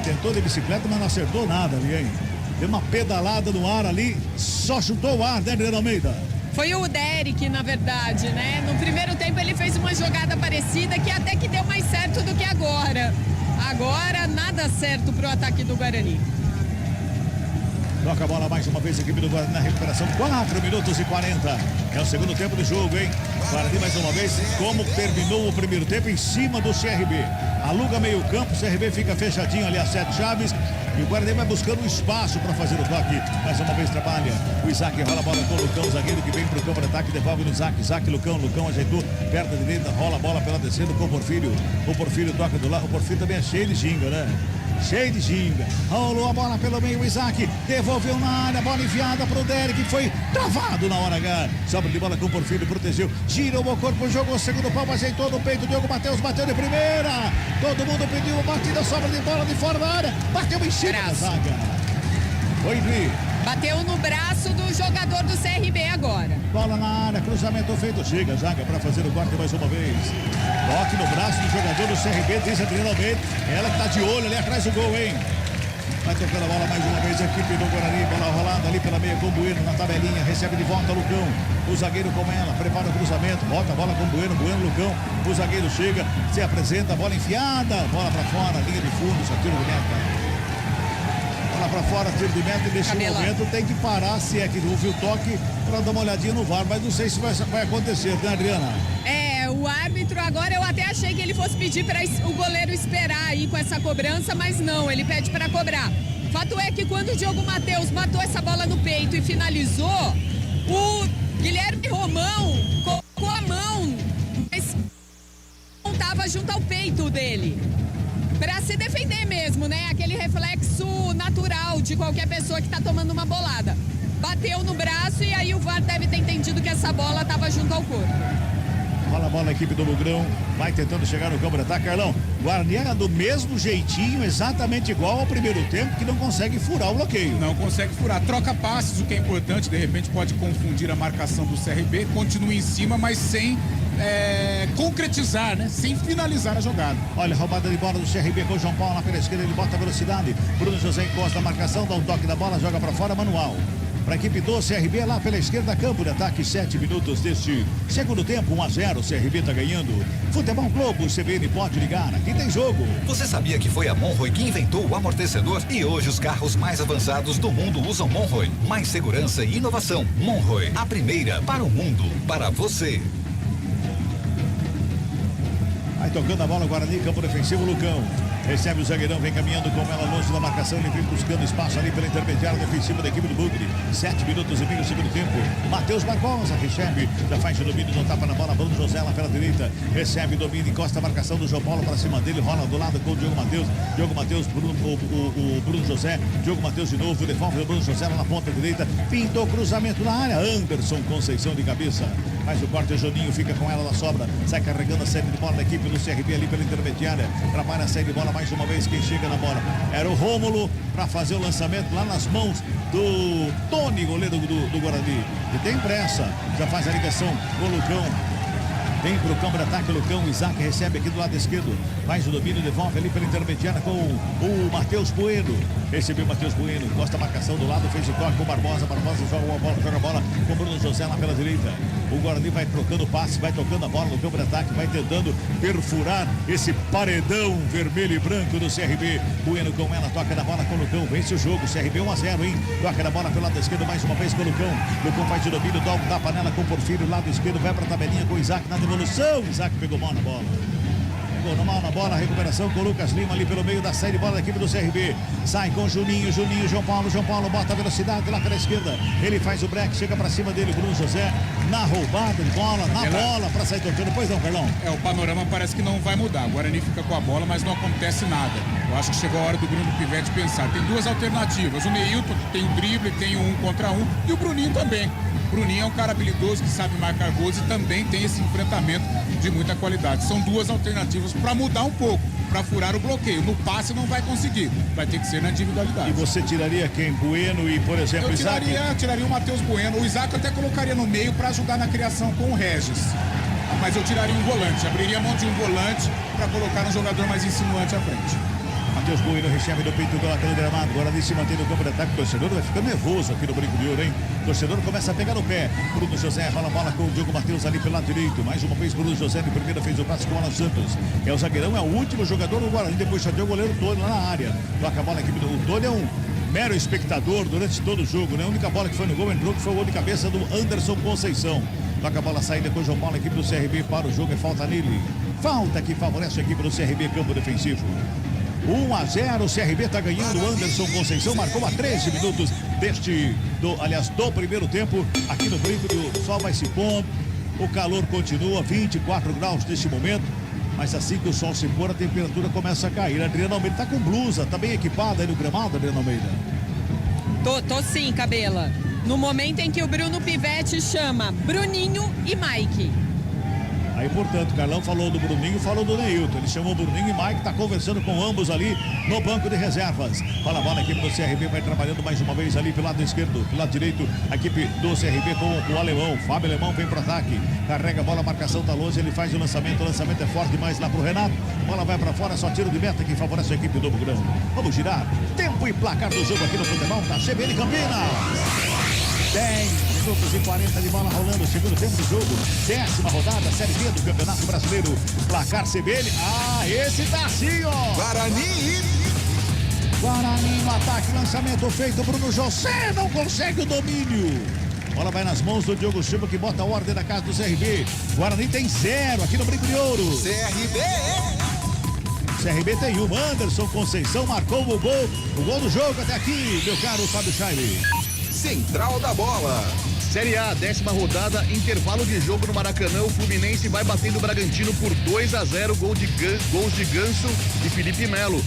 F: tentou de bicicleta, mas não acertou nada ali, hein? Deu uma pedalada no ar ali, só chutou o ar, né, Adriano Almeida?
D: Foi o Derek, na verdade, né? No primeiro tempo ele fez uma jogada parecida que até que deu mais certo do que agora. Agora nada certo pro ataque do Guarani.
F: Toca a bola mais uma vez, a equipe do Guarani na recuperação, 4 minutos e 40. É o segundo tempo do jogo, hein? Guarani mais uma vez, como terminou o primeiro tempo em cima do CRB. Aluga meio campo, o CRB fica fechadinho ali a 7 chaves. E o Guarani vai buscando um espaço para fazer o toque. Mais uma vez trabalha. O Isaac rola a bola com o Lucão, zagueiro que vem pro campo de ataque, devolve no Isaac, Lucão ajeitou, perto da direita, rola a bola pela descendo com o Porfírio. O Porfírio toca do lado, o Porfírio também é cheio de ginga, né? Cheio de ginga, rolou a bola pelo meio, o Isaac devolveu na área, bola enviada pro Derek, foi travado na hora H, sobra de bola com o Porfírio, protegeu, girou o corpo, jogou o segundo pau, ajeitou no peito, Diogo Matheus bateu de primeira, todo mundo pediu uma batida, sobra de bola de fora da área, bateu em cima da zaga. Oi, Luiz.
D: Bateu no braço do jogador do CRB agora.
F: Bola na área, cruzamento feito. Chega, zaga para fazer o corte mais uma vez. Toque no braço do jogador do CRB, diz Adriana Almeida. Ela que tá de olho ali atrás do gol, hein? Vai tocando a bola mais uma vez a equipe do Guarani. Bola rolada ali pela meia com o Bueno na tabelinha. Recebe de volta o Lucão. O zagueiro com ela. Prepara o cruzamento. Bota a bola com o Bueno. Bueno, Lucão. O zagueiro chega. Se apresenta. Bola enfiada. Bola pra fora. Linha de fundo. Só tiro de meta. Bola pra fora. Tiro de meta. E nesse momento tem que parar. Se é que houve o toque. Pra dar uma olhadinha no VAR. Mas não sei se vai acontecer, né, Adriana?
D: O árbitro agora, eu até achei que ele fosse pedir para o goleiro esperar aí com essa cobrança, mas não, ele pede para cobrar. Fato é que quando o Diogo Matheus matou essa bola no peito e finalizou, o Guilherme Romão colocou a mão, mas não estava junto ao peito dele. Para se defender mesmo, né? Aquele reflexo natural de qualquer pessoa que está tomando uma bolada. Bateu no braço e aí o VAR deve ter entendido que essa bola estava junto ao corpo.
F: Bola a bola, a equipe do Bugrão vai tentando chegar no campo de ataque. Carlão, Guarani é do mesmo jeitinho, exatamente igual ao primeiro tempo, que não consegue furar o bloqueio.
E: Não consegue furar, troca passes, o que é importante, de repente pode confundir a marcação do CRB, continua em cima, mas sem concretizar, né? Sem finalizar a jogada.
F: Olha, roubada de bola do CRB com o João Paulo na pela esquerda, ele bota a velocidade. Bruno José encosta a marcação, dá um toque da bola, joga pra fora, manual. Para a equipe do CRB lá pela esquerda, campo de ataque, 7 minutos deste segundo tempo, 1-0, CRB tá ganhando. Futebol Globo, CBN pode ligar, aqui tem jogo.
J: Você sabia que foi a Monroe que inventou o amortecedor? E hoje os carros mais avançados do mundo usam Monroe. Mais segurança e inovação. Monroe, a primeira para o mundo, para você.
F: Vai tocando a bola, Guarani, campo defensivo, Lucão. Recebe o zagueirão, vem caminhando com ela longe da marcação, ele vem buscando espaço ali pela intermediária defensiva da equipe do Bugre. 7 minutos e meio do segundo tempo. Matheus Barbosa recebe, já faz o domínio, não tapa na bola, Bruno José lá pela direita. Recebe, domínio, encosta a marcação do João Paulo para cima dele, rola do lado com o Diogo Matheus. Diogo Matheus, o Bruno José, Diogo Matheus de novo, devolve o Bruno José lá na ponta direita. Pintou cruzamento na área, Anderson Conceição de cabeça. Mas o corte, Juninho fica com ela na sobra, sai carregando a série de bola da equipe do CRB ali pela intermediária. Trabalha a série de bola mais uma vez, quem chega na bola era o Rômulo para fazer o lançamento lá nas mãos do Tony, goleiro do Guarani. E tem pressa, já faz a ligação com o Lucão. Vem pro campo de ataque, Lucão, Isaac recebe aqui do lado esquerdo, faz o domínio, devolve ali pela intermediária com o Matheus Bueno. Recebeu o Matheus Bueno, encosta a marcação do lado, fez o toque com o Barbosa, joga a bola com o Bruno José lá pela direita. O Guarani vai trocando passe, vai tocando a bola no campo de ataque, vai tentando perfurar esse paredão vermelho e branco do CRB. Bueno com ela, toca na bola com o Lucão, vence o jogo, CRB 1-0, hein? Toca na bola pelo lado esquerdo mais uma vez com o Lucão. Lucão faz o domínio, dá um tapa nela com o Porfírio, lado esquerdo, vai pra tabelinha com o Isaac na devolução. Isaac pegou mal na bola. Pegou mal na bola, a recuperação com o Lucas Lima ali pelo meio da série de bola da equipe do CRB. Sai com Juninho, João Paulo bota a velocidade lá pela esquerda. Ele faz o break, chega pra cima dele, Bruno José, na roubada de bola, na bola pra sair tocando. Pois não, Carlão?
E: O panorama parece que não vai mudar. O Guarani fica com a bola, mas não acontece nada. Eu acho que chegou a hora do Bruno Pivetti pensar. Tem duas alternativas. O Neilton tem um drible, tem um contra um, e o Bruninho também. Bruninho é um cara habilidoso que sabe marcar gols e também tem esse enfrentamento de muita qualidade. São duas alternativas para mudar um pouco, para furar o bloqueio. No passe não vai conseguir, vai ter que ser na individualidade.
F: E você tiraria quem? Bueno e, por exemplo,
E: eu
F: Isaac?
E: Tiraria o Matheus Bueno. O Isaac eu até colocaria no meio para ajudar na criação com o Regis. Mas eu tiraria um volante, abriria a mão de um volante para colocar um jogador mais insinuante à frente.
F: Matheus Bueno recebe do peito do lateral gramado. Agora ali se mantém no campo de ataque. O torcedor vai ficando nervoso aqui no Brinco de Ouro, hein? O torcedor começa a pegar no pé. Bruno José rola a bola com o Diogo Matheus ali pelo lado direito. Mais uma vez, Bruno José de primeira fez o passe com o Alan Santos. É o zagueirão, é o último jogador do Guarani. Depois chateou o goleiro Tony lá na área. Toca a bola aqui. O Tony é um mero espectador durante todo o jogo, né? A única bola que foi no gol entrou, que foi o gol de cabeça do Anderson Conceição. Toca a bola saída com o João Paulo, a equipe do CRB para o jogo. É falta nele. Falta que favorece a equipe do CRB, campo defensivo. 1-0, o CRB está ganhando. O Anderson Conceição marcou a 13 minutos do primeiro tempo. Aqui no Brinco, o sol vai se pondo, o calor continua, 24 graus neste momento. Mas assim que o sol se pôr, a temperatura começa a cair. A Adriana Almeida está com blusa, está bem equipada aí no gramado, Adriana Almeida?
D: Tô sim, Cabela. No momento em que o Bruno Pivetti chama Bruninho e Mike.
F: A Aí, portanto, Carlão falou do Bruninho, falou do Neilton. Ele chamou o Bruninho e Mike, tá conversando com ambos ali no banco de reservas. Fala a bola, a equipe do CRB vai trabalhando mais uma vez ali pelo lado esquerdo, pelo lado direito, a equipe do CRB com o Alemão. Fábio Alemão vem pro ataque, carrega a bola, a marcação da Lousa, ele faz o lançamento é forte demais lá pro Renato. Bola vai pra fora, só tiro de meta que favorece a equipe do Novo Grande. Vamos girar. Tempo e placar do jogo aqui no futebol da CBN Campinas. 10 minutos e 40 de bola rolando, segundo tempo do jogo, 10ª rodada, Série B do Campeonato Brasileiro. Placar CBN, esse tá assim, ó. Guarani no ataque, lançamento feito, Bruno José não consegue o domínio. Bola vai nas mãos do Diogo Silva, que bota a ordem da casa do CRB. Guarani tem 0 aqui no Brinco de Ouro. CRB tem 1, Anderson Conceição marcou o gol do jogo até aqui, meu caro Fábio Chaile.
B: Central da Bola.
C: Série A, 10ª rodada, intervalo de jogo no Maracanã. O Fluminense vai batendo o Bragantino por 2-0, gols de Ganso e Felipe Melo.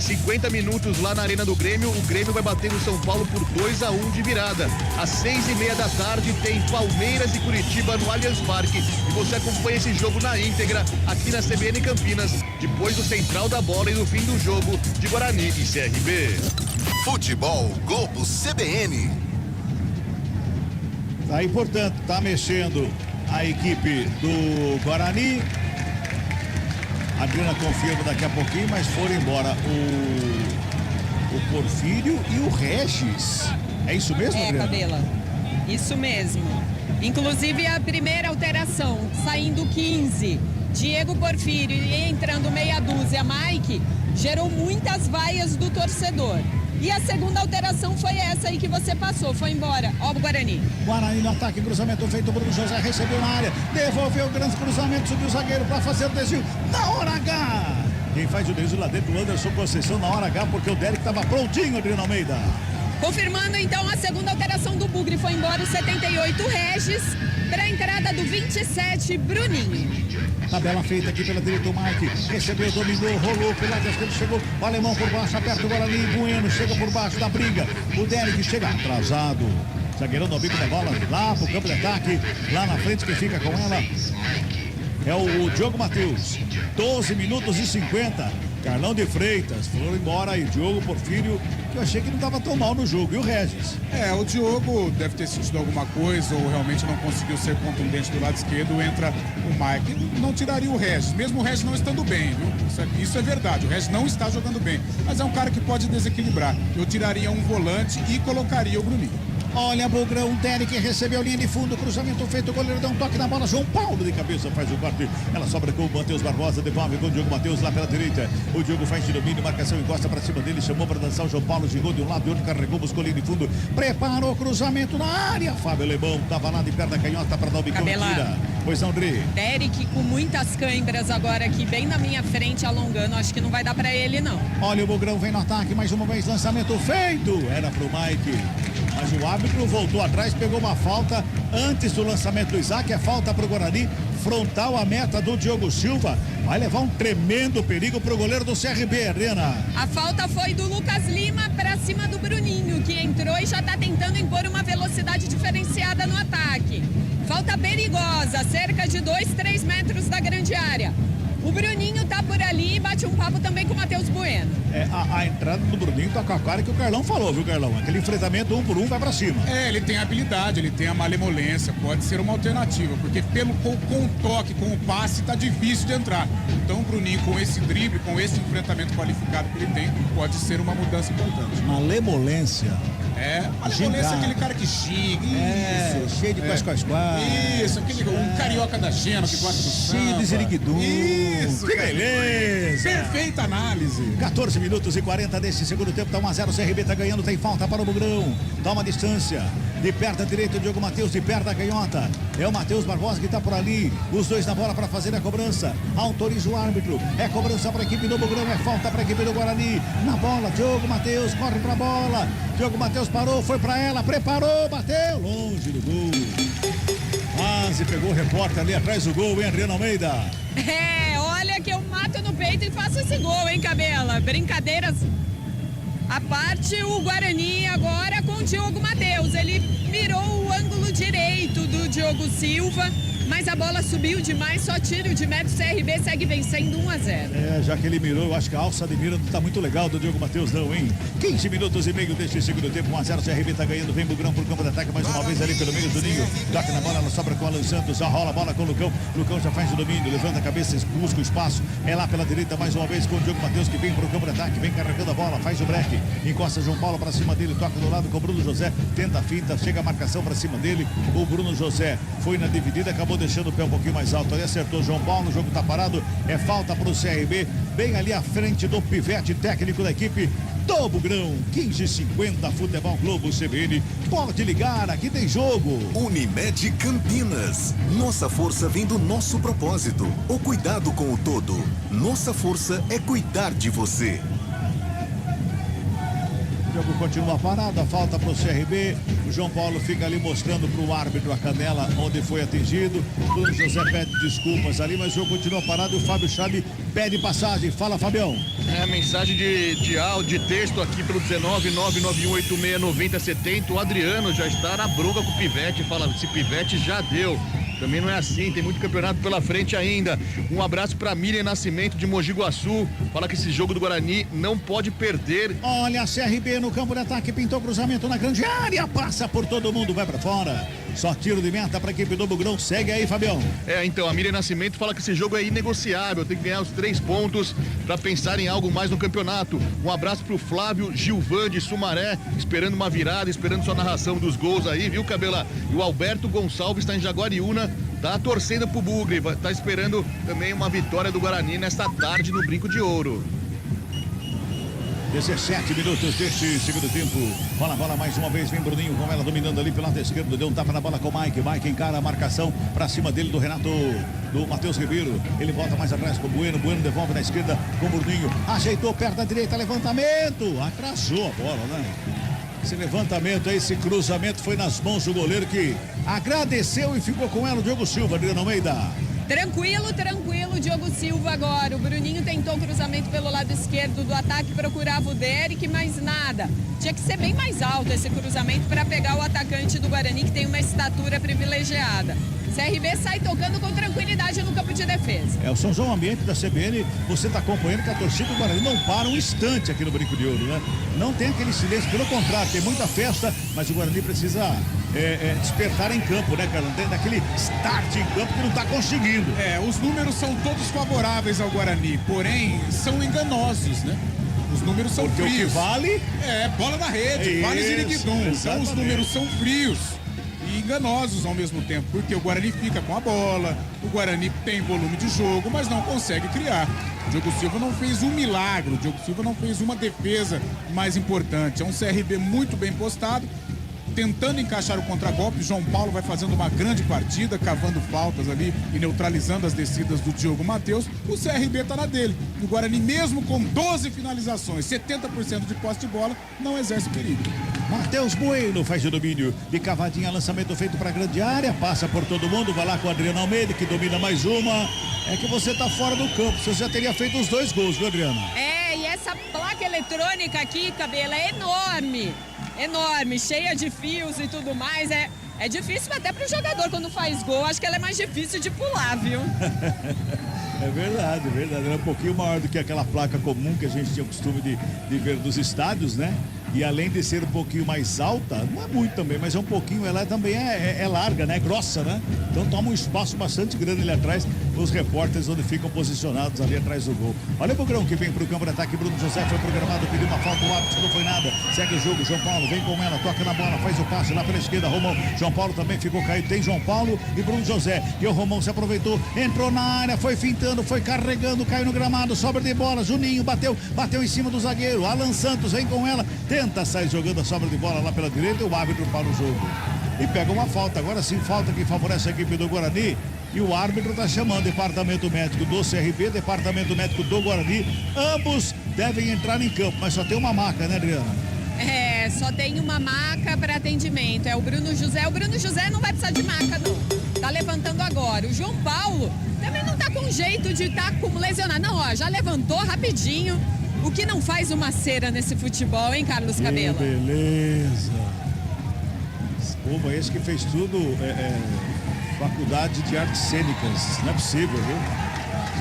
C: 50 minutos lá na Arena do Grêmio, o Grêmio vai bater o São Paulo por 2-1 de virada. Às 6:30 da tarde tem Palmeiras e Curitiba no Allianz Parque. E você acompanha esse jogo na íntegra aqui na CBN Campinas, depois do Central da Bola e do fim do jogo de Guarani e CRB.
B: Futebol Globo CBN.
F: Aí, portanto, tá mexendo a equipe do Guarani. A Adriana confirma daqui a pouquinho, mas foram embora o Porfírio e o Regis. É isso mesmo, Adriana?
D: Cabela. Isso mesmo. Inclusive a primeira alteração, saindo 15, Diego Porfírio e entrando meia dúzia, Mike, gerou muitas vaias do torcedor. E a segunda alteração foi essa aí que você passou, foi embora. Ó o Guarani.
F: Guarani no ataque, cruzamento feito, Bruno José recebeu na área, devolveu o grande cruzamento, subiu o zagueiro para fazer o desvio na hora H. Quem faz o desvio lá dentro, o Anderson Conceição na hora H, porque o Derek estava prontinho, Adriano Almeida.
D: Confirmando então a segunda alteração do Bugre, foi embora o 78 Regis, para a entrada do 27 Bruninho.
F: Tabela feita aqui pela direita, o Mike recebeu, dominou, rolou pelo lado esquerdo, chegou o Alemão por baixo, aperta o Guarani, Bueno chega por baixo da briga, o Derek chega atrasado, zagueirão no bico da bola, lá pro campo de ataque, lá na frente quem fica com ela é o Diogo Matheus. 12 minutos e 50, Carlão de Freitas foram embora e Diogo Porfírio, que eu achei que não estava tão mal no jogo, e o Regis?
E: O Diogo deve ter sentido alguma coisa ou realmente não conseguiu ser contundente do lado esquerdo, entra o Mike, não tiraria o Regis, mesmo o Regis não estando bem, viu? Isso é verdade, o Regis não está jogando bem, mas é um cara que pode desequilibrar. Eu tiraria um volante e colocaria o Bruninho.
F: Olha, Bugrão, Derek recebeu linha de fundo, cruzamento feito, o goleiro dá um toque na bola, João Paulo de cabeça faz o corte, ela sobra com o Matheus Barbosa, devolve com o Diogo Matheus lá pela direita, o Diogo faz de domínio, marcação encosta pra cima dele, chamou para dançar o João Paulo, girou de um lado e outro, carregou, buscou linha de fundo, preparou o cruzamento na área, Fábio Alemão tava lá de perna canhota para dar o bicão, tira. Pois não, Dri.
D: Derek com muitas câimbras agora aqui, bem na minha frente, alongando, acho que não vai dar pra ele não.
F: Olha, o Bugrão vem no ataque, mais uma vez, lançamento feito, era pro Mike. Mas o árbitro voltou atrás, pegou uma falta antes do lançamento do Isaac, é falta para o Guarani, frontal à meta do Diogo Silva, vai levar um tremendo perigo para o goleiro do CRB, Arena.
D: A falta foi do Lucas Lima para cima do Bruninho, que entrou e já está tentando impor uma velocidade diferenciada no ataque. Falta perigosa, cerca de 2-3 metros da grande área. O Bruninho tá por ali e bate um papo também com o Matheus Bueno.
F: A entrada do Bruninho tá com a cara que o Carlão falou, viu, Carlão? Aquele enfrentamento 1 por 1 vai pra cima.
E: Ele tem habilidade, ele tem a malemolência, pode ser uma alternativa, porque com o toque, com o passe, tá difícil de entrar. Então o Bruninho, com esse drible, com esse enfrentamento qualificado que ele tem, pode ser uma mudança importante.
F: Malemolência.
E: Malemolência é aquele cara que xinga. Isso.
F: Cheio de quais.
E: Isso, um carioca da Gema que gosta do samba.
F: Cheio de ziriguidu.
E: Isso,
F: que beleza.
E: Perfeita análise.
F: 14 minutos e 40 desse segundo tempo, tá 1-0, o CRB tá ganhando, tem falta para o Bugrão. Dá uma distância. De perto à direita, o Diogo Matheus, de perto da canhota. É o Matheus Barbosa que tá por ali. Os dois na bola para fazer a cobrança. Autoriza o árbitro. É cobrança para a equipe do Bugrão, é falta para a equipe do Guarani. Na bola, Diogo Matheus corre pra bola. Diogo Matheus parou, foi para ela, preparou, bateu. Longe do gol. Quase pegou o repórter ali atrás do gol, hein, Adriano Almeida?
D: Olha que eu mato no peito e faço esse gol, hein, Cabela? Brincadeiras à parte, o Guarani agora com o Diogo Matheus. Ele mirou o ângulo direito do Diogo Silva, mas a bola subiu demais, só tiro de meta, o CRB segue vencendo 1-0.
F: Já que ele mirou, eu acho que a alça de mira não tá muito legal do Diogo Matheus não, hein? 15 minutos e meio deste segundo tempo, 1-0, o CRB tá ganhando, vem Bugrão pro campo de ataque, mais uma vez ali pelo meio do ninho, toca na bola, ela sobra com o Alan Santos, já rola a bola com o Lucão já faz o domínio, levanta a cabeça, busca o espaço, é lá pela direita mais uma vez com o Diogo Matheus que vem pro campo de ataque, vem carregando a bola, faz o break, encosta João Paulo pra cima dele, toca do lado com o Bruno José, tenta a finta, chega a marcação pra cima dele, o Bruno José foi na dividida, acabou deixando o pé um pouquinho mais alto, ali acertou João Paulo, o jogo tá parado, é falta pro CRB, bem ali à frente do pivete técnico da equipe do Bugrão, 15h50, Futebol Globo CBN, pode ligar, aqui tem jogo.
A: Unimed Campinas, nossa força vem do nosso propósito, o cuidado com o todo, nossa força é cuidar de você.
F: O jogo continua parado, a falta para o CRB. O João Paulo fica ali mostrando para o árbitro a canela onde foi atingido. O Bruno José pede desculpas ali, mas o jogo continua parado e o Fábio Chabe pede passagem. Fala, Fabião.
C: Mensagem de áudio, de texto aqui pelo 19991869070. O Adriano já está na bronca com o Pivete. Fala, esse Pivete já deu. Também não é assim, tem muito campeonato pela frente ainda. Um abraço pra Miriam Nascimento de Mogi Guaçu. Fala que esse jogo do Guarani não pode perder.
F: Olha, a CRB no campo de ataque, pintou cruzamento na grande área, passa por todo mundo, vai pra fora. Só tiro de meta pra equipe do Bugrão, segue aí, Fabião.
C: Então, a Miriam Nascimento fala que esse jogo é inegociável, tem que ganhar os 3 pontos pra pensar em algo mais no campeonato. Um abraço pro Flávio Gilvan de Sumaré, esperando uma virada, esperando sua narração dos gols aí, viu, Cabela? E o Alberto Gonçalves está em Jaguariúna, tá torcendo pro Bugre, tá esperando também uma vitória do Guarani nesta tarde no Brinco de Ouro.
F: 17 minutos deste segundo tempo. Bola mais uma vez, vem Bruninho com ela dominando ali pelo lado esquerdo, deu um tapa na bola com o Mike encara a marcação pra cima dele do Renato, do Matheus Ribeiro, ele volta mais atrás com o Bueno devolve na esquerda com o Bruninho, ajeitou perto da direita, levantamento, atrasou a bola, né? Esse levantamento aí, esse cruzamento foi nas mãos do goleiro que agradeceu e ficou com ela o Diogo Silva, Adriano Almeida.
D: Tranquilo, Diogo Silva agora. O Bruninho tentou cruzamento pelo lado esquerdo do ataque, procurava o Derek, mas nada. Tinha que ser bem mais alto esse cruzamento para pegar o atacante do Guarani, que tem uma estatura privilegiada. CRB sai tocando com tranquilidade no campo de defesa.
F: O São João Ambiente da CBN, você está acompanhando que a torcida do Guarani não para um instante aqui no Brinco de Ouro, né? Não tem aquele silêncio, pelo contrário, tem muita festa, mas o Guarani precisa despertar em campo, né, cara? Não tem daquele start em campo que não está conseguindo.
E: Os números são todos favoráveis ao Guarani, porém são enganosos, né? Os números são
F: frios.
E: O que
F: vale?
E: Bola na rede, vale Ziriguidum. Então os números são frios e enganosos ao mesmo tempo, porque o Guarani fica com a bola, o Guarani tem volume de jogo, mas não consegue criar. O Diogo Silva não fez um milagre, o Diogo Silva não fez uma defesa mais importante. É um CRB muito bem postado, tentando encaixar o contragolpe. João Paulo vai fazendo uma grande partida, cavando faltas ali e neutralizando as descidas do Diogo Matheus. O CRB tá na dele. O Guarani, mesmo com 12 finalizações, 70% de posse de bola, não exerce perigo.
F: Matheus Bueno faz o domínio de cavadinha, lançamento feito para a grande área, passa por todo mundo, vai lá com o Adriano Almeida, que domina mais uma. É que você tá fora do campo, você já teria feito os 2 gols, viu, Adriana?
D: E essa placa eletrônica aqui, Cabela, é enorme, cheia de fios e tudo mais. É difícil até pro jogador quando faz gol. Acho que ela é mais difícil de pular, viu?
F: É verdade. Ela é um pouquinho maior do que aquela placa comum que a gente tinha o costume de ver nos estádios, né? E além de ser um pouquinho mais alta, não é muito também, mas é um pouquinho, ela também é larga, né? Grossa, né? Então toma um espaço bastante grande ali atrás, os repórteres onde ficam posicionados ali atrás do gol. Olha o Bugrão que vem pro campo de ataque, Bruno José foi programado, pediu uma falta, o árbitro não foi nada, segue o jogo, João Paulo vem com ela, toca na bola, faz o passe lá pela esquerda, Romão, João Paulo também ficou caído, tem João Paulo e Bruno José, e o Romão se aproveitou, entrou na área, foi fintando, foi carregando, caiu no gramado, sobra de bola, Juninho bateu em cima do zagueiro, Alan Santos vem com ela, tenta sair jogando a sobra de bola lá pela direita e o árbitro para o jogo. E pega uma falta, agora sim, falta que favorece a equipe do Guarani. E o árbitro está chamando departamento médico do CRB, departamento médico do Guarani. Ambos devem entrar em campo, mas só tem uma maca, né, Adriana?
D: Só tem uma maca para atendimento. É o Bruno José. O Bruno José não vai precisar de maca, não. Tá levantando agora. O João Paulo também não tá com jeito de estar como lesionado. Não, já levantou rapidinho. O que não faz uma cera nesse futebol, hein, Carlos Cabela?
F: Beleza. Esse povo é esse que fez tudo Faculdade de Artes Cênicas. Não é possível, viu?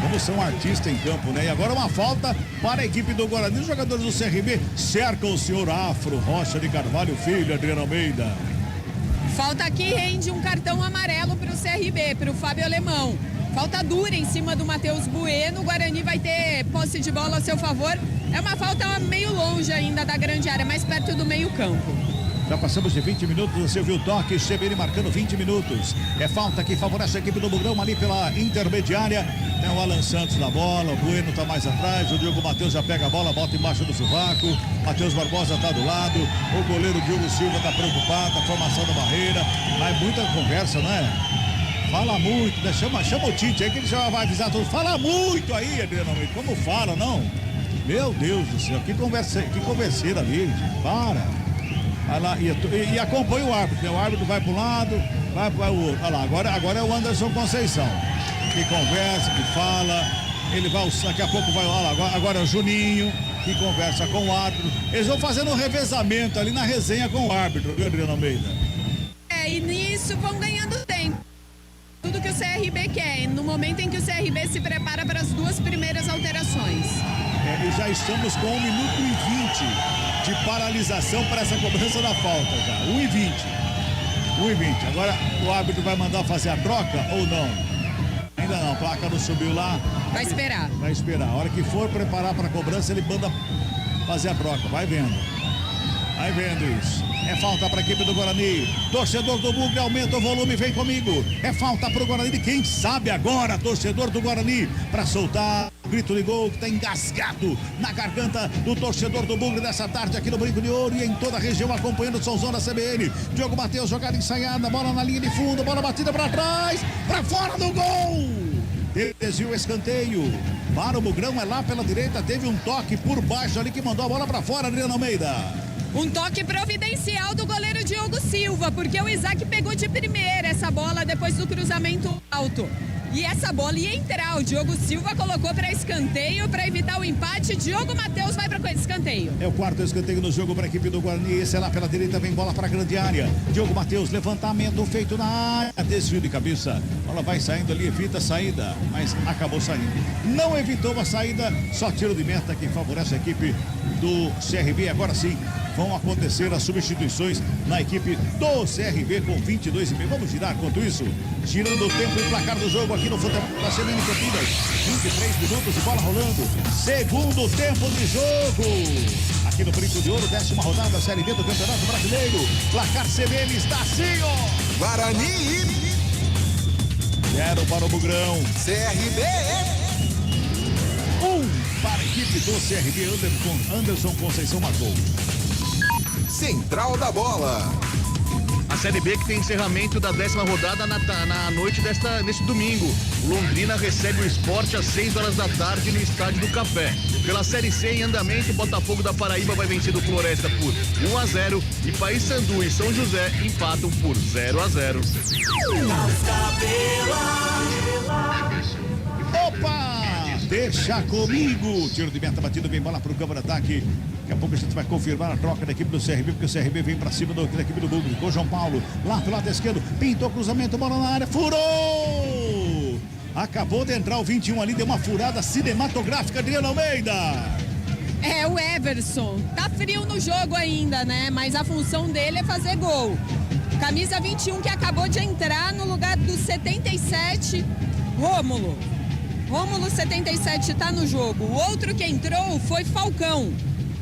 F: Como são artistas em campo, né? E agora uma falta para a equipe do Guarani. Os jogadores do CRB cercam o senhor Afro Rocha de Carvalho Filho, Adriano Almeida.
D: Falta aqui, rende um cartão amarelo para o CRB, para o Fábio Alemão. Falta dura em cima do Matheus Bueno. O Guarani vai ter posse de bola a seu favor. É uma falta meio longe ainda da grande área, mais perto do meio campo.
F: Já passamos de 20 minutos, você viu o toque, CBN marcando 20 minutos. É falta que favorece a equipe do Bugrão ali pela intermediária. Tem o Alan Santos na bola, o Bueno tá mais atrás, o Diogo Matheus já pega a bola, bota embaixo do sovaco. Matheus Barbosa tá do lado, o goleiro Diogo Silva tá preocupado, a formação da barreira. Mas muita conversa, né? Fala muito, né? Chama o Tite aí que ele já vai avisar todos. Fala muito aí, Adriano Almeida. Como fala, não? Meu Deus do céu, que converseira ali, para. Vai lá e acompanha o árbitro, né? O árbitro vai para um lado, vai para o outro. Olha lá, agora é o Anderson Conceição, que conversa, que fala. Ele vai, daqui a pouco vai, olha lá, agora é o Juninho, que conversa com o árbitro. Eles vão fazendo um revezamento ali na resenha com o árbitro, viu, Adriano Almeida?
D: E nisso vão ganhando tempo. Tudo que o CRB quer, no momento em que o CRB se prepara para as duas primeiras alterações.
F: E já estamos com 1 minuto e 20 de paralisação para essa cobrança da falta já. 1 e 20. Agora o árbitro vai mandar fazer a troca ou não? Ainda não, a placa não subiu lá.
D: Vai esperar.
F: A hora que for preparar para a cobrança, ele manda fazer a troca. Vai vendo isso. É falta para a equipe do Guarani. Torcedor do Bugre, aumenta o volume, vem comigo. É falta para o Guarani. Quem sabe agora, torcedor do Guarani, para soltar o grito de gol que está engasgado na garganta do torcedor do Bugre nessa tarde aqui no Brinco de Ouro e em toda a região acompanhando o somzão da CBN. Diogo Matheus, jogada ensaiada, bola na linha de fundo, bola batida para trás, para fora do gol. Desviou o escanteio. Para o Bugrão, é lá pela direita, teve um toque por baixo ali que mandou a bola para fora, Adriano Almeida.
D: Um toque providencial do goleiro Diogo Silva, porque o Isaac pegou de primeira essa bola depois do cruzamento alto. E essa bola ia entrar, o Diogo Silva colocou para escanteio para evitar o empate. Diogo Matheus vai para escanteio.
F: É o quarto escanteio no jogo para a equipe do Guarani. Esse é lá pela direita, vem bola para a grande área. Diogo Matheus, levantamento feito na área, desvio de cabeça. Bola vai saindo ali, evita a saída, mas acabou saindo. Não evitou a saída, só tiro de meta que favorece a equipe do CRB. Agora sim, vão acontecer as substituições na equipe do CRB com 22,5. Vamos girar enquanto isso, girando o tempo e placar do jogo aqui no futebol da CBN Campinas. 23 minutos de bola rolando. Segundo tempo de jogo. Aqui no Brinco de Ouro, 10ª rodada da Série B do Campeonato Brasileiro. Placar CBN está assim, ó.
B: Guarani
F: 0 para o Bugrão.
B: CRB
F: 1 para a equipe do CRB. Anderson Conceição marcou.
B: Central da Bola.
C: A Série B que tem encerramento da 10ª rodada na noite nesse domingo. O Londrina recebe o Sport às 6 horas da tarde no Estádio do Café. Pela Série C em andamento, o Botafogo da Paraíba vai vencer do Floresta por 1-0 e Paysandu e São José empatam por 0-0.
F: Opa! Deixa comigo! Tiro de meta batido, vem bola pro campo de ataque. Daqui a pouco a gente vai confirmar a troca da equipe do CRB, porque o CRB vem pra cima da equipe do Bugre. Com o João Paulo, lá pro lado esquerdo, pintou cruzamento, bola na área, furou! Acabou de entrar o 21 ali, deu uma furada cinematográfica, Adriano Almeida.
D: É, o Everson. Tá frio no jogo ainda, né? Mas a função dele é fazer gol. Camisa 21 que acabou de entrar no lugar do 77, Rômulo. Rômulo 77 tá no jogo. O outro que entrou foi Falcão.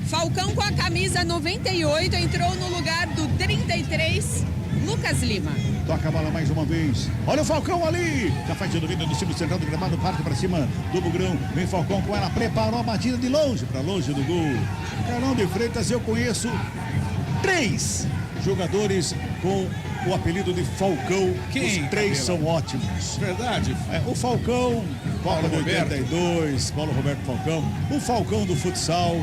D: Falcão com a camisa 98 entrou no lugar do 33, Lucas Lima.
F: Toca a bola mais uma vez. Olha o Falcão ali. Já faz o domínio do time central do gramado. Parte para cima do Bugrão. Vem Falcão com ela. Preparou a batida de longe. Para longe do gol. Carlão de Freitas, eu conheço 3 jogadores com o apelido de Falcão. Os 3 são ótimos.
E: Verdade.
F: O Falcão, Paulo de 82, Paulo Roberto Falcão. O Falcão do futsal.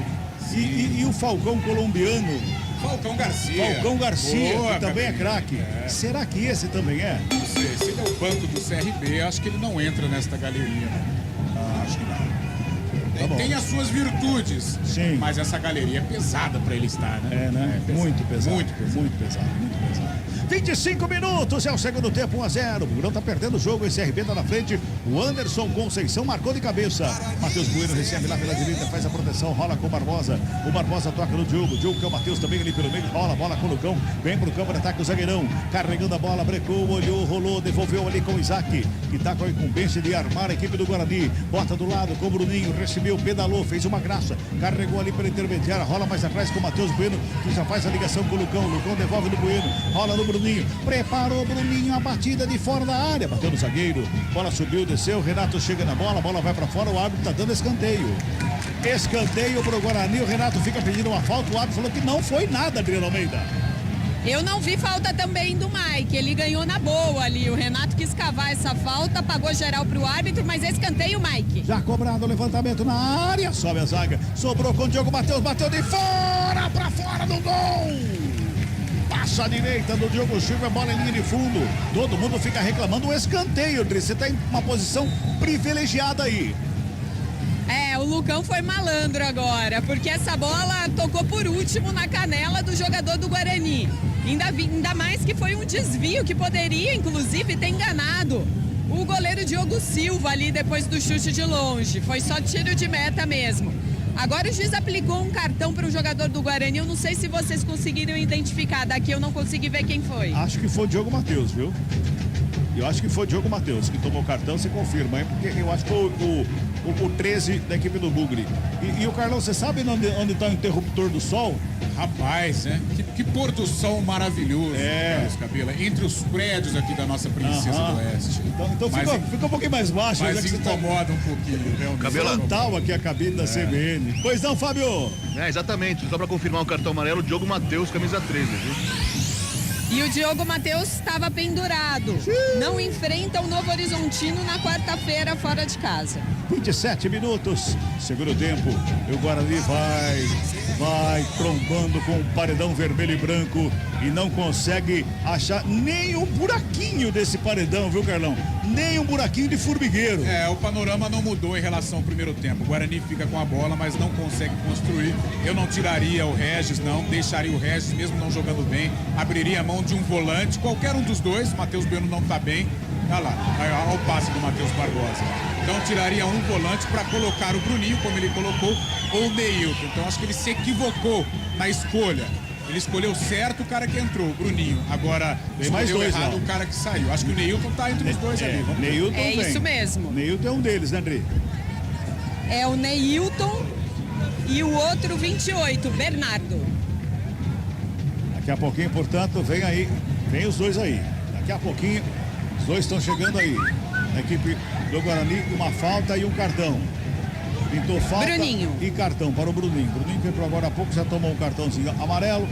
F: E o Falcão colombiano.
E: Falcão Garcia.
F: Falcão Garcia,
E: boa,
F: que também é craque. Será que esse também é?
E: Não sei, se ele é o banco do CRB, acho que ele não entra nesta galeria.
F: Acho que não.
E: bom. Tem as suas virtudes.
F: Sim.
E: Mas essa galeria é pesada pra ele estar, né?
F: É, né? Muito pesado.
E: Muito pesado.
F: Muito pesado, muito pesado. 25 minutos, é o segundo tempo, 1-0. O Bugrão tá perdendo o jogo, esse CRB tá na frente. O Anderson Conceição marcou de cabeça. Matheus Bueno recebe lá pela direita, faz a proteção, rola com o Barbosa. O Barbosa toca no Diogo. Diogo que é o Matheus também ali pelo meio, rola a bola com o Lucão. Vem pro campo de ataque o zagueirão. Carregando a bola, brecou, olhou, rolou, devolveu ali com o Isaac, que tá com a incumbência de armar a equipe do Guarani. Bota do lado com o Bruninho, recebeu, pedalou, fez uma graça. Carregou ali pela intermediária, rola mais atrás com o Matheus Bueno, que já faz a ligação com o Lucão. Lucão devolve no Bueno, rola no Bruninho. Preparou o Bruninho, a batida de fora da área, bateu no zagueiro, bola subiu, desceu, Renato chega na bola, a bola vai pra fora, o árbitro tá dando escanteio. Escanteio pro Guarani, o Renato fica pedindo uma falta, o árbitro falou que não foi nada, Adriano Almeida.
D: Eu não vi falta também do Mike, ele ganhou na boa ali, o Renato quis cavar essa falta, pagou geral pro árbitro, mas é escanteio, Mike.
F: Já cobrado o levantamento na área, sobe a zaga, sobrou com o Diogo Matheus, bateu de fora pra fora do gol. Passa a direita do Diogo Silva, bola em linha de fundo. Todo mundo fica reclamando o escanteio, Dri. Você tá em uma posição privilegiada aí.
D: É, o Lucão foi malandro agora, porque essa bola tocou por último na canela do jogador do Guarani. Ainda mais que foi um desvio que poderia, inclusive, ter enganado o goleiro Diogo Silva ali depois do chute de longe. Foi só tiro de meta mesmo. Agora o juiz aplicou um cartão para o jogador do Guarani. Eu não sei se vocês conseguiram identificar. Daqui eu não consegui ver quem foi.
F: Acho que foi o Diogo Matheus, viu? Eu acho que foi o Diogo Matheus que tomou o cartão. Você confirma, hein? Porque eu acho que foi o 13 da equipe do Bugre. E o Carlão, você sabe onde está o interruptor do sol?
E: Rapaz, né? Que pôr do sol maravilhoso, Carlos Cabela. Entre os prédios aqui da nossa Princesa do Oeste.
F: Então fica um pouquinho mais baixo.
E: Mas incomoda um pouquinho, realmente.
C: Cabela.
F: Frontal aqui a cabine da CBN. Pois não, Fábio?
C: É, exatamente. Só para confirmar o cartão amarelo, Diogo Matheus, camisa 13, viu?
D: E o Diogo Matheus estava pendurado. Não enfrenta o Novo Horizontino na quarta-feira fora de casa.
F: 27 minutos, segundo tempo. E o Guarani vai trombando com um paredão vermelho e branco e não consegue achar nem um buraquinho desse paredão, viu, Carlão? Nem um buraquinho de formigueiro.
E: É, o panorama não mudou em relação ao primeiro tempo. O Guarani fica com a bola, mas não consegue construir. Eu não tiraria o Regis, não. Deixaria o Regis, mesmo não jogando bem. Abriria a mão de um volante, qualquer um dos dois. Matheus Bueno não tá bem. Olha lá, olha o passe do Matheus Barbosa. Então tiraria um volante para colocar o Bruninho, como ele colocou, ou o Neilton. Então acho que ele se equivocou na escolha. Ele escolheu certo o cara que entrou, o Bruninho. Agora,
F: tem mais
E: escolheu
F: dois,
E: errado
F: não.
E: O cara que saiu. Acho que o Neilton tá entre os dois ali.
F: Neilton
D: é
F: vem.
D: Isso mesmo.
F: Neilton é um deles, né, André?
D: É o Neilton e o outro 28, Bernardo.
F: Daqui a pouquinho, portanto, vem os dois aí. Daqui a pouquinho, os dois estão chegando aí. A equipe do Guarani, uma falta e um cartão. Pintou falta
D: Bruninho.
F: E cartão para o Bruninho. Bruninho que entrou agora há pouco, já tomou um cartãozinho amarelo.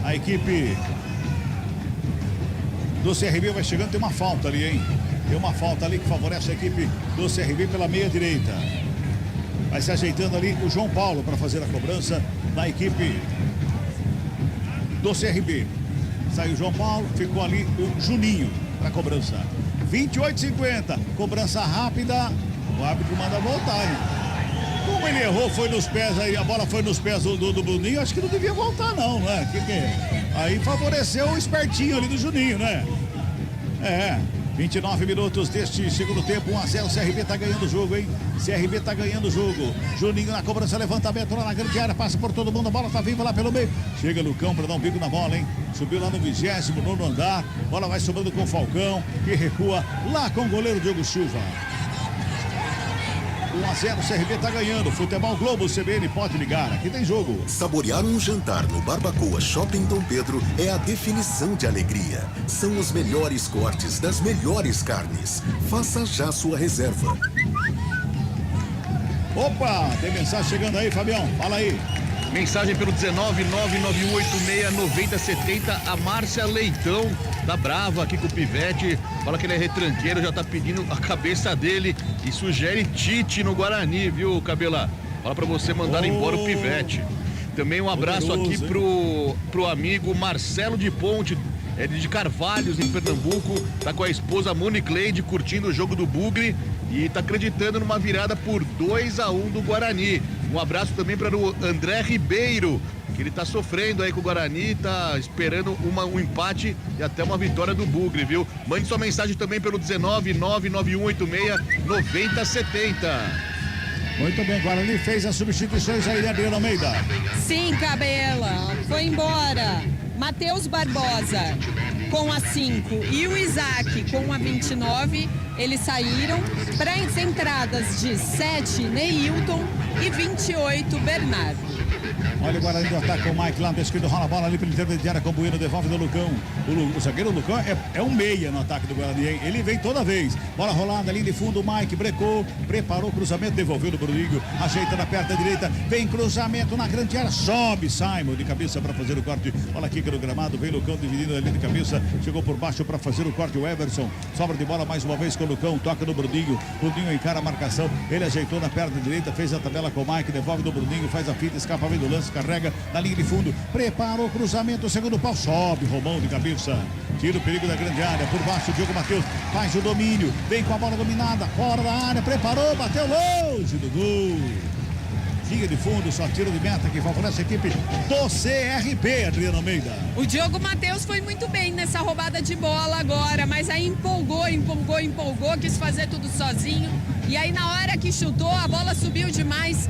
F: A equipe do CRB vai chegando, tem uma falta ali, hein? Tem uma falta ali que favorece a equipe do CRB pela meia direita. Vai se ajeitando ali o João Paulo para fazer a cobrança da equipe do CRB. Saiu o João Paulo, ficou ali o Juninho para a cobrança. 28,50, cobrança rápida. O árbitro manda voltar, hein? Como ele errou, foi nos pés aí, a bola foi nos pés do Bruninho, acho que não devia voltar não, né? Que é? Aí favoreceu o espertinho ali do Juninho, né? 29 minutos deste segundo tempo, 1-0, CRB tá ganhando o jogo, hein? CRB tá ganhando o jogo. Juninho na cobrança, levantamento lá na grande área, passa por todo mundo, a bola tá viva lá pelo meio. Chega Lucão para dar um bico na bola, hein? Subiu lá no 29º andar, bola vai sobrando com o Falcão, que recua lá com o goleiro Diogo Silva. 1-0, CRB tá ganhando. Futebol Globo, CBN, pode ligar, aqui tem jogo.
A: Saborear um jantar no Barbacoa Shopping Dom Pedro é a definição de alegria. São os melhores cortes das melhores carnes. Faça já sua reserva.
F: Opa, tem mensagem chegando aí, Fabião, fala aí.
C: Mensagem pelo 19991869070, a Márcia Leitão da Brava aqui com o Pivete, fala que ele é retranqueiro, já tá pedindo a cabeça dele e sugere Tite no Guarani, viu, Cabela? Fala pra você mandar embora o Pivete. Também um abraço
F: poderoso,
C: aqui pro amigo Marcelo de Ponte, de Carvalhos, em Pernambuco, tá com a esposa Monique Leide curtindo o jogo do Bugre e tá acreditando numa virada por 2-1 do Guarani. Um abraço também para o André Ribeiro, que ele tá sofrendo aí com o Guarani, tá esperando um empate e até uma vitória do Bugre, viu? Mande sua mensagem também pelo 19991869070.
F: Muito bem, Guarani fez as substituições aí, Adriano Almeida.
D: Sim, Cabela, foi embora. Matheus Barbosa com a 5 e o Isaac com a 29, eles saíram para as entradas de 7, Neilton e 28, Bernardo.
F: Olha o Guarani do ataque com o Mike lá no esquerdo, rola a bola ali pela intermediária com o Bueno, devolve do Lucão. O zagueiro Lucão é um meia no ataque do Guarani, hein? Ele vem toda vez. Bola rolada ali de fundo, o Mike brecou, preparou o cruzamento, devolveu no Bruninho, ajeita na perna direita, vem cruzamento na grande área, sobe Simon de cabeça para fazer o corte. Olha aqui no gramado, vem Lucão dividindo ali de cabeça, chegou por baixo para fazer o corte, o Everson, sobra de bola mais uma vez com o Lucão, toca no Bruninho, Bruninho encara a marcação, ele ajeitou na perna direita, fez a tabela com o Mike, devolve no Bruninho, faz a fita, escapa, vem do lance, carrega na linha de fundo, preparou o cruzamento, segundo pau, sobe Romão de cabeça, tira o perigo da grande área, por baixo o Diogo Matheus, faz o domínio, vem com a bola dominada, fora da área, preparou, bateu longe do gol. Linha de fundo, só tiro de meta que favorece a equipe do CRB, Adriano Almeida.
D: O Diogo Matheus foi muito bem nessa roubada de bola agora, mas aí empolgou, quis fazer tudo sozinho, e aí na hora que chutou, a bola subiu demais.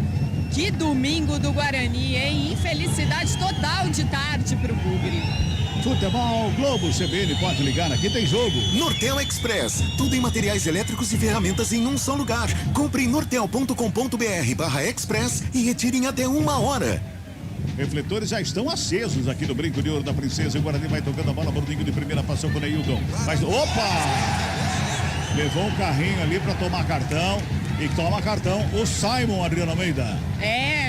D: Que domingo do Guarani, hein? Infelicidade total de tarde pro Bugre.
F: Futebol Globo CBN, pode ligar, aqui tem jogo.
A: Nortel Express, tudo em materiais elétricos e ferramentas em um só lugar. Compre em nortel.com.br/express e retire em até 1 hora.
F: Refletores já estão acesos aqui no Brinco de Ouro da Princesa. O Guarani vai tocando a bola, Bruninho de primeira, passou com o Neilton. Mas, opa! Levou um carrinho ali para tomar cartão. E toma cartão o Simon, Adriano Almeida.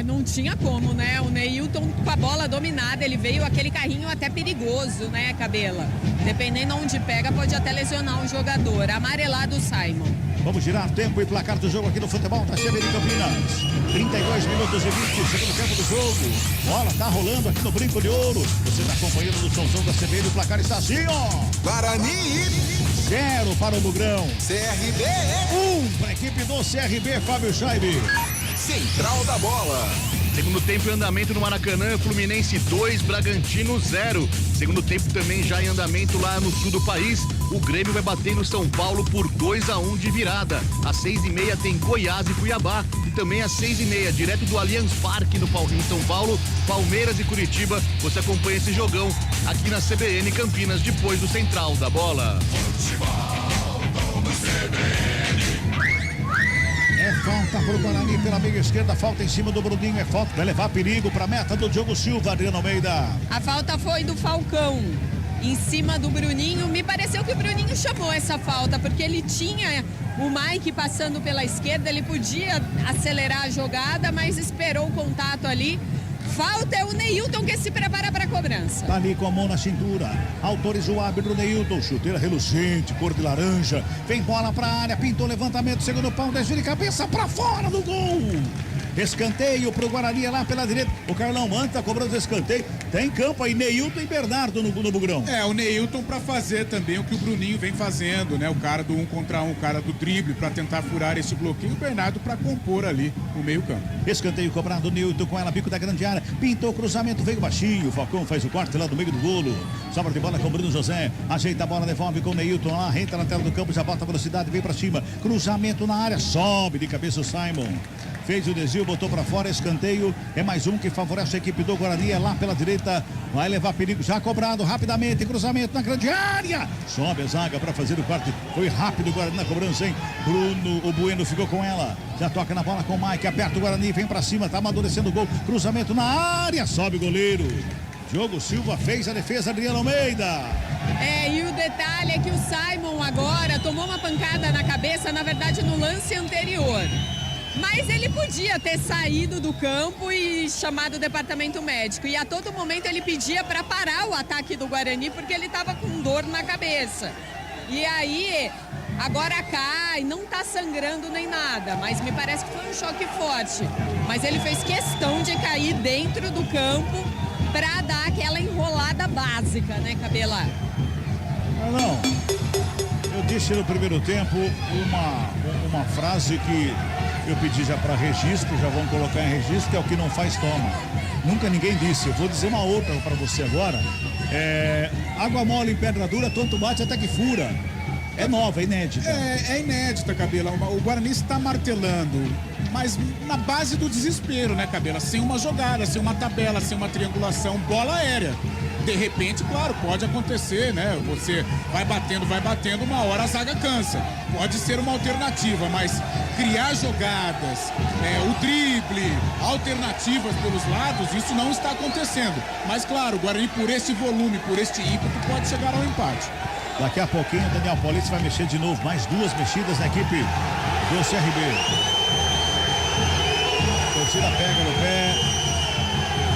D: Não tinha como, né? O Neilton com a bola dominada, ele veio aquele carrinho até perigoso, né, Cabela? Dependendo onde pega, pode até lesionar um jogador. Amarelado o Simon.
F: Vamos girar tempo e placar do jogo aqui no futebol da CBN Campinas. 32 minutos e 20, segundo tempo do jogo. Bola tá rolando aqui no Brinco de Ouro. Você tá acompanhando no somzão da CBN, o placar está assim, ó.
B: Guarani
F: 0 para o Bugrão.
B: CRB
F: 1 para a equipe do CRB, Fábio Scheibe.
B: Central da Bola.
C: Segundo tempo em andamento no Maracanã, Fluminense 2, Bragantino 0. Segundo tempo também já em andamento lá no sul do país, o Grêmio vai bater no São Paulo por 2-1 de virada. Às 6h30 tem Goiás e Cuiabá. E também às 6h30, direto do Allianz Parque no São Paulo, Palmeiras e Curitiba. Você acompanha esse jogão aqui na CBN Campinas, depois do Central da Bola.
F: É falta pro Guarani pela meia esquerda, falta em cima do Bruninho, é falta, vai levar perigo pra meta do Diogo Silva, Adriano Almeida.
D: A falta foi do Falcão, em cima do Bruninho. Me pareceu que o Bruninho chamou essa falta, porque ele tinha o Mike passando pela esquerda, ele podia acelerar a jogada, mas esperou o contato ali. Falta é o Neilton que se prepara para a cobrança.
F: Tá ali com a mão na cintura. Autorizou o árbitro Neilton. Chuteira relucente, cor de laranja. Vem bola pra área, pintou levantamento, segundo pau, desvio de cabeça pra fora do gol. Escanteio pro Guarani lá pela direita. O Carlão Manta cobrando escanteio. Tem campo aí, Neilton e Bernardo no Bugrão.
E: O Neilton pra fazer também o que o Bruninho vem fazendo, né? O cara do 1 contra 1, o cara do drible pra tentar furar esse bloqueio. O Bernardo pra compor ali o meio campo.
F: Escanteio cobrado, Neilton com ela, bico da grande área. Pintou o cruzamento, veio baixinho. O Falcão faz o corte lá no meio do golo. Sobra de bola com o Bruno José. Ajeita a bola, devolve com o Neilton lá. Entra na tela do campo, já bota a velocidade, vem pra cima. Cruzamento na área, sobe de cabeça o Simon. Fez o desvio, botou pra fora, escanteio. É mais um que favorece a equipe do Guarani. É lá pela direita. Vai levar perigo, já cobrado rapidamente. Cruzamento na grande área. Sobe a zaga pra fazer o corte. Foi rápido o Guarani na cobrança, hein? O Bueno ficou com ela. Já toca na bola com o Mike. Aperta o Guarani, vem pra cima. Tá amadurecendo o gol. Cruzamento na área. Sobe o goleiro. Diogo Silva fez a defesa, Adriano Almeida.
D: E o detalhe é que o Simon agora tomou uma pancada na cabeça, na verdade no lance anterior. Mas ele podia ter saído do campo e chamado o departamento médico. E a todo momento ele pedia para parar o ataque do Guarani porque ele estava com dor na cabeça. E aí, agora cai, não tá sangrando nem nada. Mas me parece que foi um choque forte. Mas ele fez questão de cair dentro do campo para dar aquela enrolada básica, né, Cabela?
F: Não. Eu disse no primeiro tempo uma frase que eu pedi já para registro, já vamos colocar em registro, que é o que não faz toma. Nunca ninguém disse. Eu vou dizer uma outra para você agora. Água mole em pedra dura, tanto bate até que fura. É nova, é inédita.
E: É inédita, Cabela. O Guarani está martelando, mas na base do desespero, né, Cabela? Sem uma jogada, sem uma tabela, sem uma triangulação, bola aérea. De repente, claro, pode acontecer, né? Você vai batendo, uma hora a zaga cansa. Pode ser uma alternativa, mas criar jogadas, o drible, alternativas pelos lados, isso não está acontecendo. Mas claro, o Guarani, por esse volume, por este ímpeto, pode chegar ao empate.
F: Daqui a pouquinho, Daniel Paulista vai mexer de novo. Mais duas mexidas na equipe do CRB. A torcida pega no pé.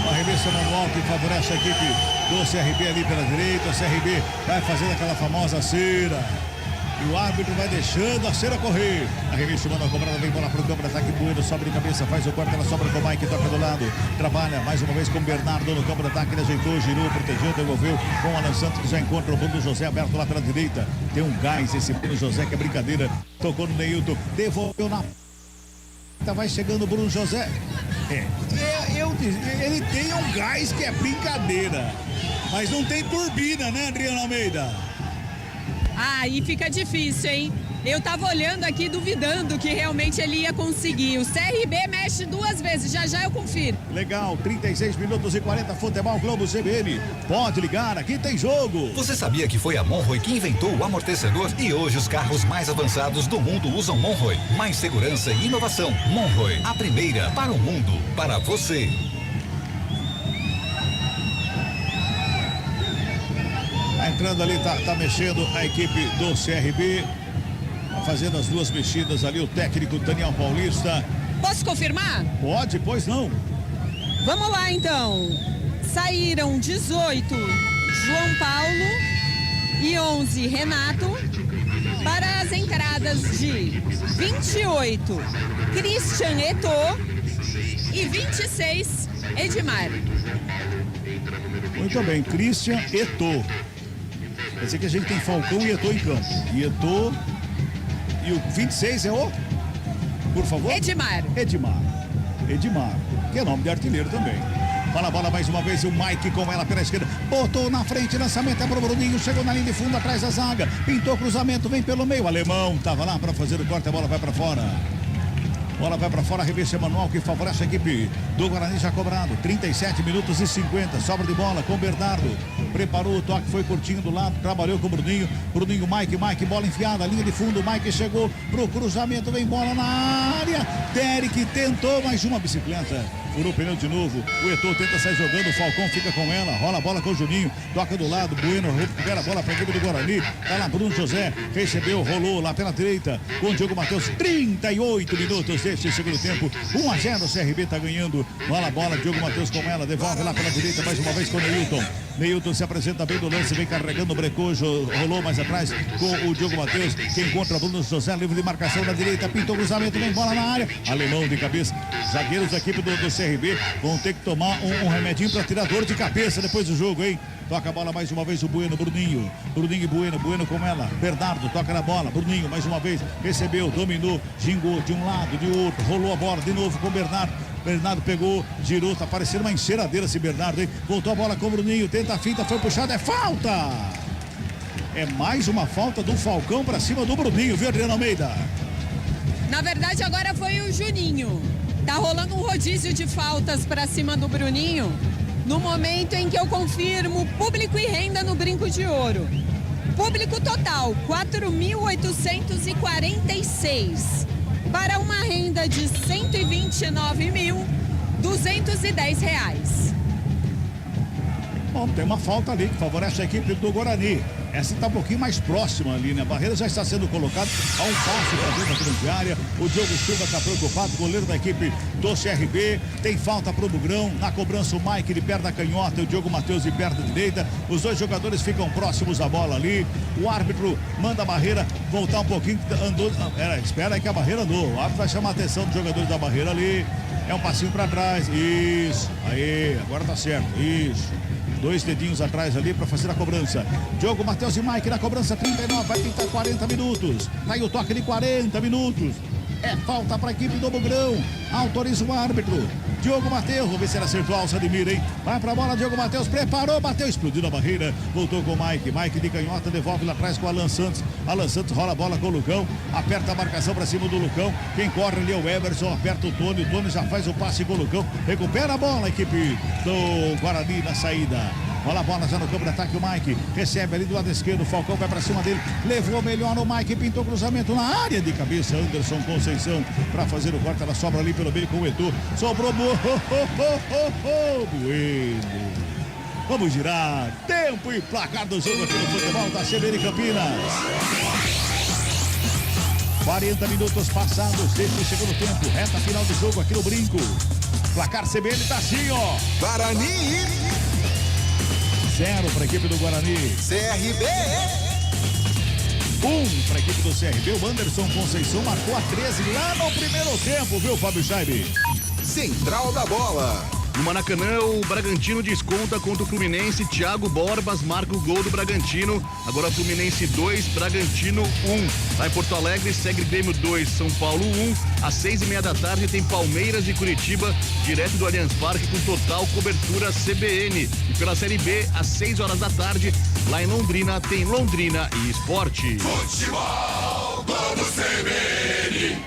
F: Uma arremesso manual que favorece a equipe do CRB ali pela direita. O CRB vai fazendo aquela famosa cera. E o árbitro vai deixando a cera correr. Arremesso manual cobrada, vem bola pro campo de ataque. Bueno sobe de cabeça, faz o corte, ela sobra com o Mike, toca do lado. Trabalha mais uma vez com o Bernardo no campo de ataque. Ele ajeitou, girou, protegeu, devolveu com o Alan Santos, que já encontra o Bruno José aberto lá pela direita. Tem um gás esse Bruno José, que é brincadeira. Tocou no Neilton, devolveu na... Vai chegando o Bruno José. Ele tem um gás que é brincadeira. Mas não tem turbina, né, Adriano Almeida?
D: Aí fica difícil, hein? Eu tava olhando aqui, duvidando que realmente ele ia conseguir. O CRB mexe duas vezes, já eu confiro.
F: Legal, 36 minutos e 40, Futebol Globo CBN. Pode ligar, aqui tem jogo.
J: Você sabia que foi a Monroe que inventou o amortecedor? E hoje os carros mais avançados do mundo usam Monroe. Mais segurança e inovação. Monroe, a primeira para o mundo, para você.
F: Entrando ali, tá mexendo a equipe do CRB. Tá fazendo as duas mexidas ali o técnico Daniel Paulista.
D: Posso confirmar?
F: Pode, pois não.
D: Vamos lá, então. Saíram 18 João Paulo e 11 Renato para as entradas de 28 Christian Eto'o e 26 Edmar.
F: Muito bem, Christian Eto'o. Quer dizer que a gente tem Falcão e Eto'o em campo. E Eto'o e o 26 é o? Por favor?
D: Edmar,
F: que é nome de artilheiro também. Fala a bola mais uma vez, o Mike com ela pela esquerda. Botou na frente, lançamento é pro Bruninho. Chegou na linha de fundo, atrás da zaga. Pintou cruzamento, vem pelo meio. O alemão tava lá para fazer o corte, a bola vai para fora. Bola vai para fora, revista manual que favorece a equipe do Guarani, já cobrado. 37 minutos e 50. Sobra de bola com o Bernardo. Preparou o toque, foi curtinho do lado, trabalhou com o Bruninho. Bruninho, Mike, bola enfiada, linha de fundo. Mike chegou pro cruzamento, vem bola na área. Derek tentou mais uma bicicleta. Furou o pneu de novo. O Eto'o tenta sair jogando. O Falcão fica com ela. Rola a bola com o Juninho. Toca do lado. Bueno recupera a bola para a equipe do Guarani. Tá lá Bruno José. Recebeu, rolou lá pela direita. Com o Diogo Matheus. 38 minutos deste segundo tempo. 1-0. O CRB tá ganhando. Rola a bola. Diogo Matheus com ela. Devolve lá pela direita mais uma vez com o Neilton. Neilton se apresenta bem do lance. Vem carregando o Brecojo. Rolou mais atrás com o Diogo Matheus. Que encontra Bruno José. Livre de marcação na direita. Pintou o cruzamento. Vem bola na área. Alemão de cabeça. Zagueiros da equipe do CRB vão ter que tomar um remedinho para tirar dor de cabeça depois do jogo, hein? Toca a bola mais uma vez o Bueno, Bruninho e Bueno com ela. Bernardo toca na bola, Bruninho mais uma vez, recebeu, dominou, gingou de um lado, de outro, rolou a bola de novo com o Bernardo. Bernardo pegou, girou, tá parecendo uma enceradeira esse Bernardo, hein? Voltou a bola com o Bruninho, tenta a finta, foi puxada, é falta! É mais uma falta do Falcão para cima do Bruninho, viu, Adriano Almeida?
D: Na verdade, agora foi o Juninho. Tá rolando um rodízio de faltas para cima do Bruninho, no momento em que eu confirmo público e renda no Brinco de Ouro. Público total, 4.846, para uma renda de R$ 129.210.
F: Bom, tem uma falta ali que favorece a equipe do Guarani. Essa está um pouquinho mais próxima ali, né? A barreira já está sendo colocada a um passo para dentro da grande área. O Diogo Silva está preocupado, goleiro da equipe do CRB. Tem falta para o Bugrão. Na cobrança, o Mike de perna canhota e o Diogo Matheus de perna direita. Os dois jogadores ficam próximos da bola ali. O árbitro manda a barreira voltar um pouquinho. Andou, espera aí que a barreira andou. O árbitro vai chamar a atenção dos jogadores da barreira ali. É um passinho para trás. Isso. Aí, agora tá certo. Isso. 2 dedinhos atrás ali para fazer a cobrança. Diogo Matheus e Mike na cobrança, 39, vai pintar 40 minutos. Tá aí o toque de 40 minutos. É falta para a equipe do Bugrão. Autoriza o árbitro. Diogo Matheus, vamos ver se ele acertou a alça de mira, hein? Vai pra bola, Diogo Matheus, preparou, bateu, explodiu na barreira. Voltou com o Mike. Mike de canhota, devolve lá atrás com o Alan Santos. Alan Santos rola a bola com o Lucão. Aperta a marcação pra cima do Lucão. Quem corre ali é o Everson, aperta o Tony. O Tony já faz o passe com o Lucão. Recupera a bola, a equipe do Guarani na saída. Olha a bola já no campo de ataque, o Mike recebe ali do lado esquerdo, o Falcão vai pra cima dele, levou melhor o Mike, pintou cruzamento na área de cabeça, Anderson Conceição pra fazer o corte, ela sobra ali pelo meio com o Eto'o, sobrou Bueno. Vamos girar, tempo e placar do jogo aqui no futebol da CBN Campinas. 40 minutos passados desde o segundo tempo, reta final do jogo aqui no Brinco. Placar CBN tá assim, ó.
B: Guarani
F: 0 para a equipe do Guarani.
B: CRB
F: 1 para a equipe do CRB. O Anderson Conceição marcou a 13 lá no primeiro tempo, viu, Fábio Scheibe?
B: Central da Bola.
C: No Maracanã, o Bragantino desconta contra o Fluminense. Thiago Borbas marca o gol do Bragantino. Agora Fluminense 2, Bragantino 1. Lá em Porto Alegre, segue Grêmio 2, São Paulo 1. Às 6:30 da tarde tem Palmeiras e Curitiba, direto do Allianz Parque, com total cobertura CBN. E pela Série B, às 6 horas da tarde, lá em Londrina, tem Londrina e Esporte.
N: Futebol, vamos CBN.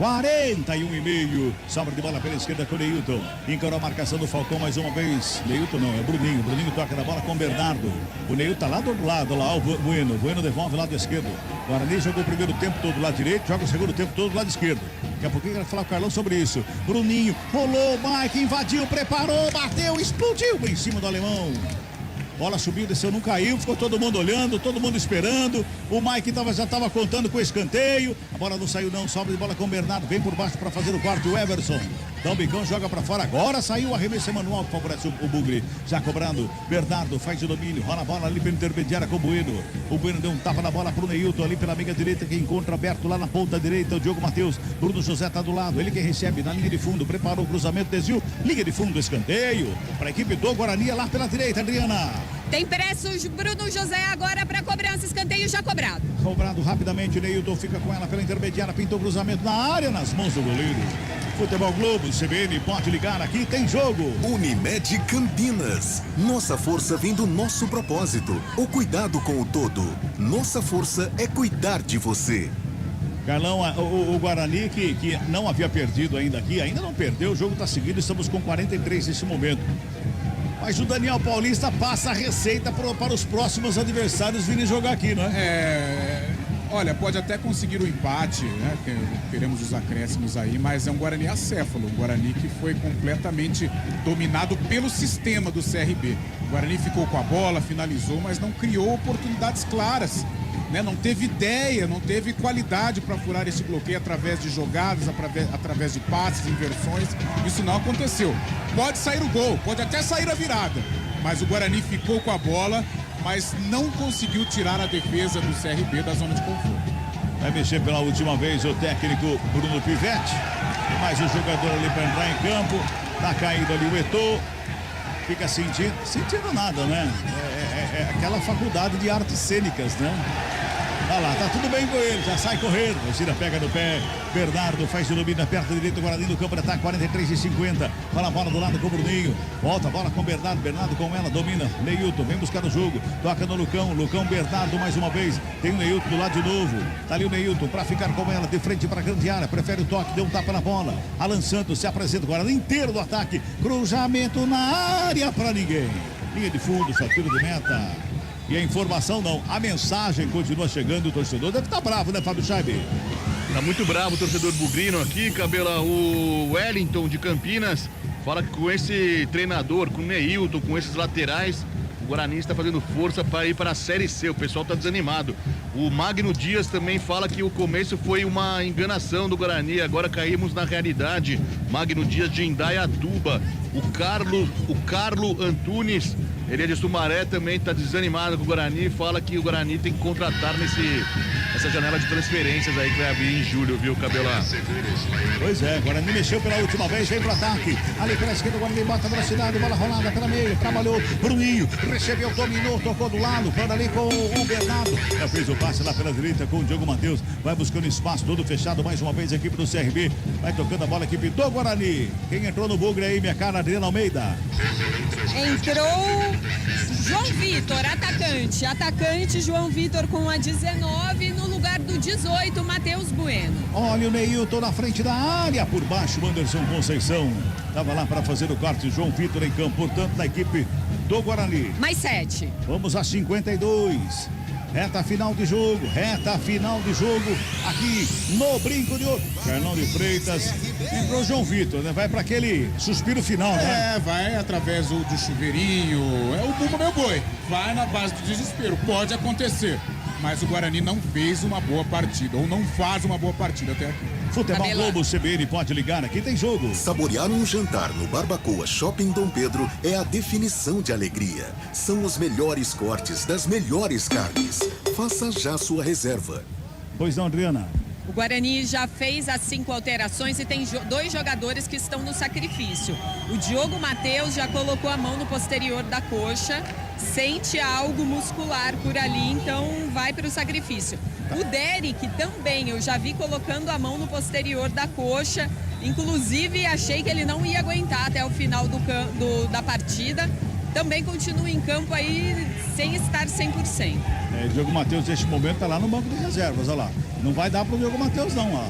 F: 41,5. Sobra de bola pela esquerda com o Neilton. Encarou a marcação do Falcão mais uma vez. Neilton não, é Bruninho. Bruninho toca na bola com o Bernardo. O Neilton tá lá do outro lado, lá o Bueno. Bueno devolve lado esquerdo. O Guarani jogou o primeiro tempo todo do lado direito, joga o segundo tempo todo do lado esquerdo. Daqui a pouquinho vai falar o Carlão sobre isso. Bruninho rolou, Mike invadiu, preparou, bateu, explodiu em cima do alemão. Bola subiu, desceu, não caiu, ficou todo mundo olhando, todo mundo esperando. O Mike já estava contando com o escanteio. A bola não saiu não, sobra de bola com o Bernardo. Vem por baixo para fazer o quarto, o Everson. Dá um bicão, joga para fora. Agora saiu o arremesso manual que favorece o Bugre. Já cobrando, Bernardo faz o domínio. Rola a bola ali pela intermediária com o Bueno. O Bueno deu um tapa na bola pro Neilton ali pela meia direita, que encontra aberto lá na ponta direita. O Diogo Matheus, Bruno José tá do lado. Ele que recebe na linha de fundo, preparou o cruzamento, desviou. Linha de fundo, escanteio. Para a equipe do Guarani lá pela direita, Adriana.
D: Tem pressos, Bruno José agora para cobrança, escanteio já cobrado.
F: Cobrado rapidamente, o Neilton fica com ela pela intermediária, pintou o cruzamento na área, nas mãos do goleiro. Futebol Globo, CBN, pode ligar, aqui tem jogo.
A: Unimed Campinas. Nossa força vem do nosso propósito, o cuidado com o todo. Nossa força é cuidar de você.
F: Carlão, o Guarani que não havia perdido ainda aqui, ainda não perdeu, o jogo está seguindo, estamos com 43 nesse momento. Mas o Daniel Paulista passa a receita para os próximos adversários virem jogar aqui, não é?
E: Olha, pode até conseguir o empate, né? Teremos os acréscimos aí, mas é um Guarani acéfalo, um Guarani que foi completamente dominado pelo sistema do CRB. O Guarani ficou com a bola, finalizou, mas não criou oportunidades claras, né? Não teve ideia, não teve qualidade para furar esse bloqueio através de jogadas, através de passes, inversões. Isso não aconteceu. Pode sair o gol, pode até sair a virada, mas o Guarani ficou com a bola, mas não conseguiu tirar a defesa do CRB da zona de conforto.
F: Vai mexer pela última vez o técnico Bruno Pivetti. Tem mais um jogador ali para entrar em campo. Tá caído ali o Eto'o. Fica sentindo nada, né? É aquela faculdade de artes cênicas, né? Olha lá, tá tudo bem com ele, já sai correndo. O Cira pega no pé, Bernardo faz o domínio, perto direito, o Guarani no campo de ataque, 43:50. Fala a bola do lado com o Bruninho. Volta a bola com o Bernardo, Bernardo com ela, domina. Neilton, vem buscar o jogo. Toca no Lucão, Bernardo mais uma vez. Tem o Neilton do lado de novo. Tá ali o Neilton pra ficar com ela, de frente pra grande área. Prefere o toque, deu um tapa na bola. Alan Santos se apresenta, o Guarani inteiro do ataque. Cruzamento na área pra ninguém. Linha de fundo, só tiro de meta. E a informação não, a mensagem continua chegando, o torcedor deve estar bravo, né, Fábio Scheibe?
C: Tá muito bravo o torcedor bugrino aqui, Cabela. O Wellington de Campinas fala que com esse treinador, com o Neilton, com esses laterais, o Guarani está fazendo força para ir para a Série C. O pessoal tá desanimado. O Magno Dias também fala que o começo foi uma enganação do Guarani, agora caímos na realidade. Magno Dias de Indaiatuba. O Carlo Antunes Ele é de Sumaré, também está desanimado com o Guarani e fala que o Guarani tem que contratar nessa janela de transferências aí que vai abrir em julho, viu, Cabelar?
F: Pois é, Guarani mexeu pela última vez, vem pro ataque. Ali pela esquerda, o Guarani bota a velocidade, bola rolada pela meia, trabalhou, Bruninho, recebeu, dominou, tocou do lado, falando ali com o Bernardo. Já fez o passe lá pela direita com o Diogo Matheus, vai buscando espaço, todo fechado, mais uma vez a equipe do CRB, vai tocando a bola, a equipe do Guarani. Quem entrou no bugre aí, minha cara, Adriana Almeida?
D: Entrou João Vitor, atacante João Vitor com a 19, no lugar do 18, Matheus Bueno.
F: Olha o Neilton na frente da área, por baixo, Anderson Conceição. Estava lá para fazer o corte, João Vitor em campo, portanto, na equipe do Guarani.
D: Mais 7.
F: Vamos a 52. Reta final de jogo, aqui no Brinco de Ouro. Carlão de Freitas, entrou João Vitor, né? Vai para aquele suspiro final, né?
E: Vai através do chuveirinho, é o bumbo meu boi. Vai na base do desespero, pode acontecer. Mas o Guarani não fez uma boa partida, ou não faz uma boa partida até aqui.
F: Futebol Globo CBN, pode ligar, aqui tem jogo.
A: Saborear um jantar no Barbacoa Shopping Dom Pedro é a definição de alegria. São os melhores cortes das melhores carnes. Faça já sua reserva.
F: Pois não, Adriana?
D: O Guarani já fez as 5 alterações e tem 2 jogadores que estão no sacrifício. O Diogo Matheus já colocou a mão no posterior da coxa, sente algo muscular por ali, então vai para o sacrifício. O Derek também, eu já vi colocando a mão no posterior da coxa, inclusive achei que ele não ia aguentar até o final da partida. Também continua em campo aí sem estar 100%.
F: Diogo Matheus neste momento está lá no banco de reservas, olha lá. Não vai dar pro Diogo Matheus não, ó.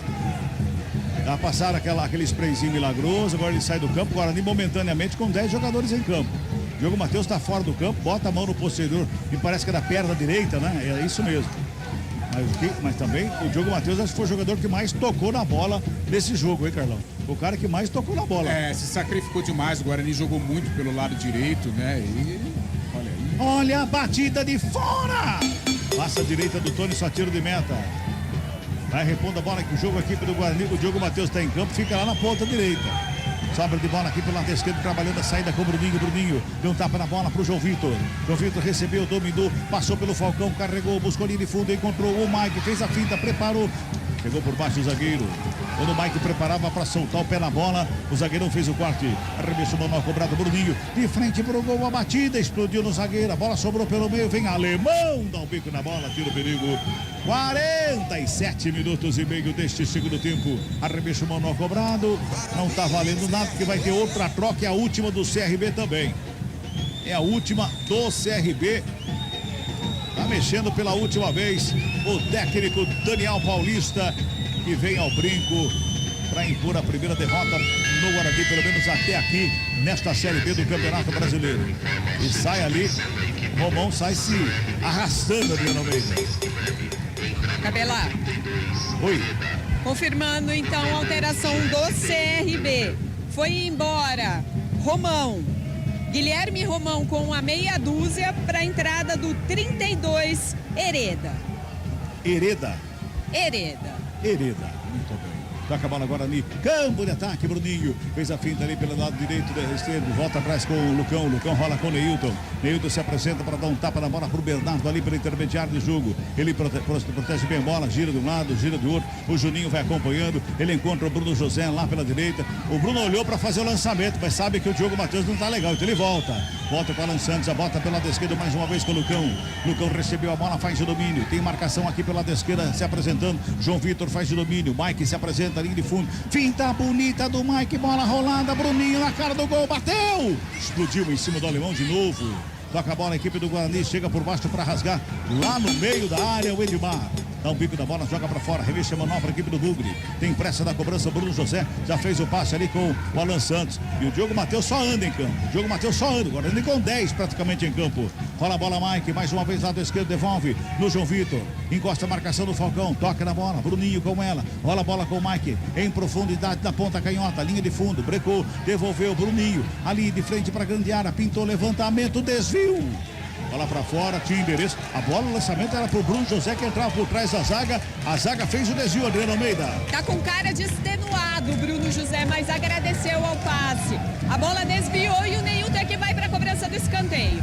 F: Já passaram aquele sprayzinho milagroso, agora ele sai do campo, Guarani momentaneamente com 10 jogadores em campo. Diogo Matheus está fora do campo, bota a mão no posterior, me parece que é da perna direita, né? É isso mesmo. Mas também o Diogo Matheus acho que foi o jogador que mais tocou na bola nesse jogo, hein, Carlão? O cara que mais tocou na bola.
E: Se sacrificou demais, o Guarani jogou muito pelo lado direito, né? E olha aí.
F: Olha a batida de fora! Passa a direita do Tony, só tiro de meta. Vai repondo a bola que o jogo aqui do Guarani, o Diogo Matheus está em campo, fica lá na ponta direita. Sobra de bola aqui pelo lado esquerdo, trabalhando a saída com o Bruninho. Bruninho deu um tapa na bola pro João Vitor. João Vitor recebeu, dominou, passou pelo Falcão, carregou, buscou linha de fundo, encontrou o Mike, fez a finta, preparou. Chegou por baixo o zagueiro. Quando o Mike preparava para soltar o pé na bola, o zagueirão fez o corte. Arremesso manual cobrado, Bruninho. De frente pro gol, a batida explodiu no zagueiro. A bola sobrou pelo meio, vem Alemão, dá um bico na bola, tira o perigo. 47 minutos e meio deste segundo tempo. Arremesso manual cobrado. Não tá valendo nada, porque vai ter outra troca, e a última do CRB também. É a última do CRB. Tá mexendo pela última vez o técnico Daniel Paulista, que vem ao brinco para impor a primeira derrota no Guarani, pelo menos até aqui, nesta Série B do Campeonato Brasileiro. E sai ali, Romão sai se arrastando ali no meio.
D: Cabelar.
F: Oi.
D: Confirmando então a alteração do CRB. Foi embora Romão. Guilherme Romão com a meia dúzia para a entrada do 32, Hereda.
F: Hereda.
D: Hereda.
F: Muito bem. Toca a bola agora ali. Campo de ataque, Bruninho. Fez a finta ali pelo lado direito da esquerda. Volta atrás com o Lucão. Lucão rola com o Neilton. Neilton se apresenta para dar um tapa na bola pro Bernardo ali pelo intermediário de jogo. Ele protege bem a bola, gira de um lado, gira do outro. O Juninho vai acompanhando. Ele encontra o Bruno José lá pela direita. O Bruno olhou para fazer o lançamento, mas sabe que o Diogo Matheus não tá legal. Então ele volta. Volta para o Alan Santos. A bota pelo lado esquerdo mais uma vez com o Lucão. Lucão recebeu a bola, faz o domínio. Tem marcação aqui pelo lado esquerdo se apresentando. João Vitor faz o domínio. Mike se apresenta, linha de fundo. Finta bonita do Mike, bola rolada, Bruninho na cara do gol, bateu! Explodiu em cima do Alemão de novo. Toca a bola, a equipe do Guarani chega por baixo para rasgar lá no meio da área o Edmar. Dá um bico da bola, joga para fora, revista manual para a equipe do Bugre. Tem pressa da cobrança, o Bruno José já fez o passe ali com o Alan Santos. E o Diogo Matheus só anda em campo. O Diogo Matheus só anda, agora ele com 10 praticamente em campo. Rola a bola, Mike, mais uma vez lado esquerdo, devolve no João Vitor. Encosta a marcação do Falcão, toca na bola, Bruninho com ela. Rola a bola com o Mike, em profundidade na ponta canhota, linha de fundo, brecou, devolveu o Bruninho. Ali de frente para a grande área, pintou levantamento, desvio. Bola pra fora, tinha endereço. A bola, o lançamento era pro Bruno José, que entrava por trás da zaga. A zaga fez o desvio, Adriano Almeida.
D: Tá com cara de extenuado o Bruno José, mas agradeceu ao passe. A bola desviou e o Neilton é que vai pra cobrança cobrado escanteio.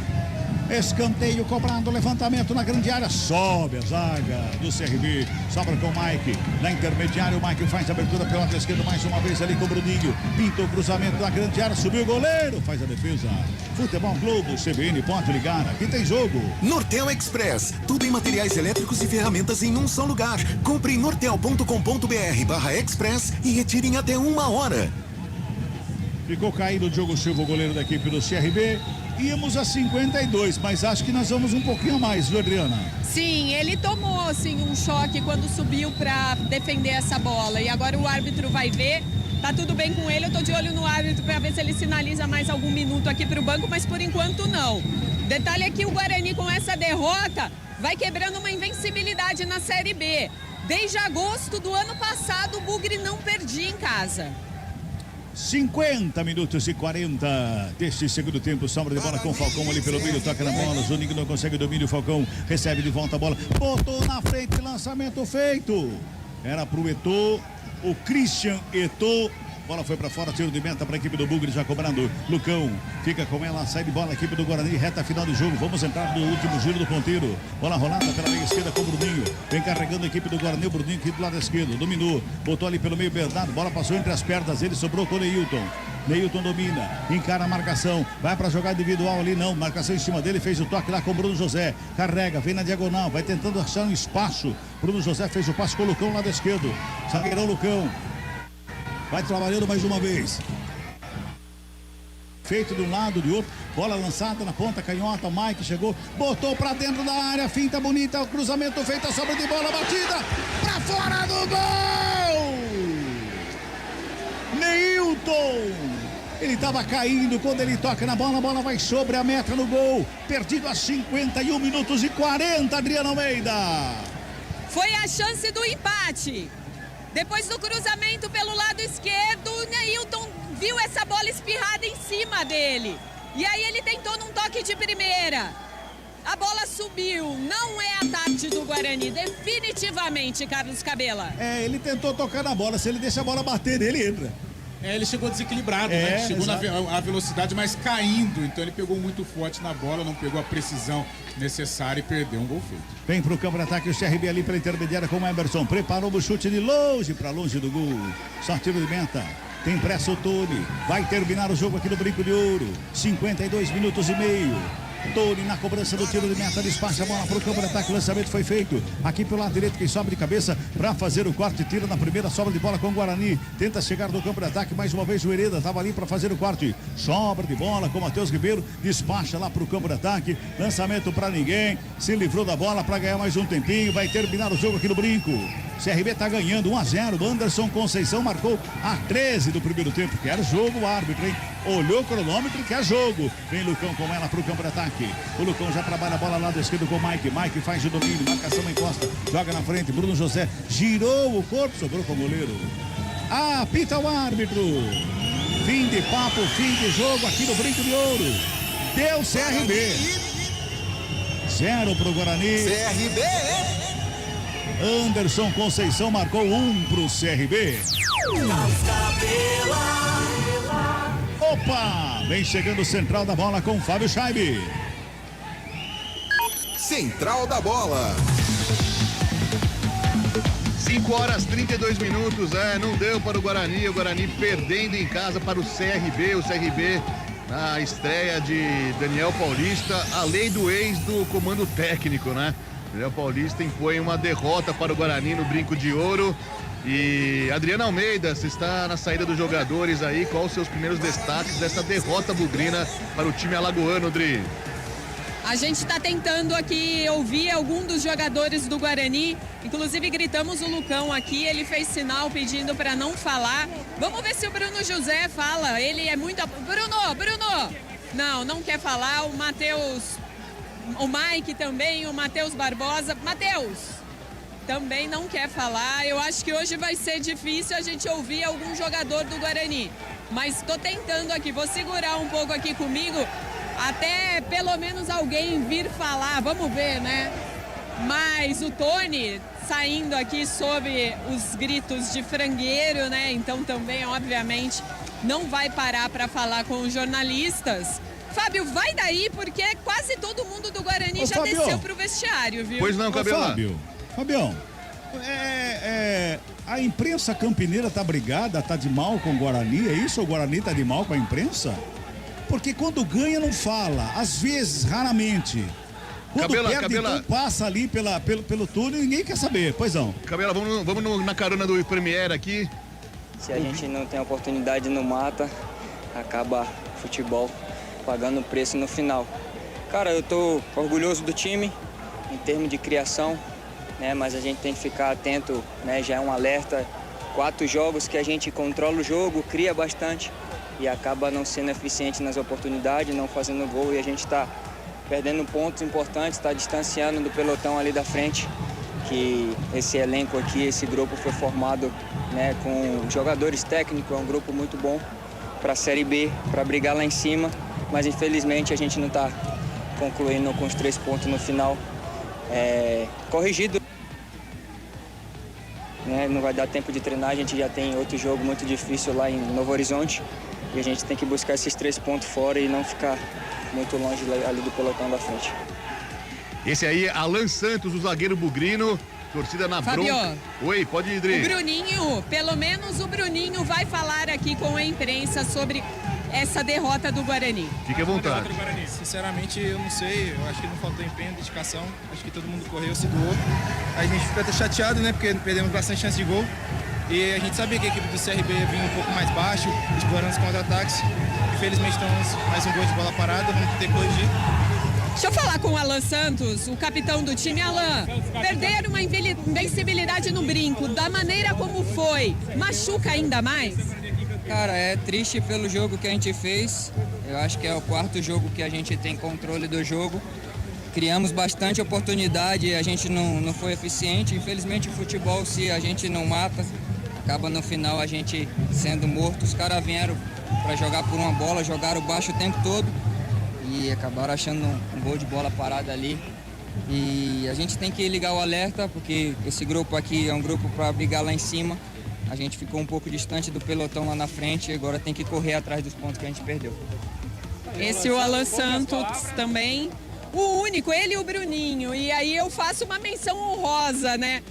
F: Escanteio cobrado, levantamento na grande área, sobe a zaga do CRB, sobra com o Mike, na intermediária o Mike faz a abertura pela lado esquerdo, mais uma vez ali com o Bruninho, pinta o cruzamento na grande área, subiu o goleiro, faz a defesa. Futebol Globo, CBN, pode ligar, aqui tem jogo.
A: Nortel Express, tudo em materiais elétricos e ferramentas em um só lugar. Compre em nortel.com.br/express e retire em até 1 hora.
F: Ficou caído o Diogo Silva, o goleiro da equipe do CRB. Íamos a 52, mas acho que nós vamos um pouquinho mais, viu, Adriana?
D: Sim, ele tomou assim um choque quando subiu para defender essa bola. E agora o árbitro vai ver. Tá tudo bem com ele, eu tô de olho no árbitro para ver se ele sinaliza mais algum minuto aqui pro banco, mas por enquanto não. Detalhe é que o Guarani com essa derrota vai quebrando uma invencibilidade na Série B. Desde agosto do ano passado o Bugre não perdia em casa.
F: 50 minutos e 40 deste segundo tempo, sombra de bola com o Falcão ali pelo meio, toca na bola, Juninho não consegue domínio, o Falcão recebe de volta a bola, botou na frente, lançamento feito, era pro Eto'o, o Christian Eto'o, bola foi pra fora, tiro de meta pra equipe do Bugre, já cobrando, Lucão fica com ela, sai de bola, equipe do Guarani, reta final de jogo, vamos entrar no último giro do ponteiro, bola rolada pela meia esquerda com o Bruninho, vem carregando a equipe do Guarani, o Bruninho aqui do lado esquerdo, dominou, botou ali pelo meio Bernardo, bola passou entre as pernas dele, sobrou com o Neilton. Neilton domina, encara a marcação, vai pra jogada individual ali, não, marcação em cima dele, fez o toque lá com o Bruno José, carrega, vem na diagonal, vai tentando achar um espaço, Bruno José fez o passe com o Lucão lado esquerdo, zagueirão Lucão, vai trabalhando mais uma vez. Feito de um lado, de outro. Bola lançada na ponta canhota. O Mike chegou, botou pra dentro da área. Finta bonita, o cruzamento feito, a sobra de bola batida. Pra fora do gol! Neilton! Ele estava caindo quando ele toca na bola. A bola vai sobre a meta no gol. Perdido a 51 minutos e 40, Adriana Almeida.
D: Foi a chance do empate. Depois do cruzamento pelo lado esquerdo, o Neilton viu essa bola espirrada em cima dele. E aí ele tentou num toque de primeira. A bola subiu. Não é a tarde do Guarani, definitivamente, Carlos Cabela.
F: Ele tentou tocar na bola. Se ele deixa a bola bater, ele entra.
E: Ele chegou desequilibrado, né? Chegou na velocidade, mas caindo. Então ele pegou muito forte na bola, não pegou a precisão necessária e perdeu um gol feito.
F: Vem pro campo de ataque o CRB ali pela intermediária com o Emerson. Preparou o chute de longe para longe do gol. Só tiro de meta. Tem pressa o Tony. Vai terminar o jogo aqui no Brinco de Ouro. 52 minutos e meio. Tony na cobrança do tiro de meta, despacha a bola para o campo de ataque, o lançamento foi feito aqui pelo lado direito, quem sobe de cabeça para fazer o corte, tira na primeira, sobra de bola com o Guarani, tenta chegar no campo de ataque, mais uma vez o Hereda estava ali para fazer o corte, sobra de bola com o Matheus Ribeiro, despacha lá para o campo de ataque, lançamento para ninguém, se livrou da bola para ganhar mais um tempinho, vai terminar o jogo aqui no Brinco. CRB está ganhando 1-0, Anderson Conceição marcou a 13 do primeiro tempo, quer jogo o árbitro, hein? Olhou o cronômetro, quer jogo. Vem Lucão com ela para o campo de ataque. O Lucão já trabalha a bola lá do esquerdo com o Mike. Mike faz o domínio, marcação encosta, joga na frente. Bruno José girou o corpo, sobrou com o goleiro. Apita o árbitro. Fim de papo, fim de jogo aqui no Brinco de Ouro. Deu CRB. 0 pro Guarani.
B: CRB.
F: Anderson Conceição marcou 1 pro CRB. Opa! Vem chegando o central da bola com Fábio Scheibe.
B: Central da bola.
C: 5 horas 32 minutos, não deu para o Guarani perdendo em casa para o CRB, na estreia de Daniel Paulista, a lei do ex do comando técnico, né? Daniel Paulista impõe uma derrota para o Guarani no Brinco de Ouro. E Adriana Almeida, você está na saída dos jogadores aí, quais os seus primeiros destaques dessa derrota bugrina para o time alagoano, Dri?
D: A gente está tentando aqui ouvir algum dos jogadores do Guarani, inclusive gritamos o Lucão aqui, ele fez sinal pedindo para não falar. Vamos ver se o Bruno José fala, ele é muito... Bruno! Não quer falar, o Matheus, o Mike também, o Matheus Barbosa. Matheus! Também não quer falar. Eu acho que hoje vai ser difícil a gente ouvir algum jogador do Guarani. Mas estou tentando aqui, vou segurar um pouco aqui comigo, até pelo menos alguém vir falar. Vamos ver, né? Mas o Tony saindo aqui sob os gritos de frangueiro, né? Então também, obviamente, não vai parar para falar com os jornalistas. Fábio, vai daí, porque quase todo mundo do Guarani já
F: Fábio.
D: desceu pro vestiário, viu?
C: Pois não, Cabela.
F: Fabião, a imprensa campineira tá brigada, tá de mal com o Guarani, é isso? O Guarani tá de mal com a imprensa? Porque quando ganha não fala, às vezes, raramente. Quando perde, então passa ali pelo túnel e ninguém quer saber, pois não.
C: Cabela, vamos na carona do Premier aqui.
K: Se a gente não tem oportunidade no mata, acaba futebol pagando o preço no final. Cara, eu tô orgulhoso do time em termos de criação, né? Mas a gente tem que ficar atento, né? Já é um alerta, 4 jogos que a gente controla o jogo, cria bastante e acaba não sendo eficiente nas oportunidades, não fazendo gol, e a gente está perdendo pontos importantes, está distanciando do pelotão ali da frente, que esse elenco aqui, esse grupo foi formado, né, com jogadores técnicos, é um grupo muito bom para a Série B, para brigar lá em cima, mas infelizmente a gente não está concluindo com os 3 pontos no final. Corrigido, né, não vai dar tempo de treinar, a gente já tem outro jogo muito difícil lá em Novo Horizonte e a gente tem que buscar esses 3 pontos fora e não ficar muito longe ali do pelotão da frente.
C: Esse aí, Alan Santos, o zagueiro bugrino, torcida na
D: Fabio,
C: bronca. Oi, pode ir, Dri.
D: O Bruninho, pelo menos o Bruninho vai falar aqui com a imprensa sobre essa derrota do Guarani.
C: Fique à vontade.
O: Sinceramente, eu não sei, eu acho que não faltou empenho, dedicação, acho que todo mundo correu, se doou. A gente fica até chateado, né, porque perdemos bastante chance de gol. E a gente sabia que a equipe do CRB vinha um pouco mais baixo, explorando os contra-ataques. Infelizmente, estamos mais um gol de bola parada, vamos ter que corrigir.
D: Deixa eu falar com o Alan Santos, o capitão do time. Alan, perder uma invencibilidade no brinco, da maneira como foi, machuca ainda mais?
P: Cara, é triste pelo jogo que a gente fez. Eu acho que é o 4º jogo que a gente tem controle do jogo. Criamos bastante oportunidade, a gente não foi eficiente. Infelizmente, o futebol, se a gente não mata, acaba no final a gente sendo morto. Os caras vieram para jogar por uma bola, jogaram baixo o tempo todo e acabaram achando um gol de bola parada ali. E a gente tem que ligar o alerta, porque esse grupo aqui é um grupo para brigar lá em cima. A gente ficou um pouco distante do pelotão lá na frente e agora tem que correr atrás dos pontos que a gente perdeu.
D: Esse é o Alan Santos também, o único, ele e o Bruninho. E aí eu faço uma menção honrosa, né?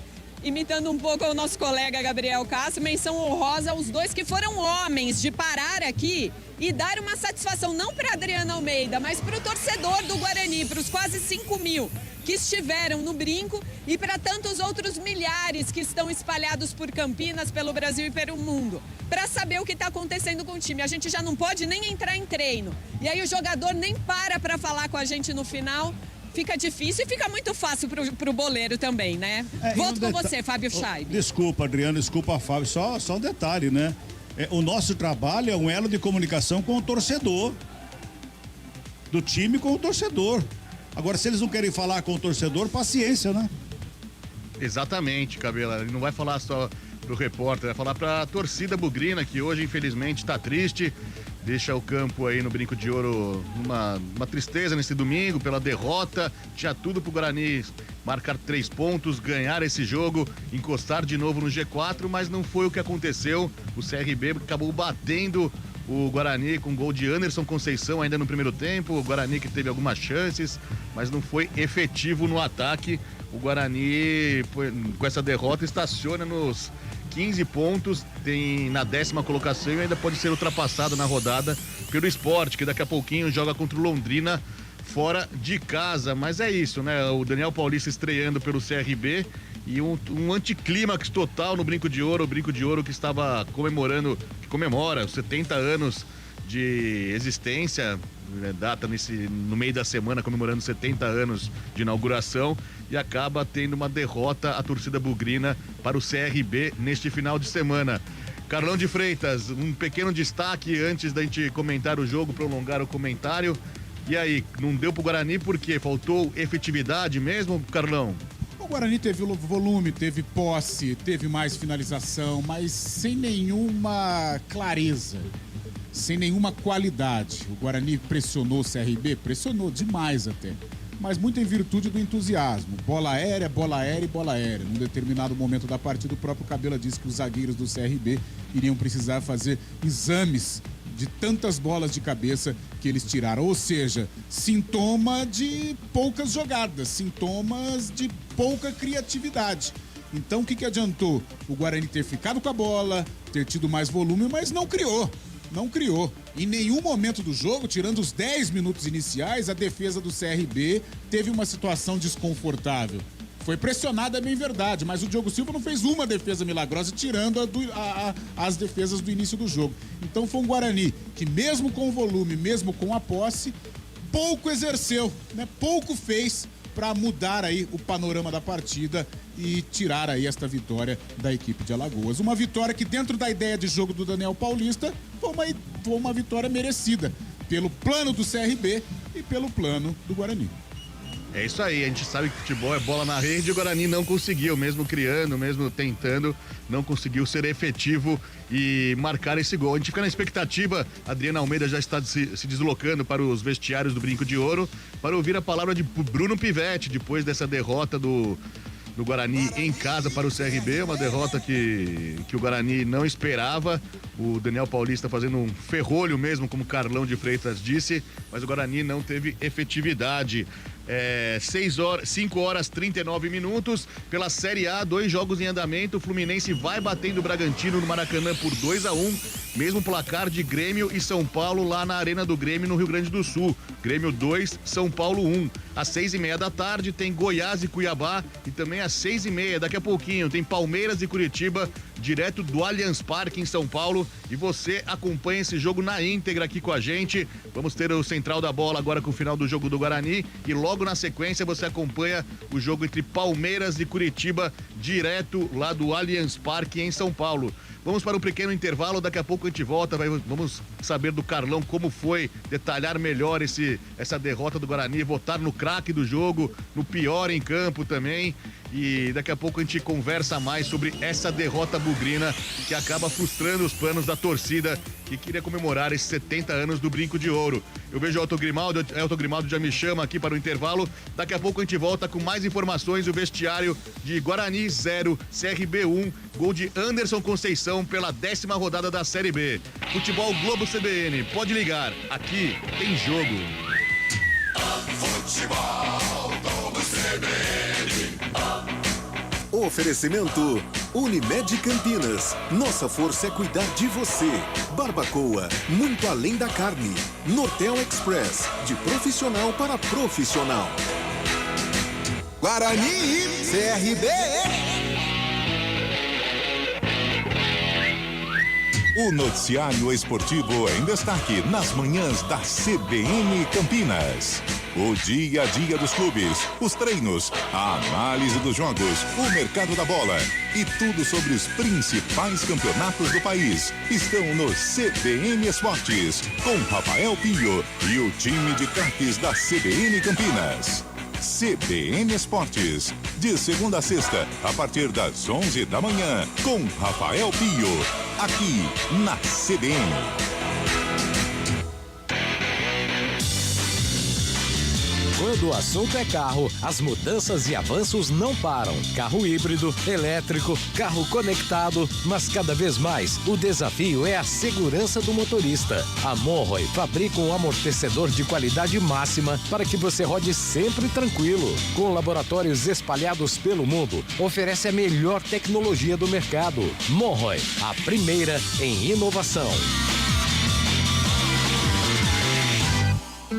D: Imitando um pouco o nosso colega Gabriel Castro, menção honrosa aos 2 que foram homens de parar aqui e dar uma satisfação, não para Adriano Almeida, mas para o torcedor do Guarani, para os quase 5 mil que estiveram no brinco e para tantos outros milhares que estão espalhados por Campinas, pelo Brasil e pelo mundo, para saber o que está acontecendo com o time. A gente já não pode nem entrar em treino. E aí o jogador nem para falar com a gente no final. Fica difícil e fica muito fácil pro boleiro também, né? Volto com você, Fábio Chaib.
F: Desculpa, Adriano, desculpa, Fábio. Só um detalhe, né? O nosso trabalho é um elo de comunicação com o torcedor. Do time com o torcedor. Agora, se eles não querem falar com o torcedor, paciência, né?
C: Exatamente, Cabela. Ele não vai falar só pro repórter, vai falar pra torcida bugrina, que hoje, infelizmente, tá triste. Deixa o campo aí no Brinco de Ouro uma tristeza nesse domingo pela derrota. Tinha tudo pro Guarani marcar 3 pontos, ganhar esse jogo, encostar de novo no G4, mas não foi o que aconteceu. O CRB acabou batendo o Guarani com gol de Anderson Conceição ainda no primeiro tempo. O Guarani que teve algumas chances, mas não foi efetivo no ataque. O Guarani, com essa derrota, estaciona nos 15 pontos, tem na 10ª colocação e ainda pode ser ultrapassado na rodada pelo Sport, que daqui a pouquinho joga contra o Londrina fora de casa. Mas é isso, né? O Daniel Paulista estreando pelo CRB e um anticlímax total no Brinco de Ouro. O Brinco de Ouro que comemora os 70 anos de existência, data no meio da semana comemorando 70 anos de inauguração, e acaba tendo uma derrota a torcida bugrina para o CRB neste final de semana. Carlão de Freitas, um pequeno destaque antes da gente comentar o jogo, prolongar o comentário. E aí, não deu pro Guarani porque faltou efetividade mesmo, Carlão?
E: O Guarani teve volume, teve posse, teve mais finalização, mas sem nenhuma clareza, sem nenhuma qualidade. O Guarani pressionou o CRB, pressionou demais até, mas muito em virtude do entusiasmo. Bola aérea e bola aérea. Num determinado momento da partida, o próprio Cabela disse que os zagueiros do CRB iriam precisar fazer exames de tantas bolas de cabeça que eles tiraram. Ou seja, sintoma de poucas jogadas, sintomas de pouca criatividade. Então, o que adiantou o Guarani ter ficado com a bola, ter tido mais volume, mas não criou. Não criou. Em nenhum momento do jogo, tirando os 10 minutos iniciais, a defesa do CRB teve uma situação desconfortável. Foi pressionada, é bem verdade, mas o Diogo Silva não fez uma defesa milagrosa, tirando as defesas do início do jogo. Então foi um Guarani que, mesmo com o volume, mesmo com a posse, pouco exerceu, né? Pouco fez para mudar aí o panorama da partida e tirar aí esta vitória da equipe de Alagoas. Uma vitória que, dentro da ideia de jogo do Daniel Paulista, foi uma vitória merecida pelo plano do CRB e pelo plano do Guarani.
C: É isso aí, a gente sabe que futebol é bola na rede e o Guarani não conseguiu, mesmo criando, mesmo tentando, não conseguiu ser efetivo e marcar esse gol. A gente fica na expectativa, Adriana Almeida já está se deslocando para os vestiários do Brinco de Ouro para ouvir a palavra de Bruno Pivetti, depois dessa derrota do Guarani em casa para o CRB, uma derrota que o Guarani não esperava. O Daniel Paulista fazendo um ferrolho mesmo, como Carlão de Freitas disse, mas o Guarani não teve efetividade. 5 horas 39 minutos pela Série A, 2 jogos em andamento. O Fluminense vai batendo o Bragantino no Maracanã por 2-1, mesmo placar de Grêmio e São Paulo lá na Arena do Grêmio no Rio Grande do Sul. Grêmio 2, São Paulo 1. Às 6:30 da tarde tem Goiás e Cuiabá, e também às 6:30, daqui a pouquinho, tem Palmeiras e Curitiba, direto do Allianz Parque em São Paulo, e você acompanha esse jogo na íntegra aqui com a gente. Vamos ter o Central da Bola agora com o final do jogo do Guarani, e logo na sequência você acompanha o jogo entre Palmeiras e Curitiba, direto lá do Allianz Parque em São Paulo. Vamos para um pequeno intervalo, daqui a pouco a gente volta, vamos saber do Carlão como foi, detalhar melhor essa derrota do Guarani, votar no craque do jogo, no pior em campo também, e daqui a pouco a gente conversa mais sobre essa derrota bugrina que acaba frustrando os planos da torcida que queria comemorar esses 70 anos do Brinco de Ouro. Eu vejo o Elton Grimaldo já me chama aqui para o intervalo, daqui a pouco a gente volta com mais informações. O vestiário de Guarani 0, CRB 1, gol de Anderson Conceição pela 10ª rodada da Série B. Futebol Globo CBN, pode ligar, aqui tem jogo.
N: Futebol Globo CBN.
A: Oferecimento Unimed Campinas. Nossa força é cuidar de você. Barbacoa, muito além da carne. Nortel Express, de profissional para profissional.
B: Guarani e CRB.
M: O noticiário esportivo em destaque nas manhãs da CBN Campinas. O dia a dia dos clubes, os treinos, a análise dos jogos, o mercado da bola e tudo sobre os principais campeonatos do país estão no CBN Esportes, com Rafael Pinho e o time de craques da CBN Campinas. CBN Esportes, de segunda a sexta, a partir das 11 da manhã, com Rafael Pinho, aqui na CBN.
L: Quando o assunto é carro, as mudanças e avanços não param. Carro híbrido, elétrico, carro conectado, mas cada vez mais o desafio é a segurança do motorista. A Monroy fabrica um amortecedor de qualidade máxima para que você rode sempre tranquilo. Com laboratórios espalhados pelo mundo, oferece a melhor tecnologia do mercado. Monroy, a primeira em inovação.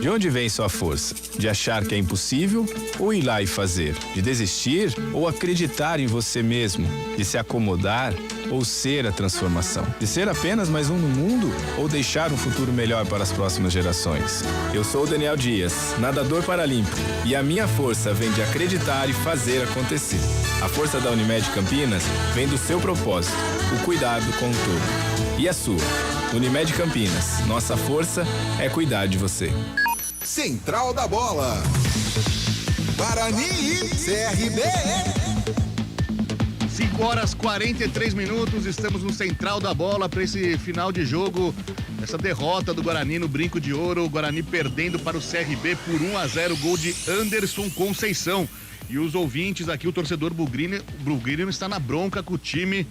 G: De onde vem sua força? De achar que é impossível ou ir lá e fazer? De desistir ou acreditar em você mesmo? De se acomodar ou ser a transformação? De ser apenas mais um no mundo ou deixar um futuro melhor para as próximas gerações? Eu sou o Daniel Dias, nadador paralímpico, e a minha força vem de acreditar e fazer acontecer. A força da Unimed Campinas vem do seu propósito, o cuidado com o todo. E a sua? Unimed Campinas, nossa força é cuidar de você.
B: Central da Bola. Guarani e CRB.
C: 5 horas 43 minutos, estamos no Central da Bola para esse final de jogo, essa derrota do Guarani no Brinco de Ouro. O Guarani perdendo para o CRB por 1-0, gol de Anderson Conceição. E os ouvintes aqui, o torcedor bugrino está na bronca com o time,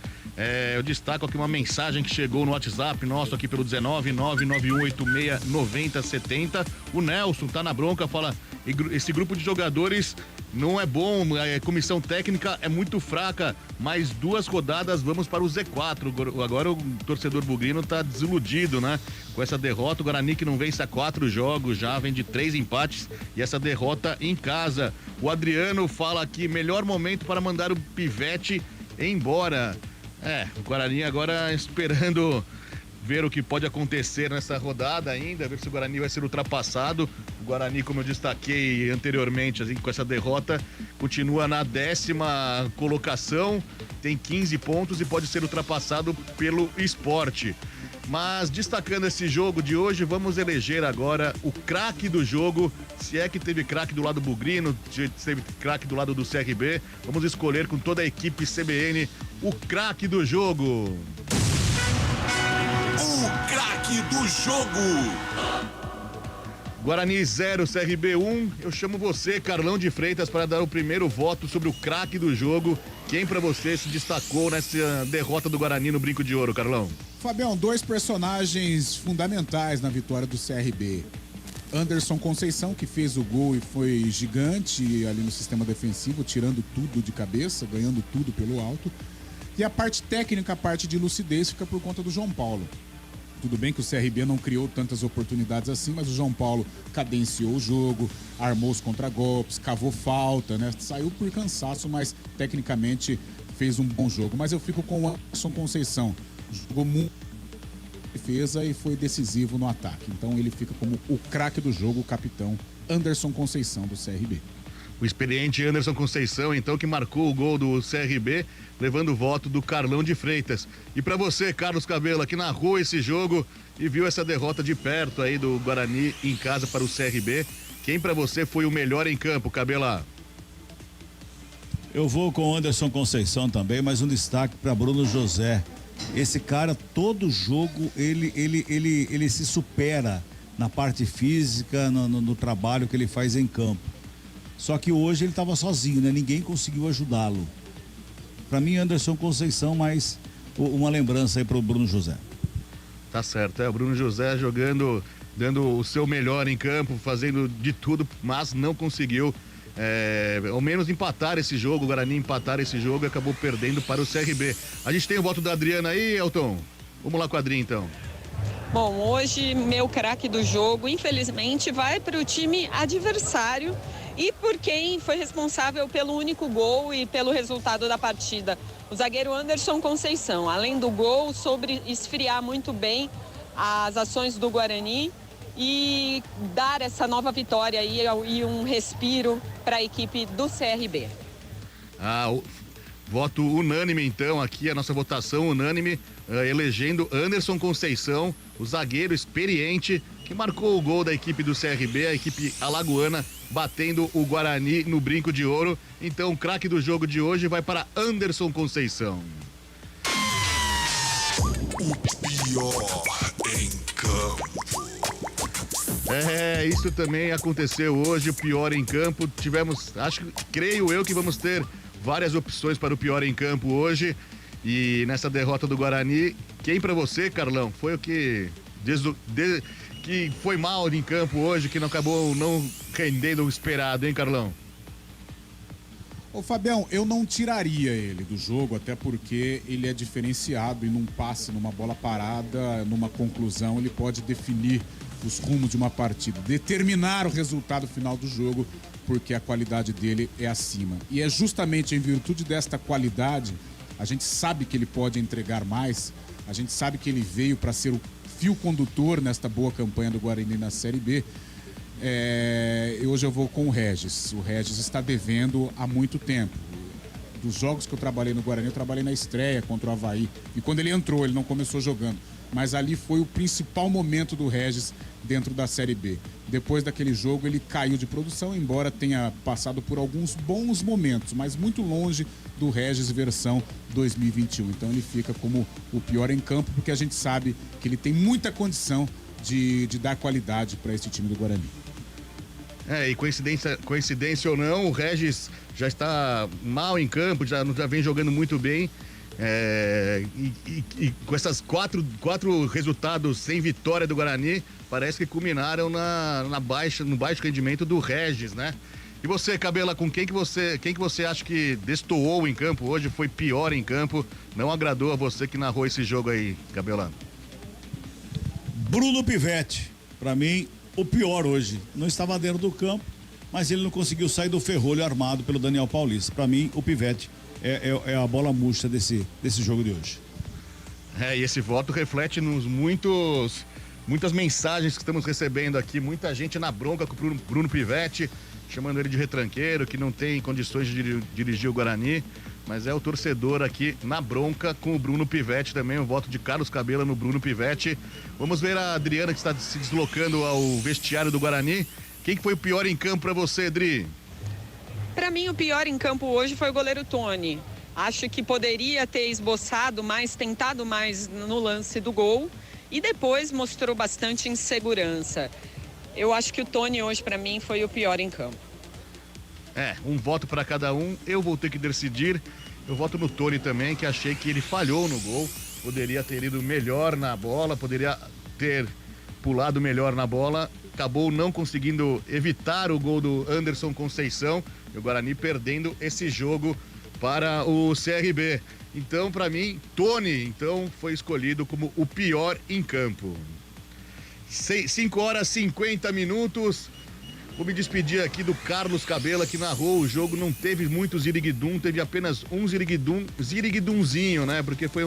C: Eu destaco aqui uma mensagem que chegou no WhatsApp nosso aqui pelo 19991869070. O Nelson tá na bronca, fala: esse grupo de jogadores não é bom, a comissão técnica é muito fraca, mais 2 rodadas vamos para o Z4. Agora o torcedor bugrino tá desiludido, né? Com essa derrota, o Guarani que não vence há 4 jogos, já vem de 3 empates e essa derrota em casa. O Adriano fala aqui: melhor momento para mandar o Pivete embora. O Guarani agora esperando ver o que pode acontecer nessa rodada ainda, ver se o Guarani vai ser ultrapassado. O Guarani, como eu destaquei anteriormente, assim, com essa derrota, continua na 10ª colocação, tem 15 pontos e pode ser ultrapassado pelo Sport. Mas destacando esse jogo de hoje, vamos eleger agora o craque do jogo. Se é que teve craque do lado bugrino, se teve craque do lado do CRB, vamos escolher com toda a equipe CBN o craque do jogo.
N: O craque do jogo.
C: Guarani 0, CRB 1. Eu chamo você, Carlão de Freitas, para dar o primeiro voto sobre o craque do jogo. Quem para você se destacou nessa derrota do Guarani no Brinco de Ouro, Carlão?
E: Fabião, 2 personagens fundamentais na vitória do CRB. Anderson Conceição, que fez o gol e foi gigante ali no sistema defensivo, tirando tudo de cabeça, ganhando tudo pelo alto. E a parte técnica, a parte de lucidez, fica por conta do João Paulo. Tudo bem que o CRB não criou tantas oportunidades assim, mas o João Paulo cadenciou o jogo, armou os contragolpes, cavou falta, né? Saiu por cansaço, mas tecnicamente fez um bom jogo. Mas eu fico com o Anderson Conceição. Jogou muito defesa e foi decisivo no ataque. Então ele fica como o craque do jogo, o capitão Anderson Conceição do CRB.
C: O experiente Anderson Conceição, então, que marcou o gol do CRB, levando o voto do Carlão de Freitas. E para você, Carlos Cabelo, que narrou esse jogo e viu essa derrota de perto aí do Guarani em casa para o CRB, quem para você foi o melhor em campo, Cabela?
F: Eu vou com o Anderson Conceição também, mas um destaque para Bruno José. Esse cara, todo jogo, ele se supera na parte física, no trabalho que ele faz em campo. Só que hoje ele estava sozinho, né? Ninguém conseguiu ajudá-lo. Para mim, Anderson Conceição, mas uma lembrança aí pro Bruno José.
C: Tá certo, o Bruno José jogando, dando o seu melhor em campo, fazendo de tudo, mas não conseguiu ao menos empatar esse jogo, o Guarani empatar esse jogo e acabou perdendo para o CRB. A gente tem o voto da Adriana aí, Elton? Vamos lá com a Adri, então.
D: Bom, hoje meu craque do jogo, infelizmente, vai para o time adversário e por quem foi responsável pelo único gol e pelo resultado da partida. O zagueiro Anderson Conceição, além do gol, soube esfriar muito bem as ações do Guarani e dar essa nova vitória aí e um respiro para a equipe do CRB.
C: Voto unânime, então, aqui a nossa votação unânime, elegendo Anderson Conceição, o zagueiro experiente que marcou o gol da equipe do CRB, a equipe alagoana, batendo o Guarani no Brinco de Ouro. Então, o craque do jogo de hoje vai para Anderson Conceição.
N: O pior em campo.
C: Isso também aconteceu hoje, o pior em campo. Creio eu que vamos ter várias opções para o pior em campo hoje. E nessa derrota do Guarani, quem para você, Carlão, foi o que foi mal em campo hoje, que não acabou não rendendo o esperado, hein, Carlão?
E: Ô Fabião, eu não tiraria ele do jogo, até porque ele é diferenciado e num passe, numa bola parada, numa conclusão, ele pode definir os rumos de uma partida, determinar o resultado final do jogo, porque a qualidade dele é acima. E é justamente em virtude desta qualidade, a gente sabe que ele pode entregar mais, a gente sabe que ele veio para ser o fio condutor nesta boa campanha do Guarani na Série B. Hoje eu vou com o Regis. O Regis está devendo há muito tempo. Dos jogos que eu trabalhei no Guarani, eu trabalhei na estreia contra o Avaí. E quando ele entrou, ele não começou jogando. Mas ali foi o principal momento do Regis dentro da Série B. Depois daquele jogo, ele caiu de produção, embora tenha passado por alguns bons momentos, mas muito longe do Regis versão 2021. Então ele fica como o pior em campo, porque a gente sabe que ele tem muita condição de dar qualidade para esse time do Guarani.
C: E coincidência ou não, o Regis já está mal em campo, já vem jogando muito bem. E com essas quatro resultados sem vitória do Guarani, parece que culminaram no baixo rendimento do Regis, né? E você, Cabela, com quem que você acha que destoou em campo hoje, foi pior em campo, não agradou a você que narrou esse jogo aí, Cabela?
F: Bruno Pivetti, pra mim, o pior hoje. Não estava dentro do campo, mas ele não conseguiu sair do ferrolho armado pelo Daniel Paulista. Pra mim, o Pivetti é a bola murcha desse jogo de hoje.
C: E esse voto reflete nos muitas mensagens que estamos recebendo aqui, muita gente na bronca com o Bruno Pivetti, chamando ele de retranqueiro, que não tem condições de dirigir o Guarani, mas é o torcedor aqui na bronca com o Bruno Pivetti também, o voto de Carlos Cabela no Bruno Pivetti. Vamos ver a Adriana, que está se deslocando ao vestiário do Guarani. Quem que foi o pior em campo para você, Adri?
D: Para mim, o pior em campo hoje foi o goleiro Tony. Acho que poderia ter esboçado mais, tentado mais no lance do gol e depois mostrou bastante insegurança. Eu acho que o Tony hoje, para mim, foi o pior em campo.
C: Um voto para cada um. Eu vou ter que decidir. Eu voto no Tony também, que achei que ele falhou no gol. Poderia ter ido melhor na bola, poderia ter pulado melhor na bola. Acabou não conseguindo evitar o gol do Anderson Conceição. E o Guarani perdendo esse jogo para o CRB. Então, para mim, Tony, foi escolhido como o pior em campo. 5h50. Vou me despedir aqui do Carlos Cabela, que narrou o jogo. Não teve muito ziriguidum, teve apenas um ziriguidumzinho, né? Porque foi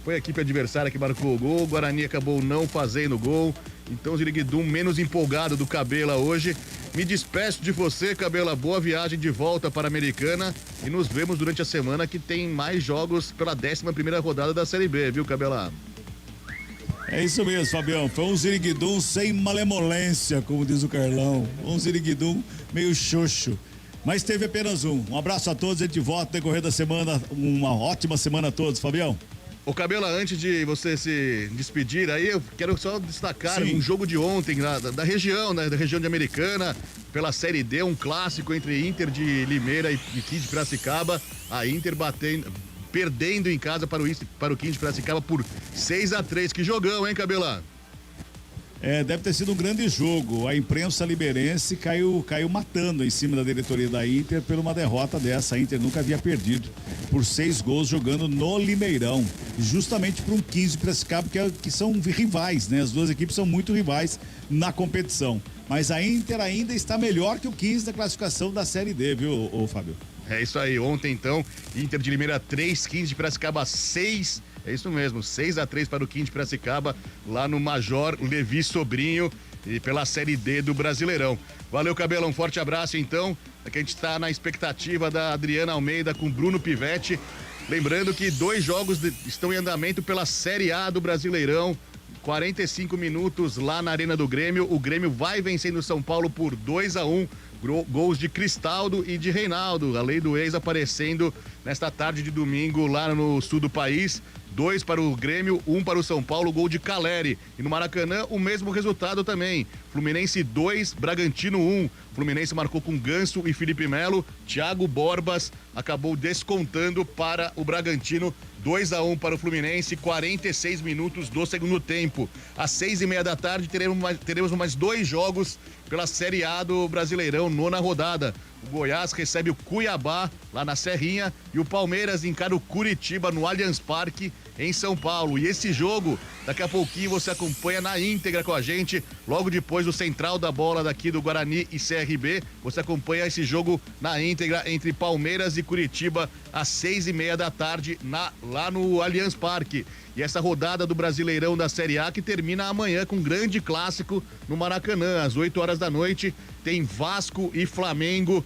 C: a equipe adversária que marcou o gol. O Guarani acabou não fazendo gol. Então, ziriguidum menos empolgado do Cabela hoje. Me despeço de você, Cabela. Boa viagem de volta para a Americana. E nos vemos durante a semana, que tem mais jogos pela 11ª rodada da Série B, viu, Cabela?
F: É isso mesmo, Fabião. Foi um ziriguidum sem malemolência, como diz o Carlão. Um ziriguidum meio xoxo. Mas teve apenas um. Um abraço a todos, a gente volta no decorrer da semana. Uma ótima semana a todos, Fabião.
C: Ô, Cabela, antes de você se despedir aí, eu quero só destacar um jogo de ontem da região, né? Da região de Americana, pela Série D, um clássico entre Inter de Limeira e 15 de Piracicaba. A Inter perdendo em casa para o 15 de Piracicaba por 6-3. Que jogão, hein, Cabela?
F: Deve ter sido um grande jogo. A imprensa liberense caiu matando em cima da diretoria da Inter por uma derrota dessa. A Inter nunca havia perdido por 6 gols jogando no Limeirão. Justamente para um 15 de Piracicaba, que são rivais, né? As duas equipes são muito rivais na competição. Mas a Inter ainda está melhor que o 15 da classificação da Série D, viu, Fábio?
C: É isso aí. Ontem, então, Inter de Limeira 3, 15 de Piracicaba 6. É isso mesmo, 6-3 para o 15 de Piracicaba, lá no Major Levi Sobrinho, e pela Série D do Brasileirão. Valeu, Cabela, um forte abraço, então. Aqui a gente está na expectativa da Adriana Almeida com Bruno Pivetti. Lembrando que 2 jogos estão em andamento pela Série A do Brasileirão. 45 minutos lá na Arena do Grêmio. O Grêmio vai vencendo o São Paulo por 2-1. Gols de Cristaldo e de Reinaldo. A lei do ex aparecendo nesta tarde de domingo lá no sul do país. 2 para o Grêmio, 1 para o São Paulo, gol de Caleri. E no Maracanã, o mesmo resultado também. Fluminense 2, Bragantino 1. Fluminense marcou com Ganso e Felipe Melo. Thiago Borbas acabou descontando para o Bragantino. 2-1 para o Fluminense, 46 minutos do segundo tempo. Às 6h30 da tarde teremos mais 2 jogos pela Série A do Brasileirão, 9ª rodada. O Goiás recebe o Cuiabá lá na Serrinha e o Palmeiras encara o Curitiba no Allianz Parque em São Paulo. E esse jogo, daqui a pouquinho você acompanha na íntegra com a gente, logo depois do Central da Bola daqui do Guarani e CRB. Você acompanha esse jogo na íntegra entre Palmeiras e Curitiba às 6h30 da tarde lá no Allianz Parque. E essa rodada do Brasileirão da Série A que termina amanhã com um grande clássico no Maracanã. Às 8 horas da noite tem Vasco e Flamengo,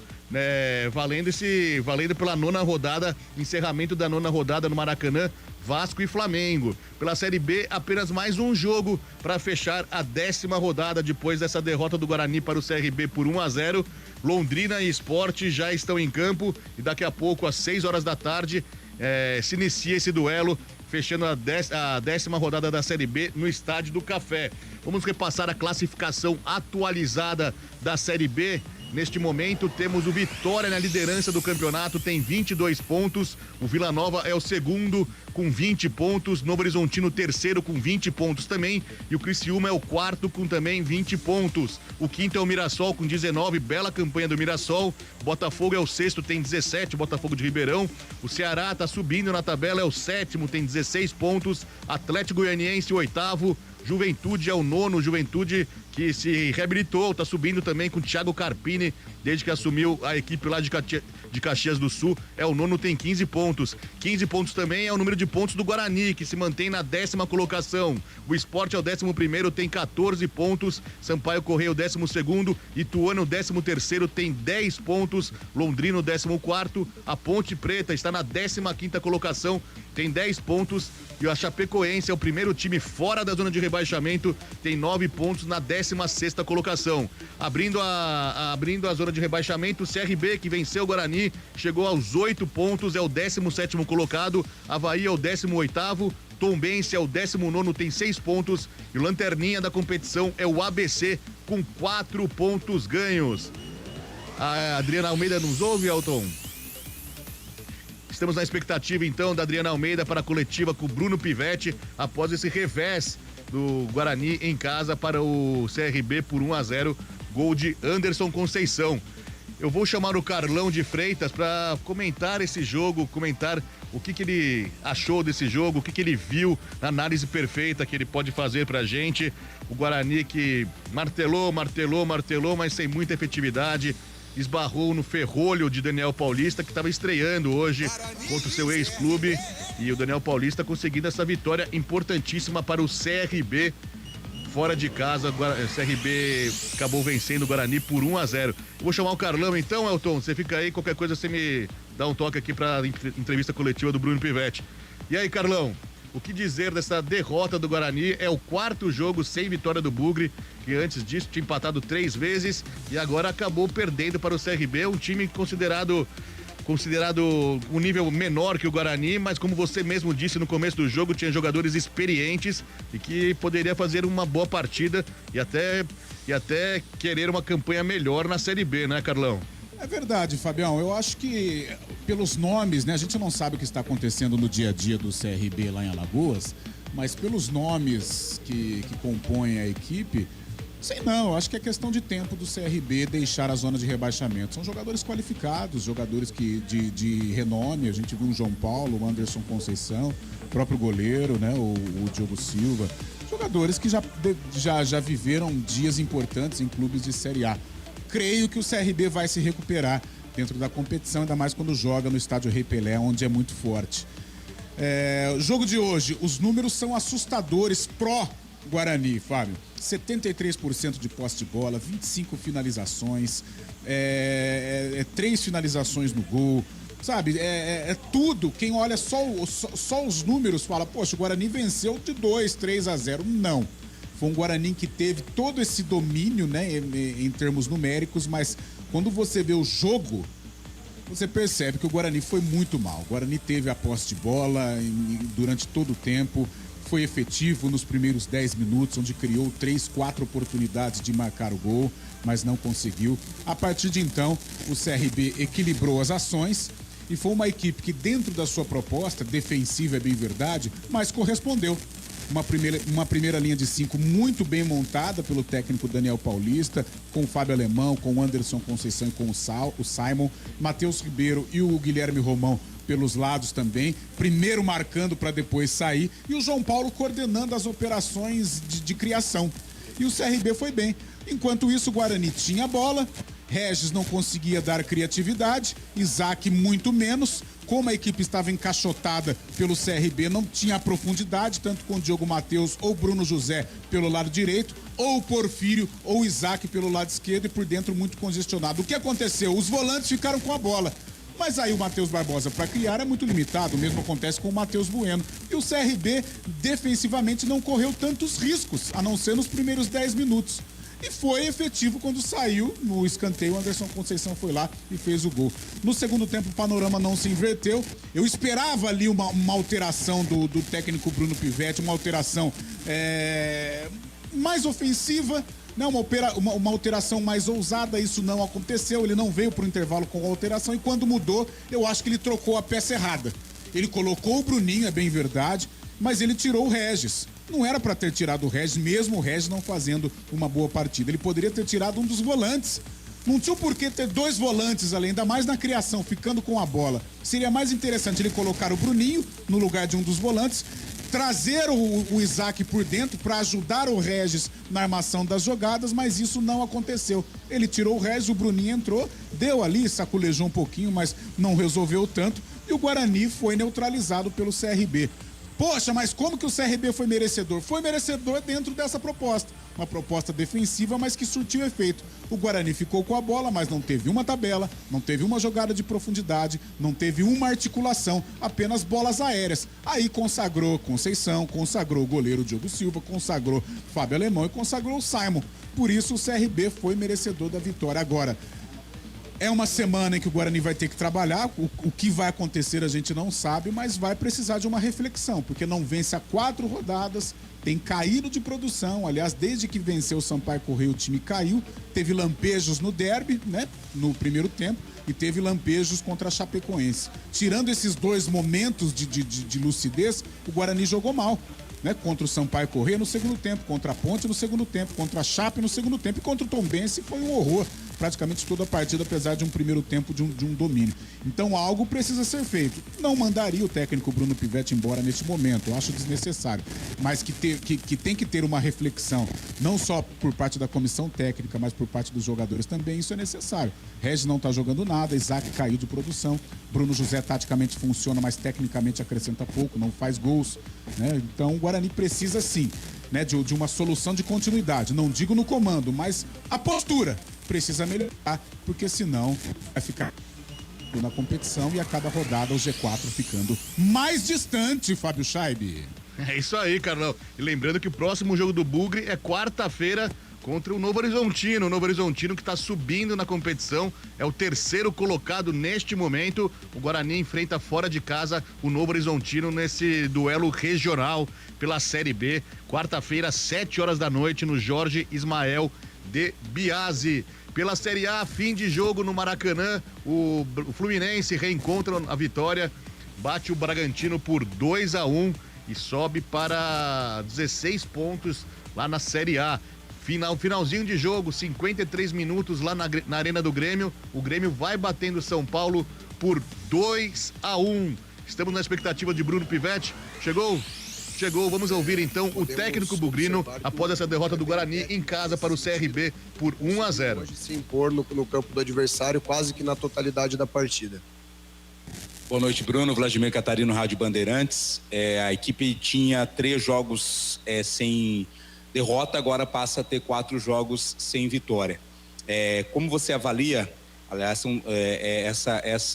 C: valendo pela 9ª rodada, encerramento da 9ª rodada no Maracanã, Vasco e Flamengo. Pela Série B, apenas mais um jogo para fechar a 10ª rodada depois dessa derrota do Guarani para o CRB por 1-0. Londrina e Sport já estão em campo e daqui a pouco, às 6 horas da tarde, se inicia esse duelo, fechando a 10ª rodada da Série B no Estádio do Café. Vamos repassar a classificação atualizada da Série B. Neste momento, temos o Vitória na liderança do campeonato, tem 22 pontos. O Vila Nova é o segundo com 20 pontos. Novo Horizontino, terceiro com 20 pontos também. E o Criciúma é o quarto com também 20 pontos. O quinto é o Mirassol com 19, bela campanha do Mirassol. Botafogo é o sexto, tem 17, Botafogo de Ribeirão. O Ceará tá subindo na tabela, é o sétimo, tem 16 pontos. Atlético Goianiense, o oitavo. Juventude é o nono, Juventude que se reabilitou, tá subindo também com o Thiago Carpini, desde que assumiu a equipe lá de Caxias do Sul, é o nono, tem 15 pontos. 15 pontos também é o número de pontos do Guarani, que se mantém na 10ª colocação. O Sport é o 11º, tem 14 pontos. Sampaio Correia, o 12º. Ituano, o 13º, tem 10 pontos. Londrina, o 14º. A Ponte Preta está na 15ª colocação, tem 10 pontos. E a Chapecoense é o primeiro time fora da zona de rebaixamento, tem 9 pontos na 16ª colocação. Abrindo a zona de rebaixamento, o CRB, que venceu o Guarani, chegou aos 8 pontos, é o 17º colocado. Avaí é o 18º. Tombense é o 19º, tem 6 pontos. E o lanterninha da competição é o ABC, com 4 pontos ganhos. A Adriana Almeida nos ouve, Elton? Estamos na expectativa, então, da Adriana Almeida para a coletiva com o Bruno Pivetti, após esse revés do Guarani em casa para o CRB por 1-0, gol de Anderson Conceição. Eu vou chamar o Carlão de Freitas para comentar esse jogo, comentar o que ele achou desse jogo, o que ele viu na análise perfeita que ele pode fazer pra gente. O Guarani que martelou, mas sem muita efetividade. Esbarrou no ferrolho de Daniel Paulista, que estava estreando hoje contra o seu ex-clube, e o Daniel Paulista conseguindo essa vitória importantíssima para o CRB fora de casa. O CRB acabou vencendo o Guarani por 1-0. Vou chamar o Carlão então, Elton, você fica aí, qualquer coisa você me dá um toque aqui para entrevista coletiva do Bruno Pivetti. E aí, Carlão, o que dizer dessa derrota do Guarani? É o 4º jogo sem vitória do Bugre, que antes disso tinha empatado 3 vezes e agora acabou perdendo para o CRB, um time considerado um nível menor que o Guarani, mas como você mesmo disse no começo do jogo, tinha jogadores experientes e que poderia fazer uma boa partida e até querer uma campanha melhor na Série B, né, Carlão?
E: É verdade, Fabião. Eu acho que pelos nomes, né? A gente não sabe o que está acontecendo no dia a dia do CRB lá em Alagoas, mas pelos nomes que compõem a equipe, sei não, eu acho que é questão de tempo do CRB deixar a zona de rebaixamento. São jogadores qualificados, jogadores de renome. A gente viu o João Paulo, o Anderson Conceição, o próprio goleiro, né? O Diogo Silva. Jogadores que já viveram dias importantes em clubes de Série A. Creio que o CRB vai se recuperar dentro da competição, ainda mais quando joga no estádio Rei Pelé, onde é muito forte. O jogo de hoje, os números são assustadores pró-Guarani, Fábio. 73% de posse de bola, 25 finalizações, 3 finalizações no gol, sabe? É tudo. Quem olha só os números fala, poxa, o Guarani venceu de 2-3-0. Não. Foi um Guarani que teve todo esse domínio, né, em termos numéricos, mas quando você vê o jogo, você percebe que o Guarani foi muito mal. O Guarani teve a posse de bola durante todo o tempo, foi efetivo nos primeiros 10 minutos, onde criou 3-4 oportunidades de marcar o gol, mas não conseguiu. A partir de então, o CRB equilibrou as ações e foi uma equipe que, dentro da sua proposta, defensiva é bem verdade, mas correspondeu. Uma primeira linha de 5 muito bem montada pelo técnico Daniel Paulista, com o Fábio Alemão, com o Anderson Conceição e com o Simon, Matheus Ribeiro e o Guilherme Romão pelos lados também, primeiro marcando para depois sair, e o João Paulo coordenando as operações de criação. E o CRB foi bem. Enquanto isso, o Guarani tinha a bola, Regis não conseguia dar criatividade, Isaac muito menos. Como a equipe estava encaixotada pelo CRB, não tinha a profundidade, tanto com o Diogo Matheus ou Bruno José pelo lado direito, ou o Porfírio ou o Isaac pelo lado esquerdo e por dentro muito congestionado. O que aconteceu? Os volantes ficaram com a bola. Mas aí o Matheus Barbosa para criar é muito limitado, o mesmo acontece com o Matheus Bueno. E o CRB defensivamente não correu tantos riscos, a não ser nos primeiros 10 minutos. E foi efetivo quando saiu no escanteio, o Anderson Conceição foi lá e fez o gol. No segundo tempo o panorama não se inverteu. Eu esperava ali uma alteração do técnico Bruno Pivetti, uma alteração mais ofensiva, Não, uma alteração mais ousada, isso não aconteceu, ele não veio pro intervalo com a alteração e quando mudou, eu acho que ele trocou a peça errada. Ele colocou o Bruninho, é bem verdade, mas ele tirou o Regis. Não era para ter tirado o Regis, mesmo o Regis não fazendo uma boa partida. Ele poderia ter tirado um dos volantes. Não tinha o porquê ter 2 volantes ali, ainda mais na criação, ficando com a bola. Seria mais interessante ele colocar o Bruninho no lugar de um dos volantes, trazer o Isaac por dentro para ajudar o Regis na armação das jogadas, mas isso não aconteceu. Ele tirou o Regis, o Bruninho entrou, deu ali, saculejou um pouquinho, mas não resolveu tanto. E o Guarani foi neutralizado pelo CRB. Poxa, mas como que o CRB foi merecedor? Foi merecedor dentro dessa proposta. Uma proposta defensiva, mas que surtiu efeito. O Guarani ficou com a bola, mas não teve uma tabela, não teve uma jogada de profundidade, não teve uma articulação, apenas bolas aéreas. Aí consagrou Conceição, consagrou o goleiro Diogo Silva, consagrou Fábio Alemão e consagrou o Simon. Por isso o CRB foi merecedor da vitória. Agora, é uma semana em que o Guarani vai ter que trabalhar, o que vai acontecer a gente não sabe, mas vai precisar de uma reflexão, porque não vence há 4 rodadas, tem caído de produção, aliás, desde que venceu o Sampaio Corrêa o time caiu, teve lampejos no derby, né, no primeiro tempo, e teve lampejos contra a Chapecoense. Tirando esses 2 momentos de lucidez, o Guarani jogou mal. Né, contra o Sampaio Corrêa no segundo tempo, contra a Ponte no segundo tempo, contra a Chape no segundo tempo e contra o Tombense foi um horror. Praticamente toda a partida, apesar de um primeiro tempo de um domínio. Então algo precisa ser feito. Não mandaria o técnico Bruno Pivetti embora neste momento, eu acho desnecessário. Mas que tem que ter uma reflexão, não só por parte da comissão técnica, mas por parte dos jogadores também, isso é necessário. Regis não está jogando nada, Isaac caiu de produção, Bruno José taticamente funciona, mas tecnicamente acrescenta pouco, não faz gols. Né? Então o Guarani precisa sim, né, de uma solução de continuidade. Não digo no comando, mas a postura precisa melhorar, porque senão vai ficar na competição e a cada rodada o G4 ficando mais distante, Fábio Scheibe.
C: É isso aí, Carlão. E lembrando que o próximo jogo do Bugre é quarta-feira contra o Novo Horizontino. O Novo Horizontino que está subindo na competição, é o 3º colocado neste momento. O Guarani enfrenta fora de casa o Novo Horizontino nesse duelo regional pela Série B. Quarta-feira, 7h, no Jorge Ismael de Biasi. Pela Série A, fim de jogo no Maracanã, o Fluminense reencontra a vitória, bate o Bragantino por 2-1 e sobe para 16 pontos lá na Série A. Finalzinho de jogo, 53 minutos lá na Arena do Grêmio, o Grêmio vai batendo São Paulo por 2-1. Estamos na expectativa de Bruno Pivetti. Chegou, vamos ouvir então o técnico bugrino após essa derrota do Guarani em casa para o CRB por 1-0.
Q: Hoje se impor no campo do adversário quase que na totalidade da partida.
R: Boa noite, Bruno. Vladimir Catarino, Rádio Bandeirantes. A equipe tinha 3 jogos sem derrota, agora passa a ter 4 jogos sem vitória. Como você avalia, aliás,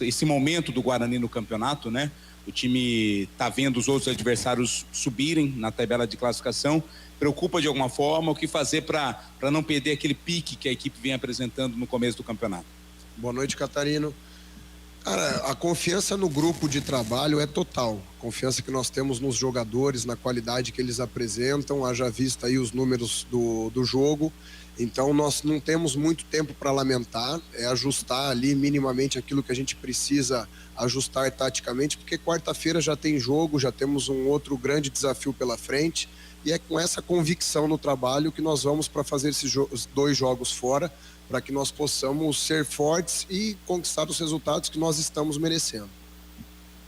R: esse momento do Guarani no campeonato, né? O time está vendo os outros adversários subirem na tabela de classificação. Preocupa de alguma forma? O que fazer para não perder aquele pique que a equipe vem apresentando no começo do campeonato?
Q: Boa noite, Catarino. Cara, a confiança no grupo de trabalho é total. Confiança que nós temos nos jogadores, na qualidade que eles apresentam, haja vista aí os números do jogo. Então nós não temos muito tempo para lamentar, é ajustar ali minimamente aquilo que a gente precisa ajustar taticamente, porque quarta-feira já tem jogo, já temos um outro grande desafio pela frente e é com essa convicção no trabalho que nós vamos para fazer esses 2 jogos fora, para que nós possamos ser fortes e conquistar os resultados que nós estamos merecendo.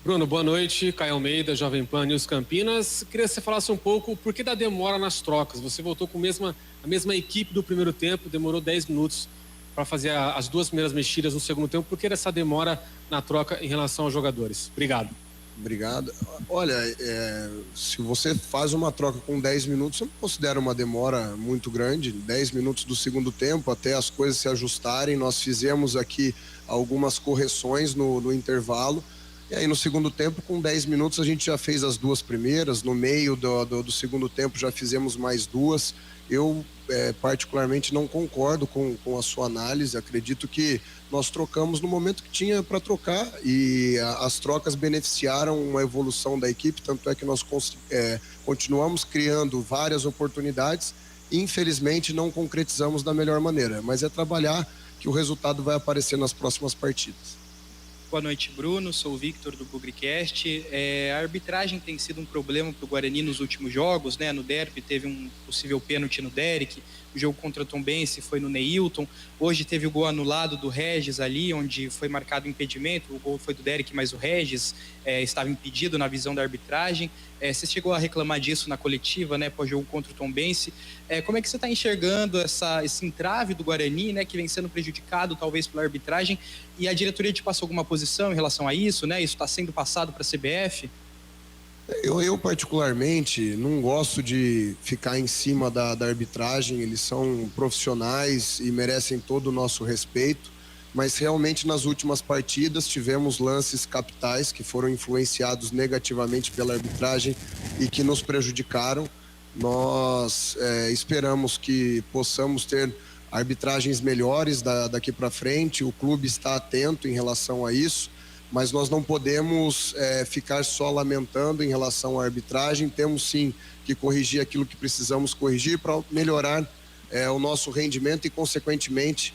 S: Bruno, boa noite. Caio Almeida, Jovem Pan News Campinas. Queria que você falasse um pouco o porquê da demora nas trocas. Você voltou com a mesma equipe do primeiro tempo, demorou 10 minutos para fazer as 2 primeiras mexidas no segundo tempo. Por que essa demora na troca em relação aos jogadores? Obrigado.
Q: Obrigado. Olha, se você faz uma troca com 10 minutos, eu não considero uma demora muito grande. 10 minutos do segundo tempo até as coisas se ajustarem. Nós fizemos aqui algumas correções no intervalo. E aí no segundo tempo, com 10 minutos, a gente já fez as 2 primeiras. No meio do segundo tempo já fizemos mais 2. Eu particularmente não concordo com a sua análise. Acredito que nós trocamos no momento que tinha para trocar e as trocas beneficiaram uma evolução da equipe, tanto é que nós continuamos criando várias oportunidades Infelizmente, não concretizamos da melhor maneira, mas é trabalhar que o resultado vai aparecer nas próximas partidas.
T: Boa noite, Bruno. Sou o Victor do Bugricast. A arbitragem tem sido um problema para o Guarani nos últimos jogos, né? No derby teve um possível pênalti no Derek, o jogo contra o Tombense foi no Neilton. Hoje teve o gol anulado do Regis ali, onde foi marcado impedimento. O gol foi do Derek, mas o Regis estava impedido na visão da arbitragem. Você chegou a reclamar disso na coletiva, né? Pós-jogo contra o Tombense. Como é que você está enxergando esse entrave do Guarani, né? Que vem sendo prejudicado talvez pela arbitragem, e a diretoria te passou alguma posição em relação a isso, né? Isso está sendo passado para a CBF?
Q: Eu particularmente não gosto de ficar em cima da arbitragem. Eles são profissionais e merecem todo o nosso respeito, mas realmente nas últimas partidas tivemos lances capitais que foram influenciados negativamente pela arbitragem e que nos prejudicaram. Nós esperamos que possamos ter arbitragens melhores daqui para frente. O clube está atento em relação a isso, mas nós não podemos ficar só lamentando em relação à arbitragem. Temos sim que corrigir aquilo que precisamos corrigir para melhorar o nosso rendimento e, consequentemente,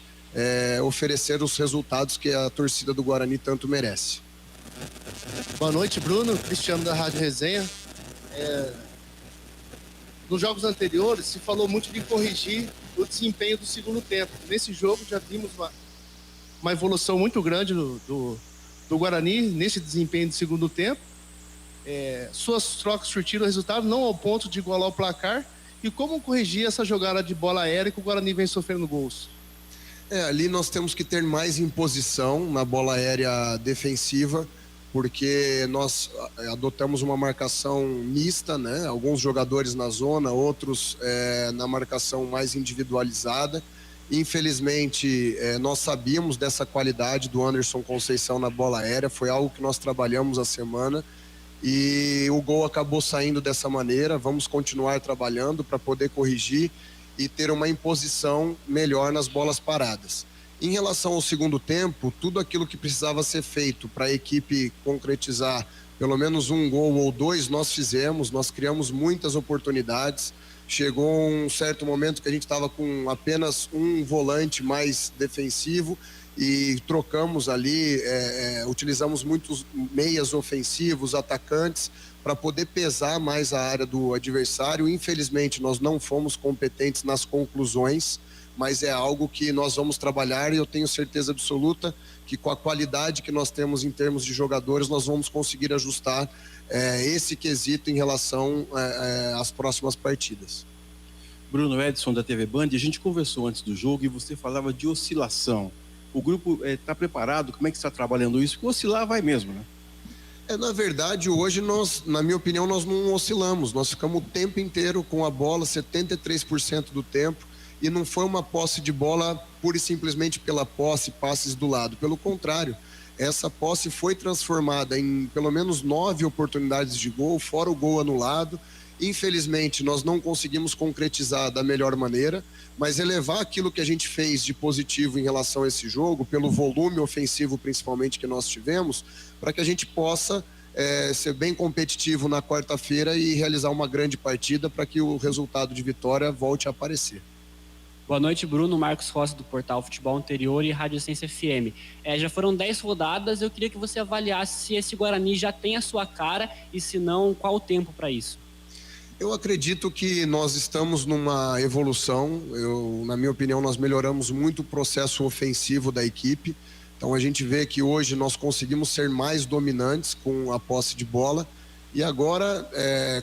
Q: oferecer os resultados que a torcida do Guarani tanto merece.
U: Boa noite, Bruno. Cristiano da Rádio Resenha. Nos jogos anteriores se falou muito de corrigir o desempenho do segundo tempo. Nesse jogo já vimos uma evolução muito grande do Guarani nesse desempenho do segundo tempo. Suas trocas surtiram resultado, não ao ponto de igualar o placar. E como corrigir essa jogada de bola aérea que o Guarani vem sofrendo gols?
Q: Ali nós temos que ter mais imposição na bola aérea defensiva, porque nós adotamos uma marcação mista, né? Alguns jogadores na zona, outros na marcação mais individualizada. Infelizmente, nós sabíamos dessa qualidade do Anderson Conceição na bola aérea, foi algo que nós trabalhamos a semana e o gol acabou saindo dessa maneira. Vamos continuar trabalhando para poder corrigir e ter uma imposição melhor nas bolas paradas. Em relação ao segundo tempo, tudo aquilo que precisava ser feito para a equipe concretizar pelo menos um gol ou dois, nós fizemos. Nós criamos muitas oportunidades. Chegou um certo momento que a gente estava com apenas um volante mais defensivo e trocamos ali, utilizamos muitos meias ofensivos, atacantes, para poder pesar mais a área do adversário. Infelizmente, nós não fomos competentes nas conclusões, mas é algo que nós vamos trabalhar e eu tenho certeza absoluta que com a qualidade que nós temos em termos de jogadores, nós vamos conseguir ajustar esse quesito em relação às próximas partidas.
V: Bruno, Edson da TV Band, a gente conversou antes do jogo e você falava de oscilação. O grupo está preparado? Como é que está trabalhando isso? Porque oscilar vai mesmo, né?
Q: Na verdade, hoje nós, na minha opinião, nós não oscilamos. Nós ficamos o tempo inteiro com a bola, 73% do tempo, e não foi uma posse de bola pura e simplesmente pela posse, passes do lado. Pelo contrário, essa posse foi transformada em pelo menos 9 oportunidades de gol, fora o gol anulado. Infelizmente, nós não conseguimos concretizar da melhor maneira, mas elevar aquilo que a gente fez de positivo em relação a esse jogo, pelo volume ofensivo principalmente que nós tivemos, para que a gente possa ser bem competitivo na quarta-feira e realizar uma grande partida para que o resultado de vitória volte a aparecer.
W: Boa noite, Bruno. Marcos Rossi, do portal Futebol Anterior e Rádio Essência FM. Já foram 10 rodadas, eu queria que você avaliasse se esse Guarani já tem a sua cara e, se não, qual o tempo para isso?
Q: Eu acredito que nós estamos numa evolução. Na minha opinião, nós melhoramos muito o processo ofensivo da equipe. Então a gente vê que hoje nós conseguimos ser mais dominantes com a posse de bola. E agora,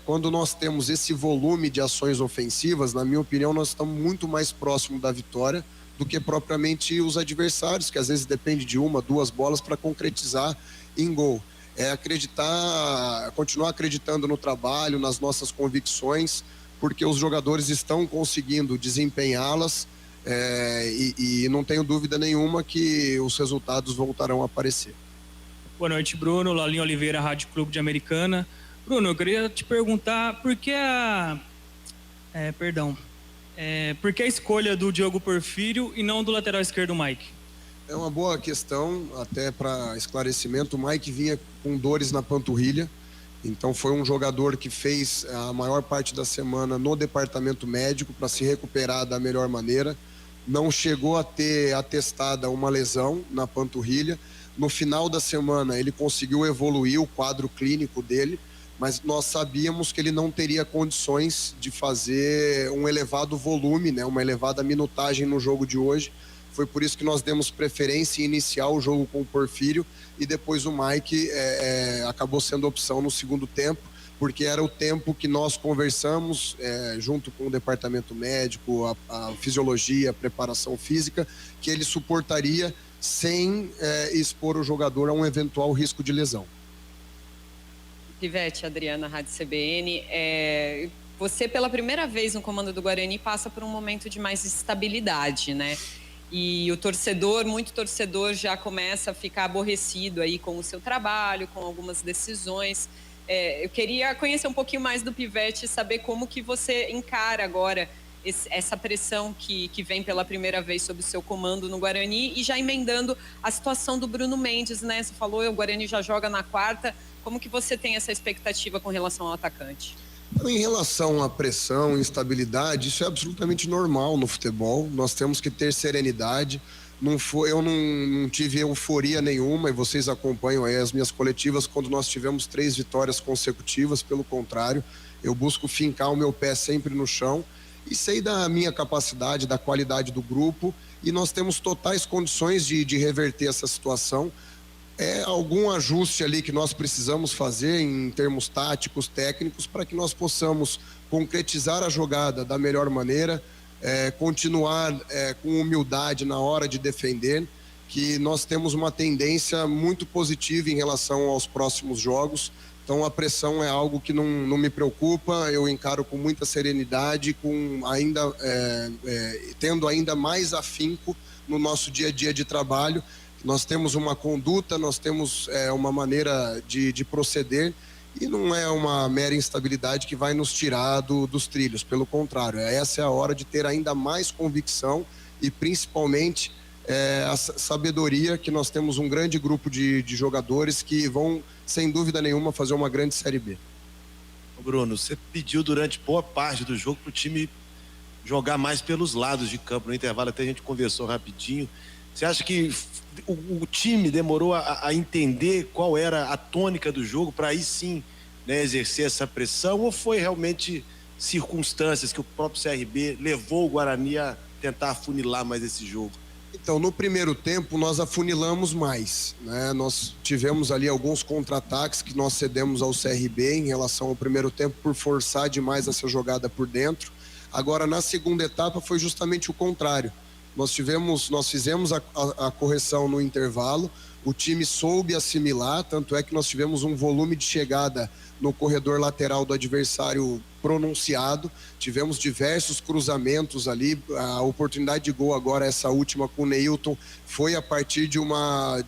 Q: quando nós temos esse volume de ações ofensivas, na minha opinião, nós estamos muito mais próximos da vitória do que propriamente os adversários, que às vezes depende de 1, 2 bolas para concretizar em gol. Continuar acreditando no trabalho, nas nossas convicções, porque os jogadores estão conseguindo desempenhá-las e não tenho dúvida nenhuma que os resultados voltarão a aparecer.
X: Boa noite, Bruno. Lalinho Oliveira, Rádio Clube de Americana. Bruno, eu queria te perguntar por que por que a escolha do Diogo Porfírio e não do lateral esquerdo Mike?
Q: É uma boa questão, até para esclarecimento. O Mike vinha com dores na panturrilha, Então foi um jogador que fez a maior parte da semana no departamento médico para se recuperar da melhor maneira. Não chegou a ter atestada uma lesão na panturrilha. No final da semana ele conseguiu evoluir o quadro clínico dele, mas nós sabíamos que ele não teria condições de fazer um elevado volume, né, uma elevada minutagem no jogo de hoje. Foi por isso que nós demos preferência em iniciar o jogo com o Porfírio e depois o Mike acabou sendo opção no segundo tempo, porque era o tempo que nós conversamos junto com o departamento médico, a fisiologia, a preparação física, que ele suportaria sem expor o jogador a um eventual risco de lesão.
D: Pivete, Adriana, Rádio CBN, você pela primeira vez no comando do Guarani passa por um momento de mais estabilidade, né? E o torcedor, muito torcedor, já começa a ficar aborrecido aí com o seu trabalho, com algumas decisões. Eu queria conhecer um pouquinho mais do Pivete e saber como que você encara agora essa pressão que vem pela primeira vez sob o seu comando no Guarani e já emendando a situação do Bruno Mendes, né? Você falou, o Guarani já joga na quarta. Como que você tem essa expectativa com relação ao atacante?
Q: Em relação à pressão, instabilidade, isso é absolutamente normal no futebol. Nós temos que ter serenidade. Eu não tive euforia nenhuma, e vocês acompanham aí as minhas coletivas quando nós tivemos 3 vitórias consecutivas. Pelo contrário, eu busco fincar o meu pé sempre no chão e sei da minha capacidade, da qualidade do grupo, e nós temos totais condições de reverter essa situação. Algum ajuste ali que nós precisamos fazer em termos táticos, técnicos, para que nós possamos concretizar a jogada da melhor maneira, continuar com humildade na hora de defender, que nós temos uma tendência muito positiva em relação aos próximos jogos. Então a pressão é algo que não me preocupa, eu encaro com muita serenidade, tendo ainda mais afinco no nosso dia a dia de trabalho. Nós temos uma conduta, nós temos uma maneira de proceder, e não é uma mera instabilidade que vai nos tirar dos trilhos, pelo contrário, essa é a hora de ter ainda mais convicção e principalmente a sabedoria que nós temos um grande grupo de jogadores que vão, sem dúvida nenhuma, fazer uma grande Série B.
H: Bruno, você pediu durante boa parte do jogo para o time jogar mais pelos lados de campo. No intervalo até a gente conversou rapidinho. Você acha que o time demorou a entender qual era a tônica do jogo para aí sim, né, exercer essa pressão, ou foi realmente circunstâncias que o próprio CRB levou o Guarani a tentar afunilar mais esse jogo?
Q: Então, no primeiro tempo nós afunilamos mais, né? Nós tivemos ali alguns contra-ataques que nós cedemos ao CRB em relação ao primeiro tempo por forçar demais essa jogada por dentro. Agora, na segunda etapa foi justamente o contrário. Nós fizemos a correção no intervalo, o time soube assimilar, tanto é que nós tivemos um volume de chegada no corredor lateral do adversário pronunciado, tivemos diversos cruzamentos ali, a oportunidade de gol agora, essa última com o Neilton, foi a partir de uma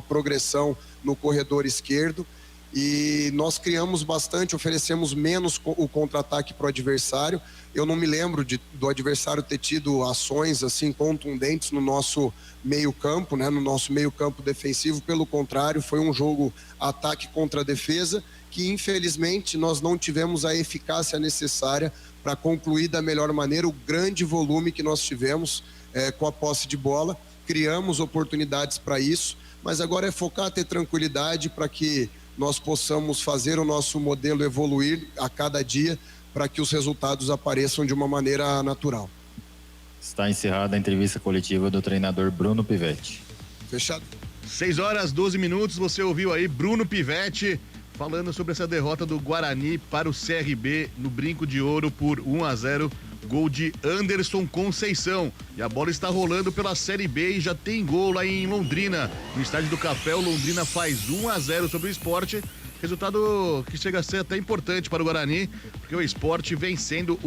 Q: progressão no corredor esquerdo, e nós criamos bastante, oferecemos menos o contra-ataque para o adversário. Eu não me lembro do adversário ter tido ações assim contundentes no nosso meio-campo, né? No nosso meio-campo defensivo. Pelo contrário, foi um jogo ataque contra defesa, que infelizmente nós não tivemos a eficácia necessária para concluir da melhor maneira o grande volume que nós tivemos com a posse de bola. Criamos oportunidades para isso, mas agora é focar, ter tranquilidade para que nós possamos fazer o nosso modelo evoluir a cada dia para que os resultados apareçam de uma maneira natural.
I: Está encerrada a entrevista coletiva do treinador Bruno Pivete.
Q: Fechado.
C: 6h12, você ouviu aí Bruno Pivete falando sobre essa derrota do Guarani para o CRB no Brinco de Ouro por 1-0, gol de Anderson Conceição. E a bola está rolando pela Série B e já tem gol lá em Londrina. No Estádio do Café, o Londrina faz 1-0 sobre o Sport. Resultado que chega a ser até importante para o Guarani, porque porque o Sport vencendo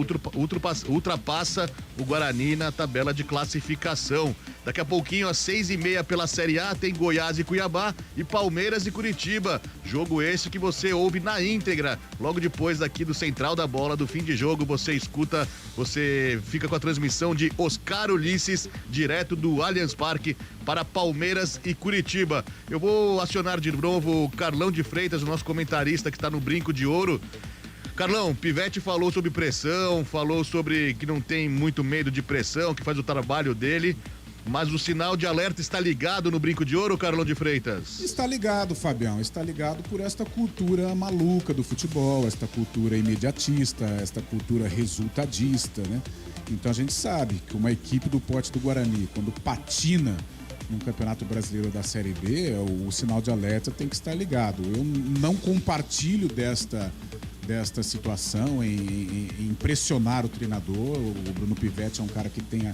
C: ultrapassa o Guarani na tabela de classificação. Daqui a pouquinho, às 6h30 pela Série A, tem Goiás e Cuiabá e Palmeiras e Curitiba. Jogo esse que você ouve na íntegra. Logo depois daqui do Central da Bola, do fim de jogo, você escuta, você fica com a transmissão de Oscar Ulisses, direto do Allianz Parque para Palmeiras e Curitiba. Eu vou acionar de novo o Carlão de Freitas, o nosso comentarista que está no Brinco de Ouro. Carlão, Pivete falou sobre pressão, falou sobre que não tem muito medo de pressão, que faz o trabalho dele. Mas o sinal de alerta está ligado no Brinco de Ouro, Carlão de Freitas?
E: Está ligado, Fabião. Está ligado por esta cultura maluca do futebol, esta cultura imediatista, esta cultura resultadista, né? Então a gente sabe que uma equipe do porte do Guarani, quando patina no Campeonato Brasileiro da Série B, o sinal de alerta tem que estar ligado. Eu não compartilho desta situação em pressionar o treinador. O Bruno Pivete é um cara que tem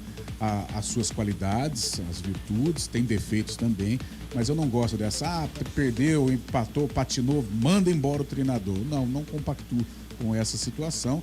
E: as suas qualidades, as virtudes, tem defeitos também, mas eu não gosto dessa, perdeu, empatou, patinou, manda embora o treinador. Não compactuo com essa situação.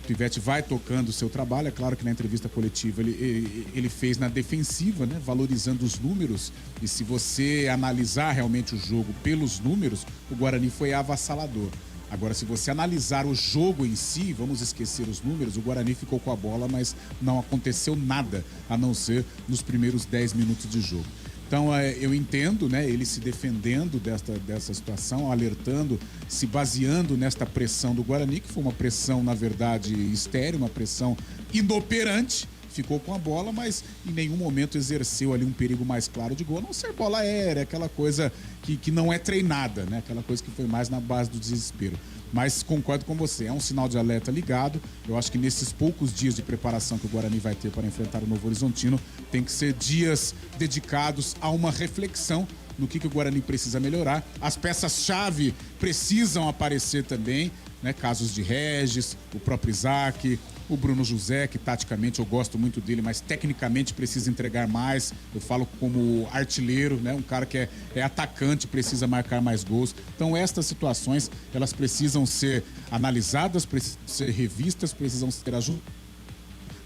E: O Pivete vai tocando o seu trabalho. É claro que na entrevista coletiva ele fez na defensiva, né, valorizando os números, e se você analisar realmente o jogo pelos números, o Guarani foi avassalador. Agora, se você analisar o jogo em si, vamos esquecer os números, o Guarani ficou com a bola, mas não aconteceu nada, a não ser nos primeiros 10 minutos de jogo. Então, eu entendo, né, ele se defendendo dessa situação, alertando, se baseando nesta pressão do Guarani, que foi uma pressão, na verdade, estéril, uma pressão inoperante. Ficou com a bola, mas em nenhum momento exerceu ali um perigo mais claro de gol, a não ser bola aérea, aquela coisa que não é treinada, né? Aquela coisa que foi mais na base do desespero. Mas concordo com você, é um sinal de alerta ligado. Eu acho que nesses poucos dias de preparação que o Guarani vai ter para enfrentar o Novo Horizontino, tem que ser dias dedicados a uma reflexão no que o Guarani precisa melhorar. As peças-chave precisam aparecer também, né? Casos de Regis, o próprio Isaac, o Bruno José, que taticamente eu gosto muito dele, mas tecnicamente precisa entregar mais. Eu falo como artilheiro, né? Um cara que é atacante, precisa marcar mais gols. Então estas situações, elas precisam ser analisadas, precisam ser revistas, precisam ser ajudadas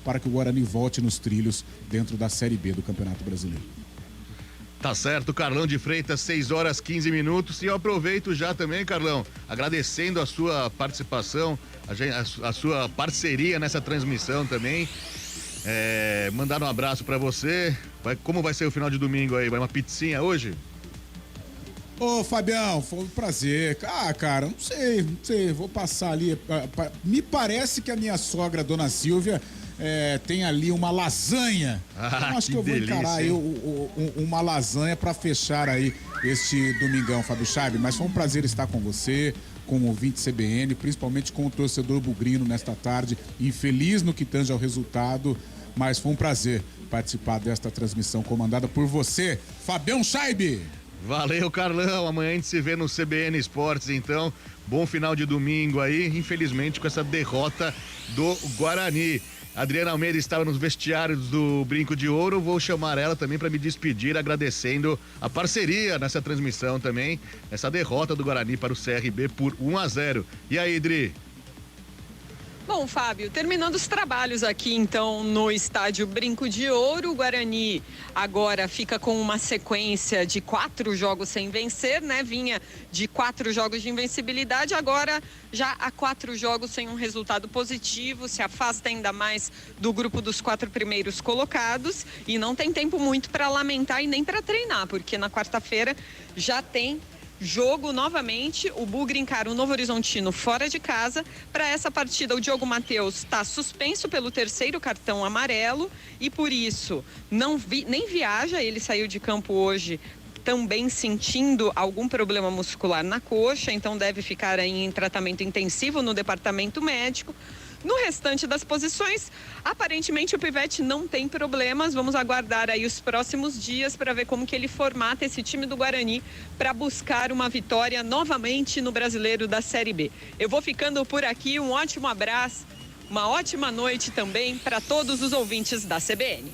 E: para que o Guarani volte nos trilhos dentro da Série B do Campeonato Brasileiro.
C: Tá certo, Carlão de Freitas, 6h15. E eu aproveito já também, Carlão, agradecendo a sua participação, a sua parceria nessa transmissão também. Mandar um abraço pra você. Como vai ser o final de domingo aí? Vai uma pizzinha hoje?
E: Ô, Fabião, foi um prazer. Cara, não sei, vou passar ali. Me parece que a minha sogra, Dona Silvia, tem ali uma lasanha. Eu acho que eu vou encarar aí uma lasanha para fechar aí este domingão, Fábio Chave. Mas foi um prazer estar com você, com o ouvinte CBN, principalmente com o torcedor bugrino nesta tarde. Infeliz no que tange ao resultado, mas foi um prazer participar desta transmissão comandada por você, Fabião Chaibe.
C: Valeu, Carlão. Amanhã a gente se vê no CBN Esportes, então. Bom final de domingo aí, infelizmente com essa derrota do Guarani. Adriana Almeida estava nos vestiários do Brinco de Ouro. Vou chamar ela também para me despedir, agradecendo a parceria nessa transmissão também, essa derrota do Guarani para o CRB por 1-0. E aí, Idri?
D: Bom, Fábio, terminando os trabalhos aqui então no estádio Brinco de Ouro, o Guarani agora fica com uma sequência de 4 jogos sem vencer, né? Vinha de 4 jogos de invencibilidade, agora já há 4 jogos sem um resultado positivo, se afasta ainda mais do grupo dos 4 primeiros colocados e não tem tempo muito para lamentar e nem para treinar, porque na quarta-feira já tem jogo novamente. O Bugre encara o Novo Horizontino fora de casa. Para essa partida, o Diogo Matheus está suspenso pelo 3º cartão amarelo e por isso nem viaja. Ele saiu de campo hoje também sentindo algum problema muscular na coxa, então deve ficar aí em tratamento intensivo no departamento médico. No restante das posições, aparentemente o Pivete não tem problemas. Vamos aguardar aí os próximos dias para ver como que ele formata esse time do Guarani para buscar uma vitória novamente no Brasileiro da Série B. Eu vou ficando por aqui, um ótimo abraço, uma ótima noite também para todos os ouvintes da CBN.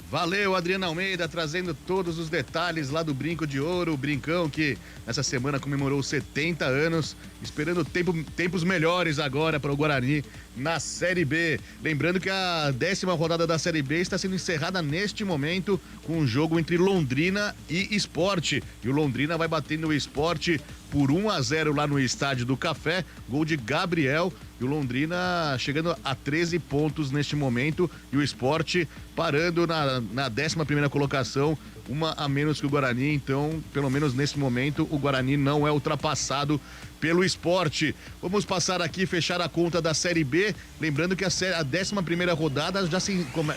C: Valeu, Adriana Almeida, trazendo todos os detalhes lá do Brinco de Ouro, o Brincão que nessa semana comemorou 70 anos, esperando tempos melhores agora para o Guarani na Série B. Lembrando que a 10ª rodada da Série B está sendo encerrada neste momento com um jogo entre Londrina e Sport. E o Londrina vai batendo o Sport por 1-0 lá no Estádio do Café, gol de Gabriel. E o Londrina chegando a 13 pontos neste momento e o Sport parando na 11ª colocação, uma a menos que o Guarani. Então, pelo menos nesse momento, o Guarani não é ultrapassado pelo Sport. Vamos passar aqui, fechar a conta da Série B, lembrando que a 11ª rodada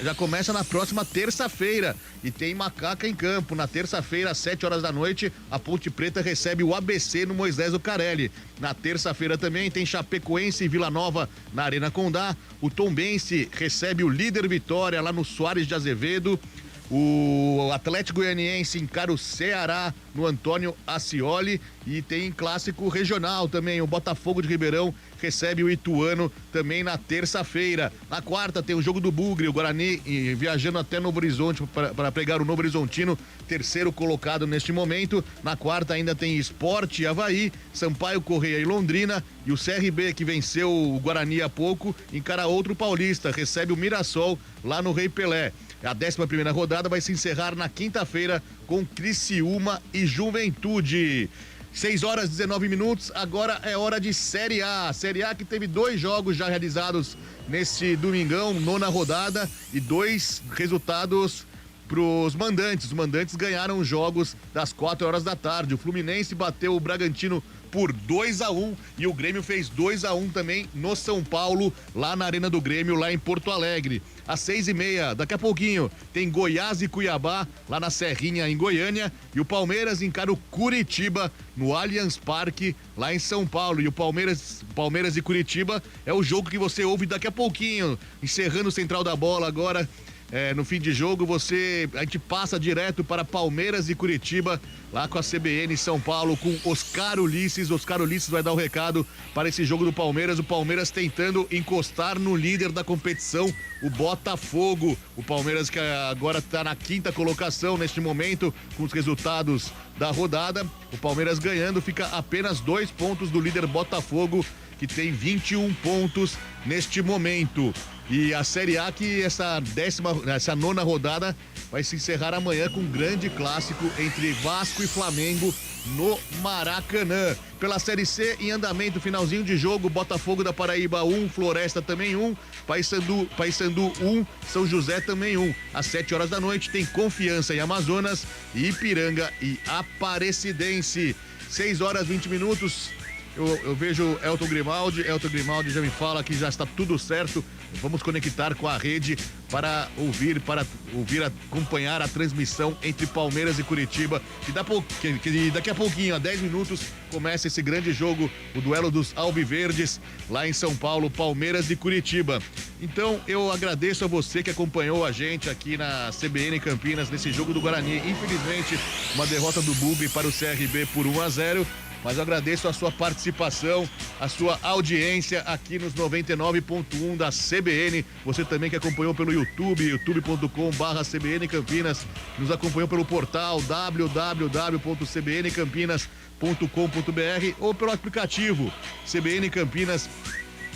C: já começa na próxima terça-feira e tem Macaca em campo. Na terça-feira, às 7 horas da noite, a Ponte Preta recebe o ABC no Moisés Lucarelli. Na terça-feira também tem Chapecoense e Vila Nova na Arena Condá. O Tombense recebe o líder Vitória lá no Soares de Azevedo. O Atlético Goianiense encara o Ceará no Antônio Ascioli e tem clássico regional também. O Botafogo de Ribeirão recebe o Ituano também na terça-feira. Na quarta tem o jogo do Bugre, o Guarani viajando até Novo Horizonte para pegar o Novo Horizontino, terceiro colocado neste momento. Na quarta ainda tem Sport e Avaí, Sampaio Correia e Londrina, e o CRB, que venceu o Guarani há pouco, encara outro paulista, recebe o Mirassol lá no Rei Pelé. A 11ª rodada vai se encerrar na quinta-feira com Criciúma e Juventude. 6 horas e 19 minutos, agora é hora de Série A. Série A que teve 2 jogos já realizados neste domingão, 9ª rodada, e 2 resultados pros mandantes. Os mandantes ganharam os jogos das 4 horas da tarde. O Fluminense bateu o Bragantino por 2-1 e o Grêmio fez 2-1 também no São Paulo, lá na Arena do Grêmio, lá em Porto Alegre. Às 6h30, daqui a pouquinho, tem Goiás e Cuiabá, lá na Serrinha, em Goiânia, e o Palmeiras encara o Curitiba no Allianz Parque, lá em São Paulo. E o Palmeiras e Curitiba é o jogo que você ouve daqui a pouquinho, encerrando o Central da Bola agora. No fim de jogo, a gente passa direto para Palmeiras e Curitiba, lá com a CBN São Paulo, com Oscar Ulisses. Oscar Ulisses vai dar o recado para esse jogo do Palmeiras. O Palmeiras tentando encostar no líder da competição, o Botafogo. O Palmeiras que agora está na 5ª colocação neste momento, com os resultados da rodada. O Palmeiras ganhando, fica apenas 2 pontos do líder Botafogo, que tem 21 pontos neste momento. E a Série A, que essa 9ª rodada vai se encerrar amanhã com um grande clássico entre Vasco e Flamengo no Maracanã. Pela Série C, em andamento, finalzinho de jogo, Botafogo da Paraíba 1, Floresta também 1, Paysandu 1, São José também 1. Às 7 horas da noite tem Confiança e Amazonas, Ipiranga e Aparecidense. 6 horas 20 minutos. Eu vejo Elton Grimaldi já me fala que já está tudo certo. Vamos conectar com a rede para ouvir, acompanhar a transmissão entre Palmeiras e Curitiba, que daqui a pouquinho, a 10 minutos, começa esse grande jogo, o duelo dos Alviverdes, lá em São Paulo, Palmeiras e Curitiba. Então, eu agradeço a você que acompanhou a gente aqui na CBN Campinas, nesse jogo do Guarani. Infelizmente, uma derrota do Bugre para o CRB por 1-0. Mas eu agradeço a sua participação, a sua audiência aqui nos 99.1 da CBN. Você também que acompanhou pelo YouTube, youtube.com/CBN Campinas, nos acompanhou pelo portal www.cbncampinas.com.br ou pelo aplicativo CBN Campinas,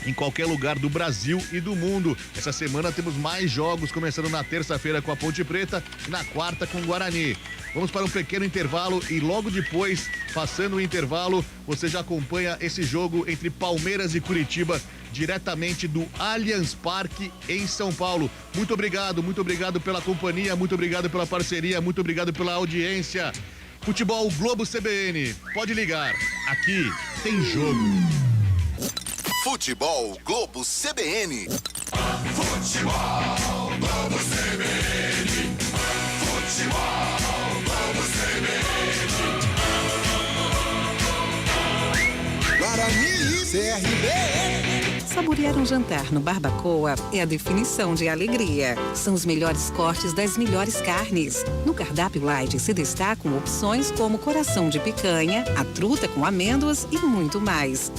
C: em qualquer lugar do Brasil e do mundo. Essa semana temos mais jogos, começando na terça-feira com a Ponte Preta e na quarta com o Guarani. Vamos para um pequeno intervalo e logo depois, passando o intervalo, você já acompanha esse jogo entre Palmeiras e Curitiba, diretamente do Allianz Parque em São Paulo. Muito obrigado pela companhia, muito obrigado pela parceria, muito obrigado pela audiência. Futebol Globo CBN, pode ligar, aqui tem jogo.
B: Futebol Globo CBN.
N: Futebol Globo CBN. Futebol Globo CBN.
B: Guarani e CRB.
J: Saborear um jantar no Barbacoa é a definição de alegria. São os melhores cortes das melhores carnes. No cardápio light se destacam opções como coração de picanha, a truta com amêndoas e muito mais.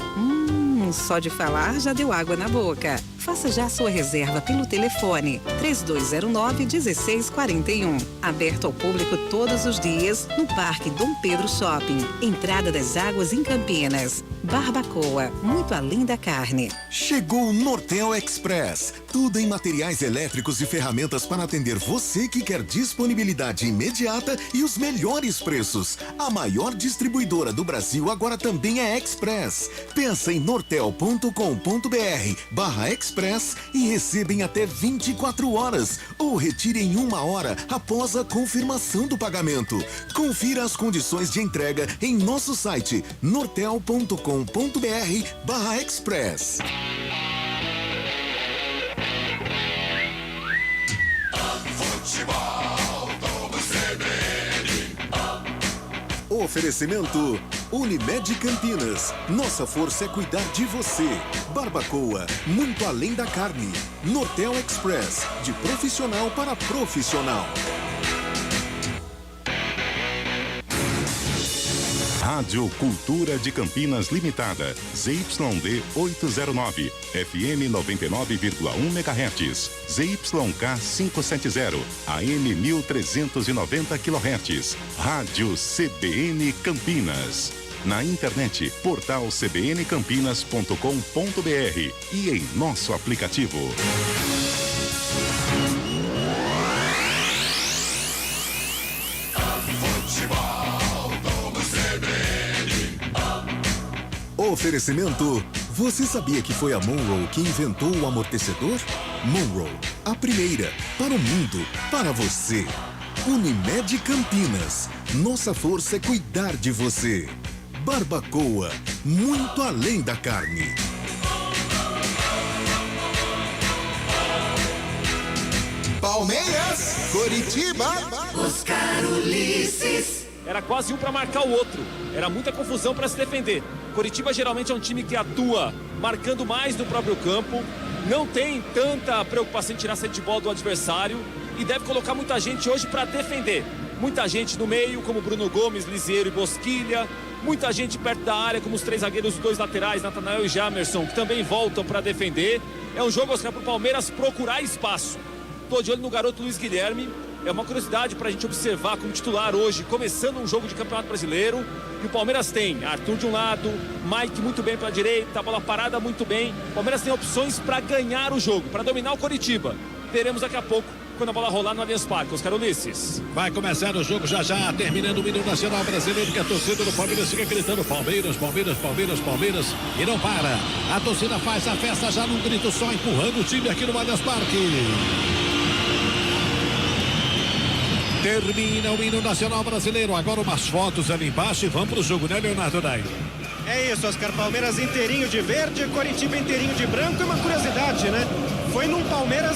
J: Só de falar já deu água na boca. Faça já sua reserva pelo telefone 3209-1641. Aberto ao público todos os dias no Parque Dom Pedro Shopping. Entrada das Águas em Campinas. Barbacoa, muito além da carne.
A: Chegou o Nortel Express. Tudo em materiais elétricos e ferramentas para atender você que quer disponibilidade imediata e os melhores preços. A maior distribuidora do Brasil agora também é Express. Pensa em nortel.com.br/express e receba em até 24 horas ou retire em 1 hora após a confirmação do pagamento. Confira as condições de entrega em nosso site nortel.com.br/express.
N: Futebol do CBN.
A: Oferecimento Unimed Campinas. Nossa força é cuidar de você. Barbacoa, muito além da carne. Nortel Express, de profissional para profissional.
M: Rádio Cultura de Campinas Limitada, ZYD 809, FM 99,1 MHz, ZYK 570, AM 1390 kHz, Rádio CBN Campinas. Na internet, portal cbncampinas.com.br e em nosso aplicativo.
A: Oferecimento. Você sabia que foi a Monroe que inventou o amortecedor? Monroe, a primeira, para o mundo, para você. Unimed Campinas. Nossa força é cuidar de você. Barbacoa, muito além da carne.
B: Palmeiras, Coritiba.
N: Oscar Ulisses.
K: Era quase um para marcar o outro. Era muita confusão para se defender. Coritiba geralmente é um time que atua marcando mais no próprio campo, não tem tanta preocupação em tirar a sede de bola do adversário e deve colocar muita gente hoje para defender. Muita gente no meio, como Bruno Gomes, Lisieiro e Bosquilha. Muita gente perto da área, como os 3 zagueiros, os 2 laterais, Natanael e Jamerson, que também voltam para defender. É um jogo, Oscar, para o Palmeiras procurar espaço. Estou de olho no garoto Luiz Guilherme. É uma curiosidade para a gente observar como titular hoje, começando um jogo de Campeonato Brasileiro. E o Palmeiras tem Arthur de um lado, Mike muito bem pela direita, a bola parada muito bem. O Palmeiras tem opções para ganhar o jogo, para dominar o Coritiba. Teremos daqui a pouco, quando a bola rolar no Allianz Parque. Oscar Ulisses.
F: Vai começar o jogo já, terminando o hino nacional brasileiro, que a torcida do Palmeiras fica gritando Palmeiras, Palmeiras, Palmeiras, Palmeiras, e não para. A torcida faz a festa já num grito só, empurrando o time aqui no Allianz Parque. Termina o hino nacional brasileiro. Agora umas fotos ali embaixo e vamos pro jogo, né, Leonardo Nai?
O: É isso, Oscar. Palmeiras inteirinho de verde, Coritiba inteirinho de branco. E uma curiosidade, né? Foi num Palmeiras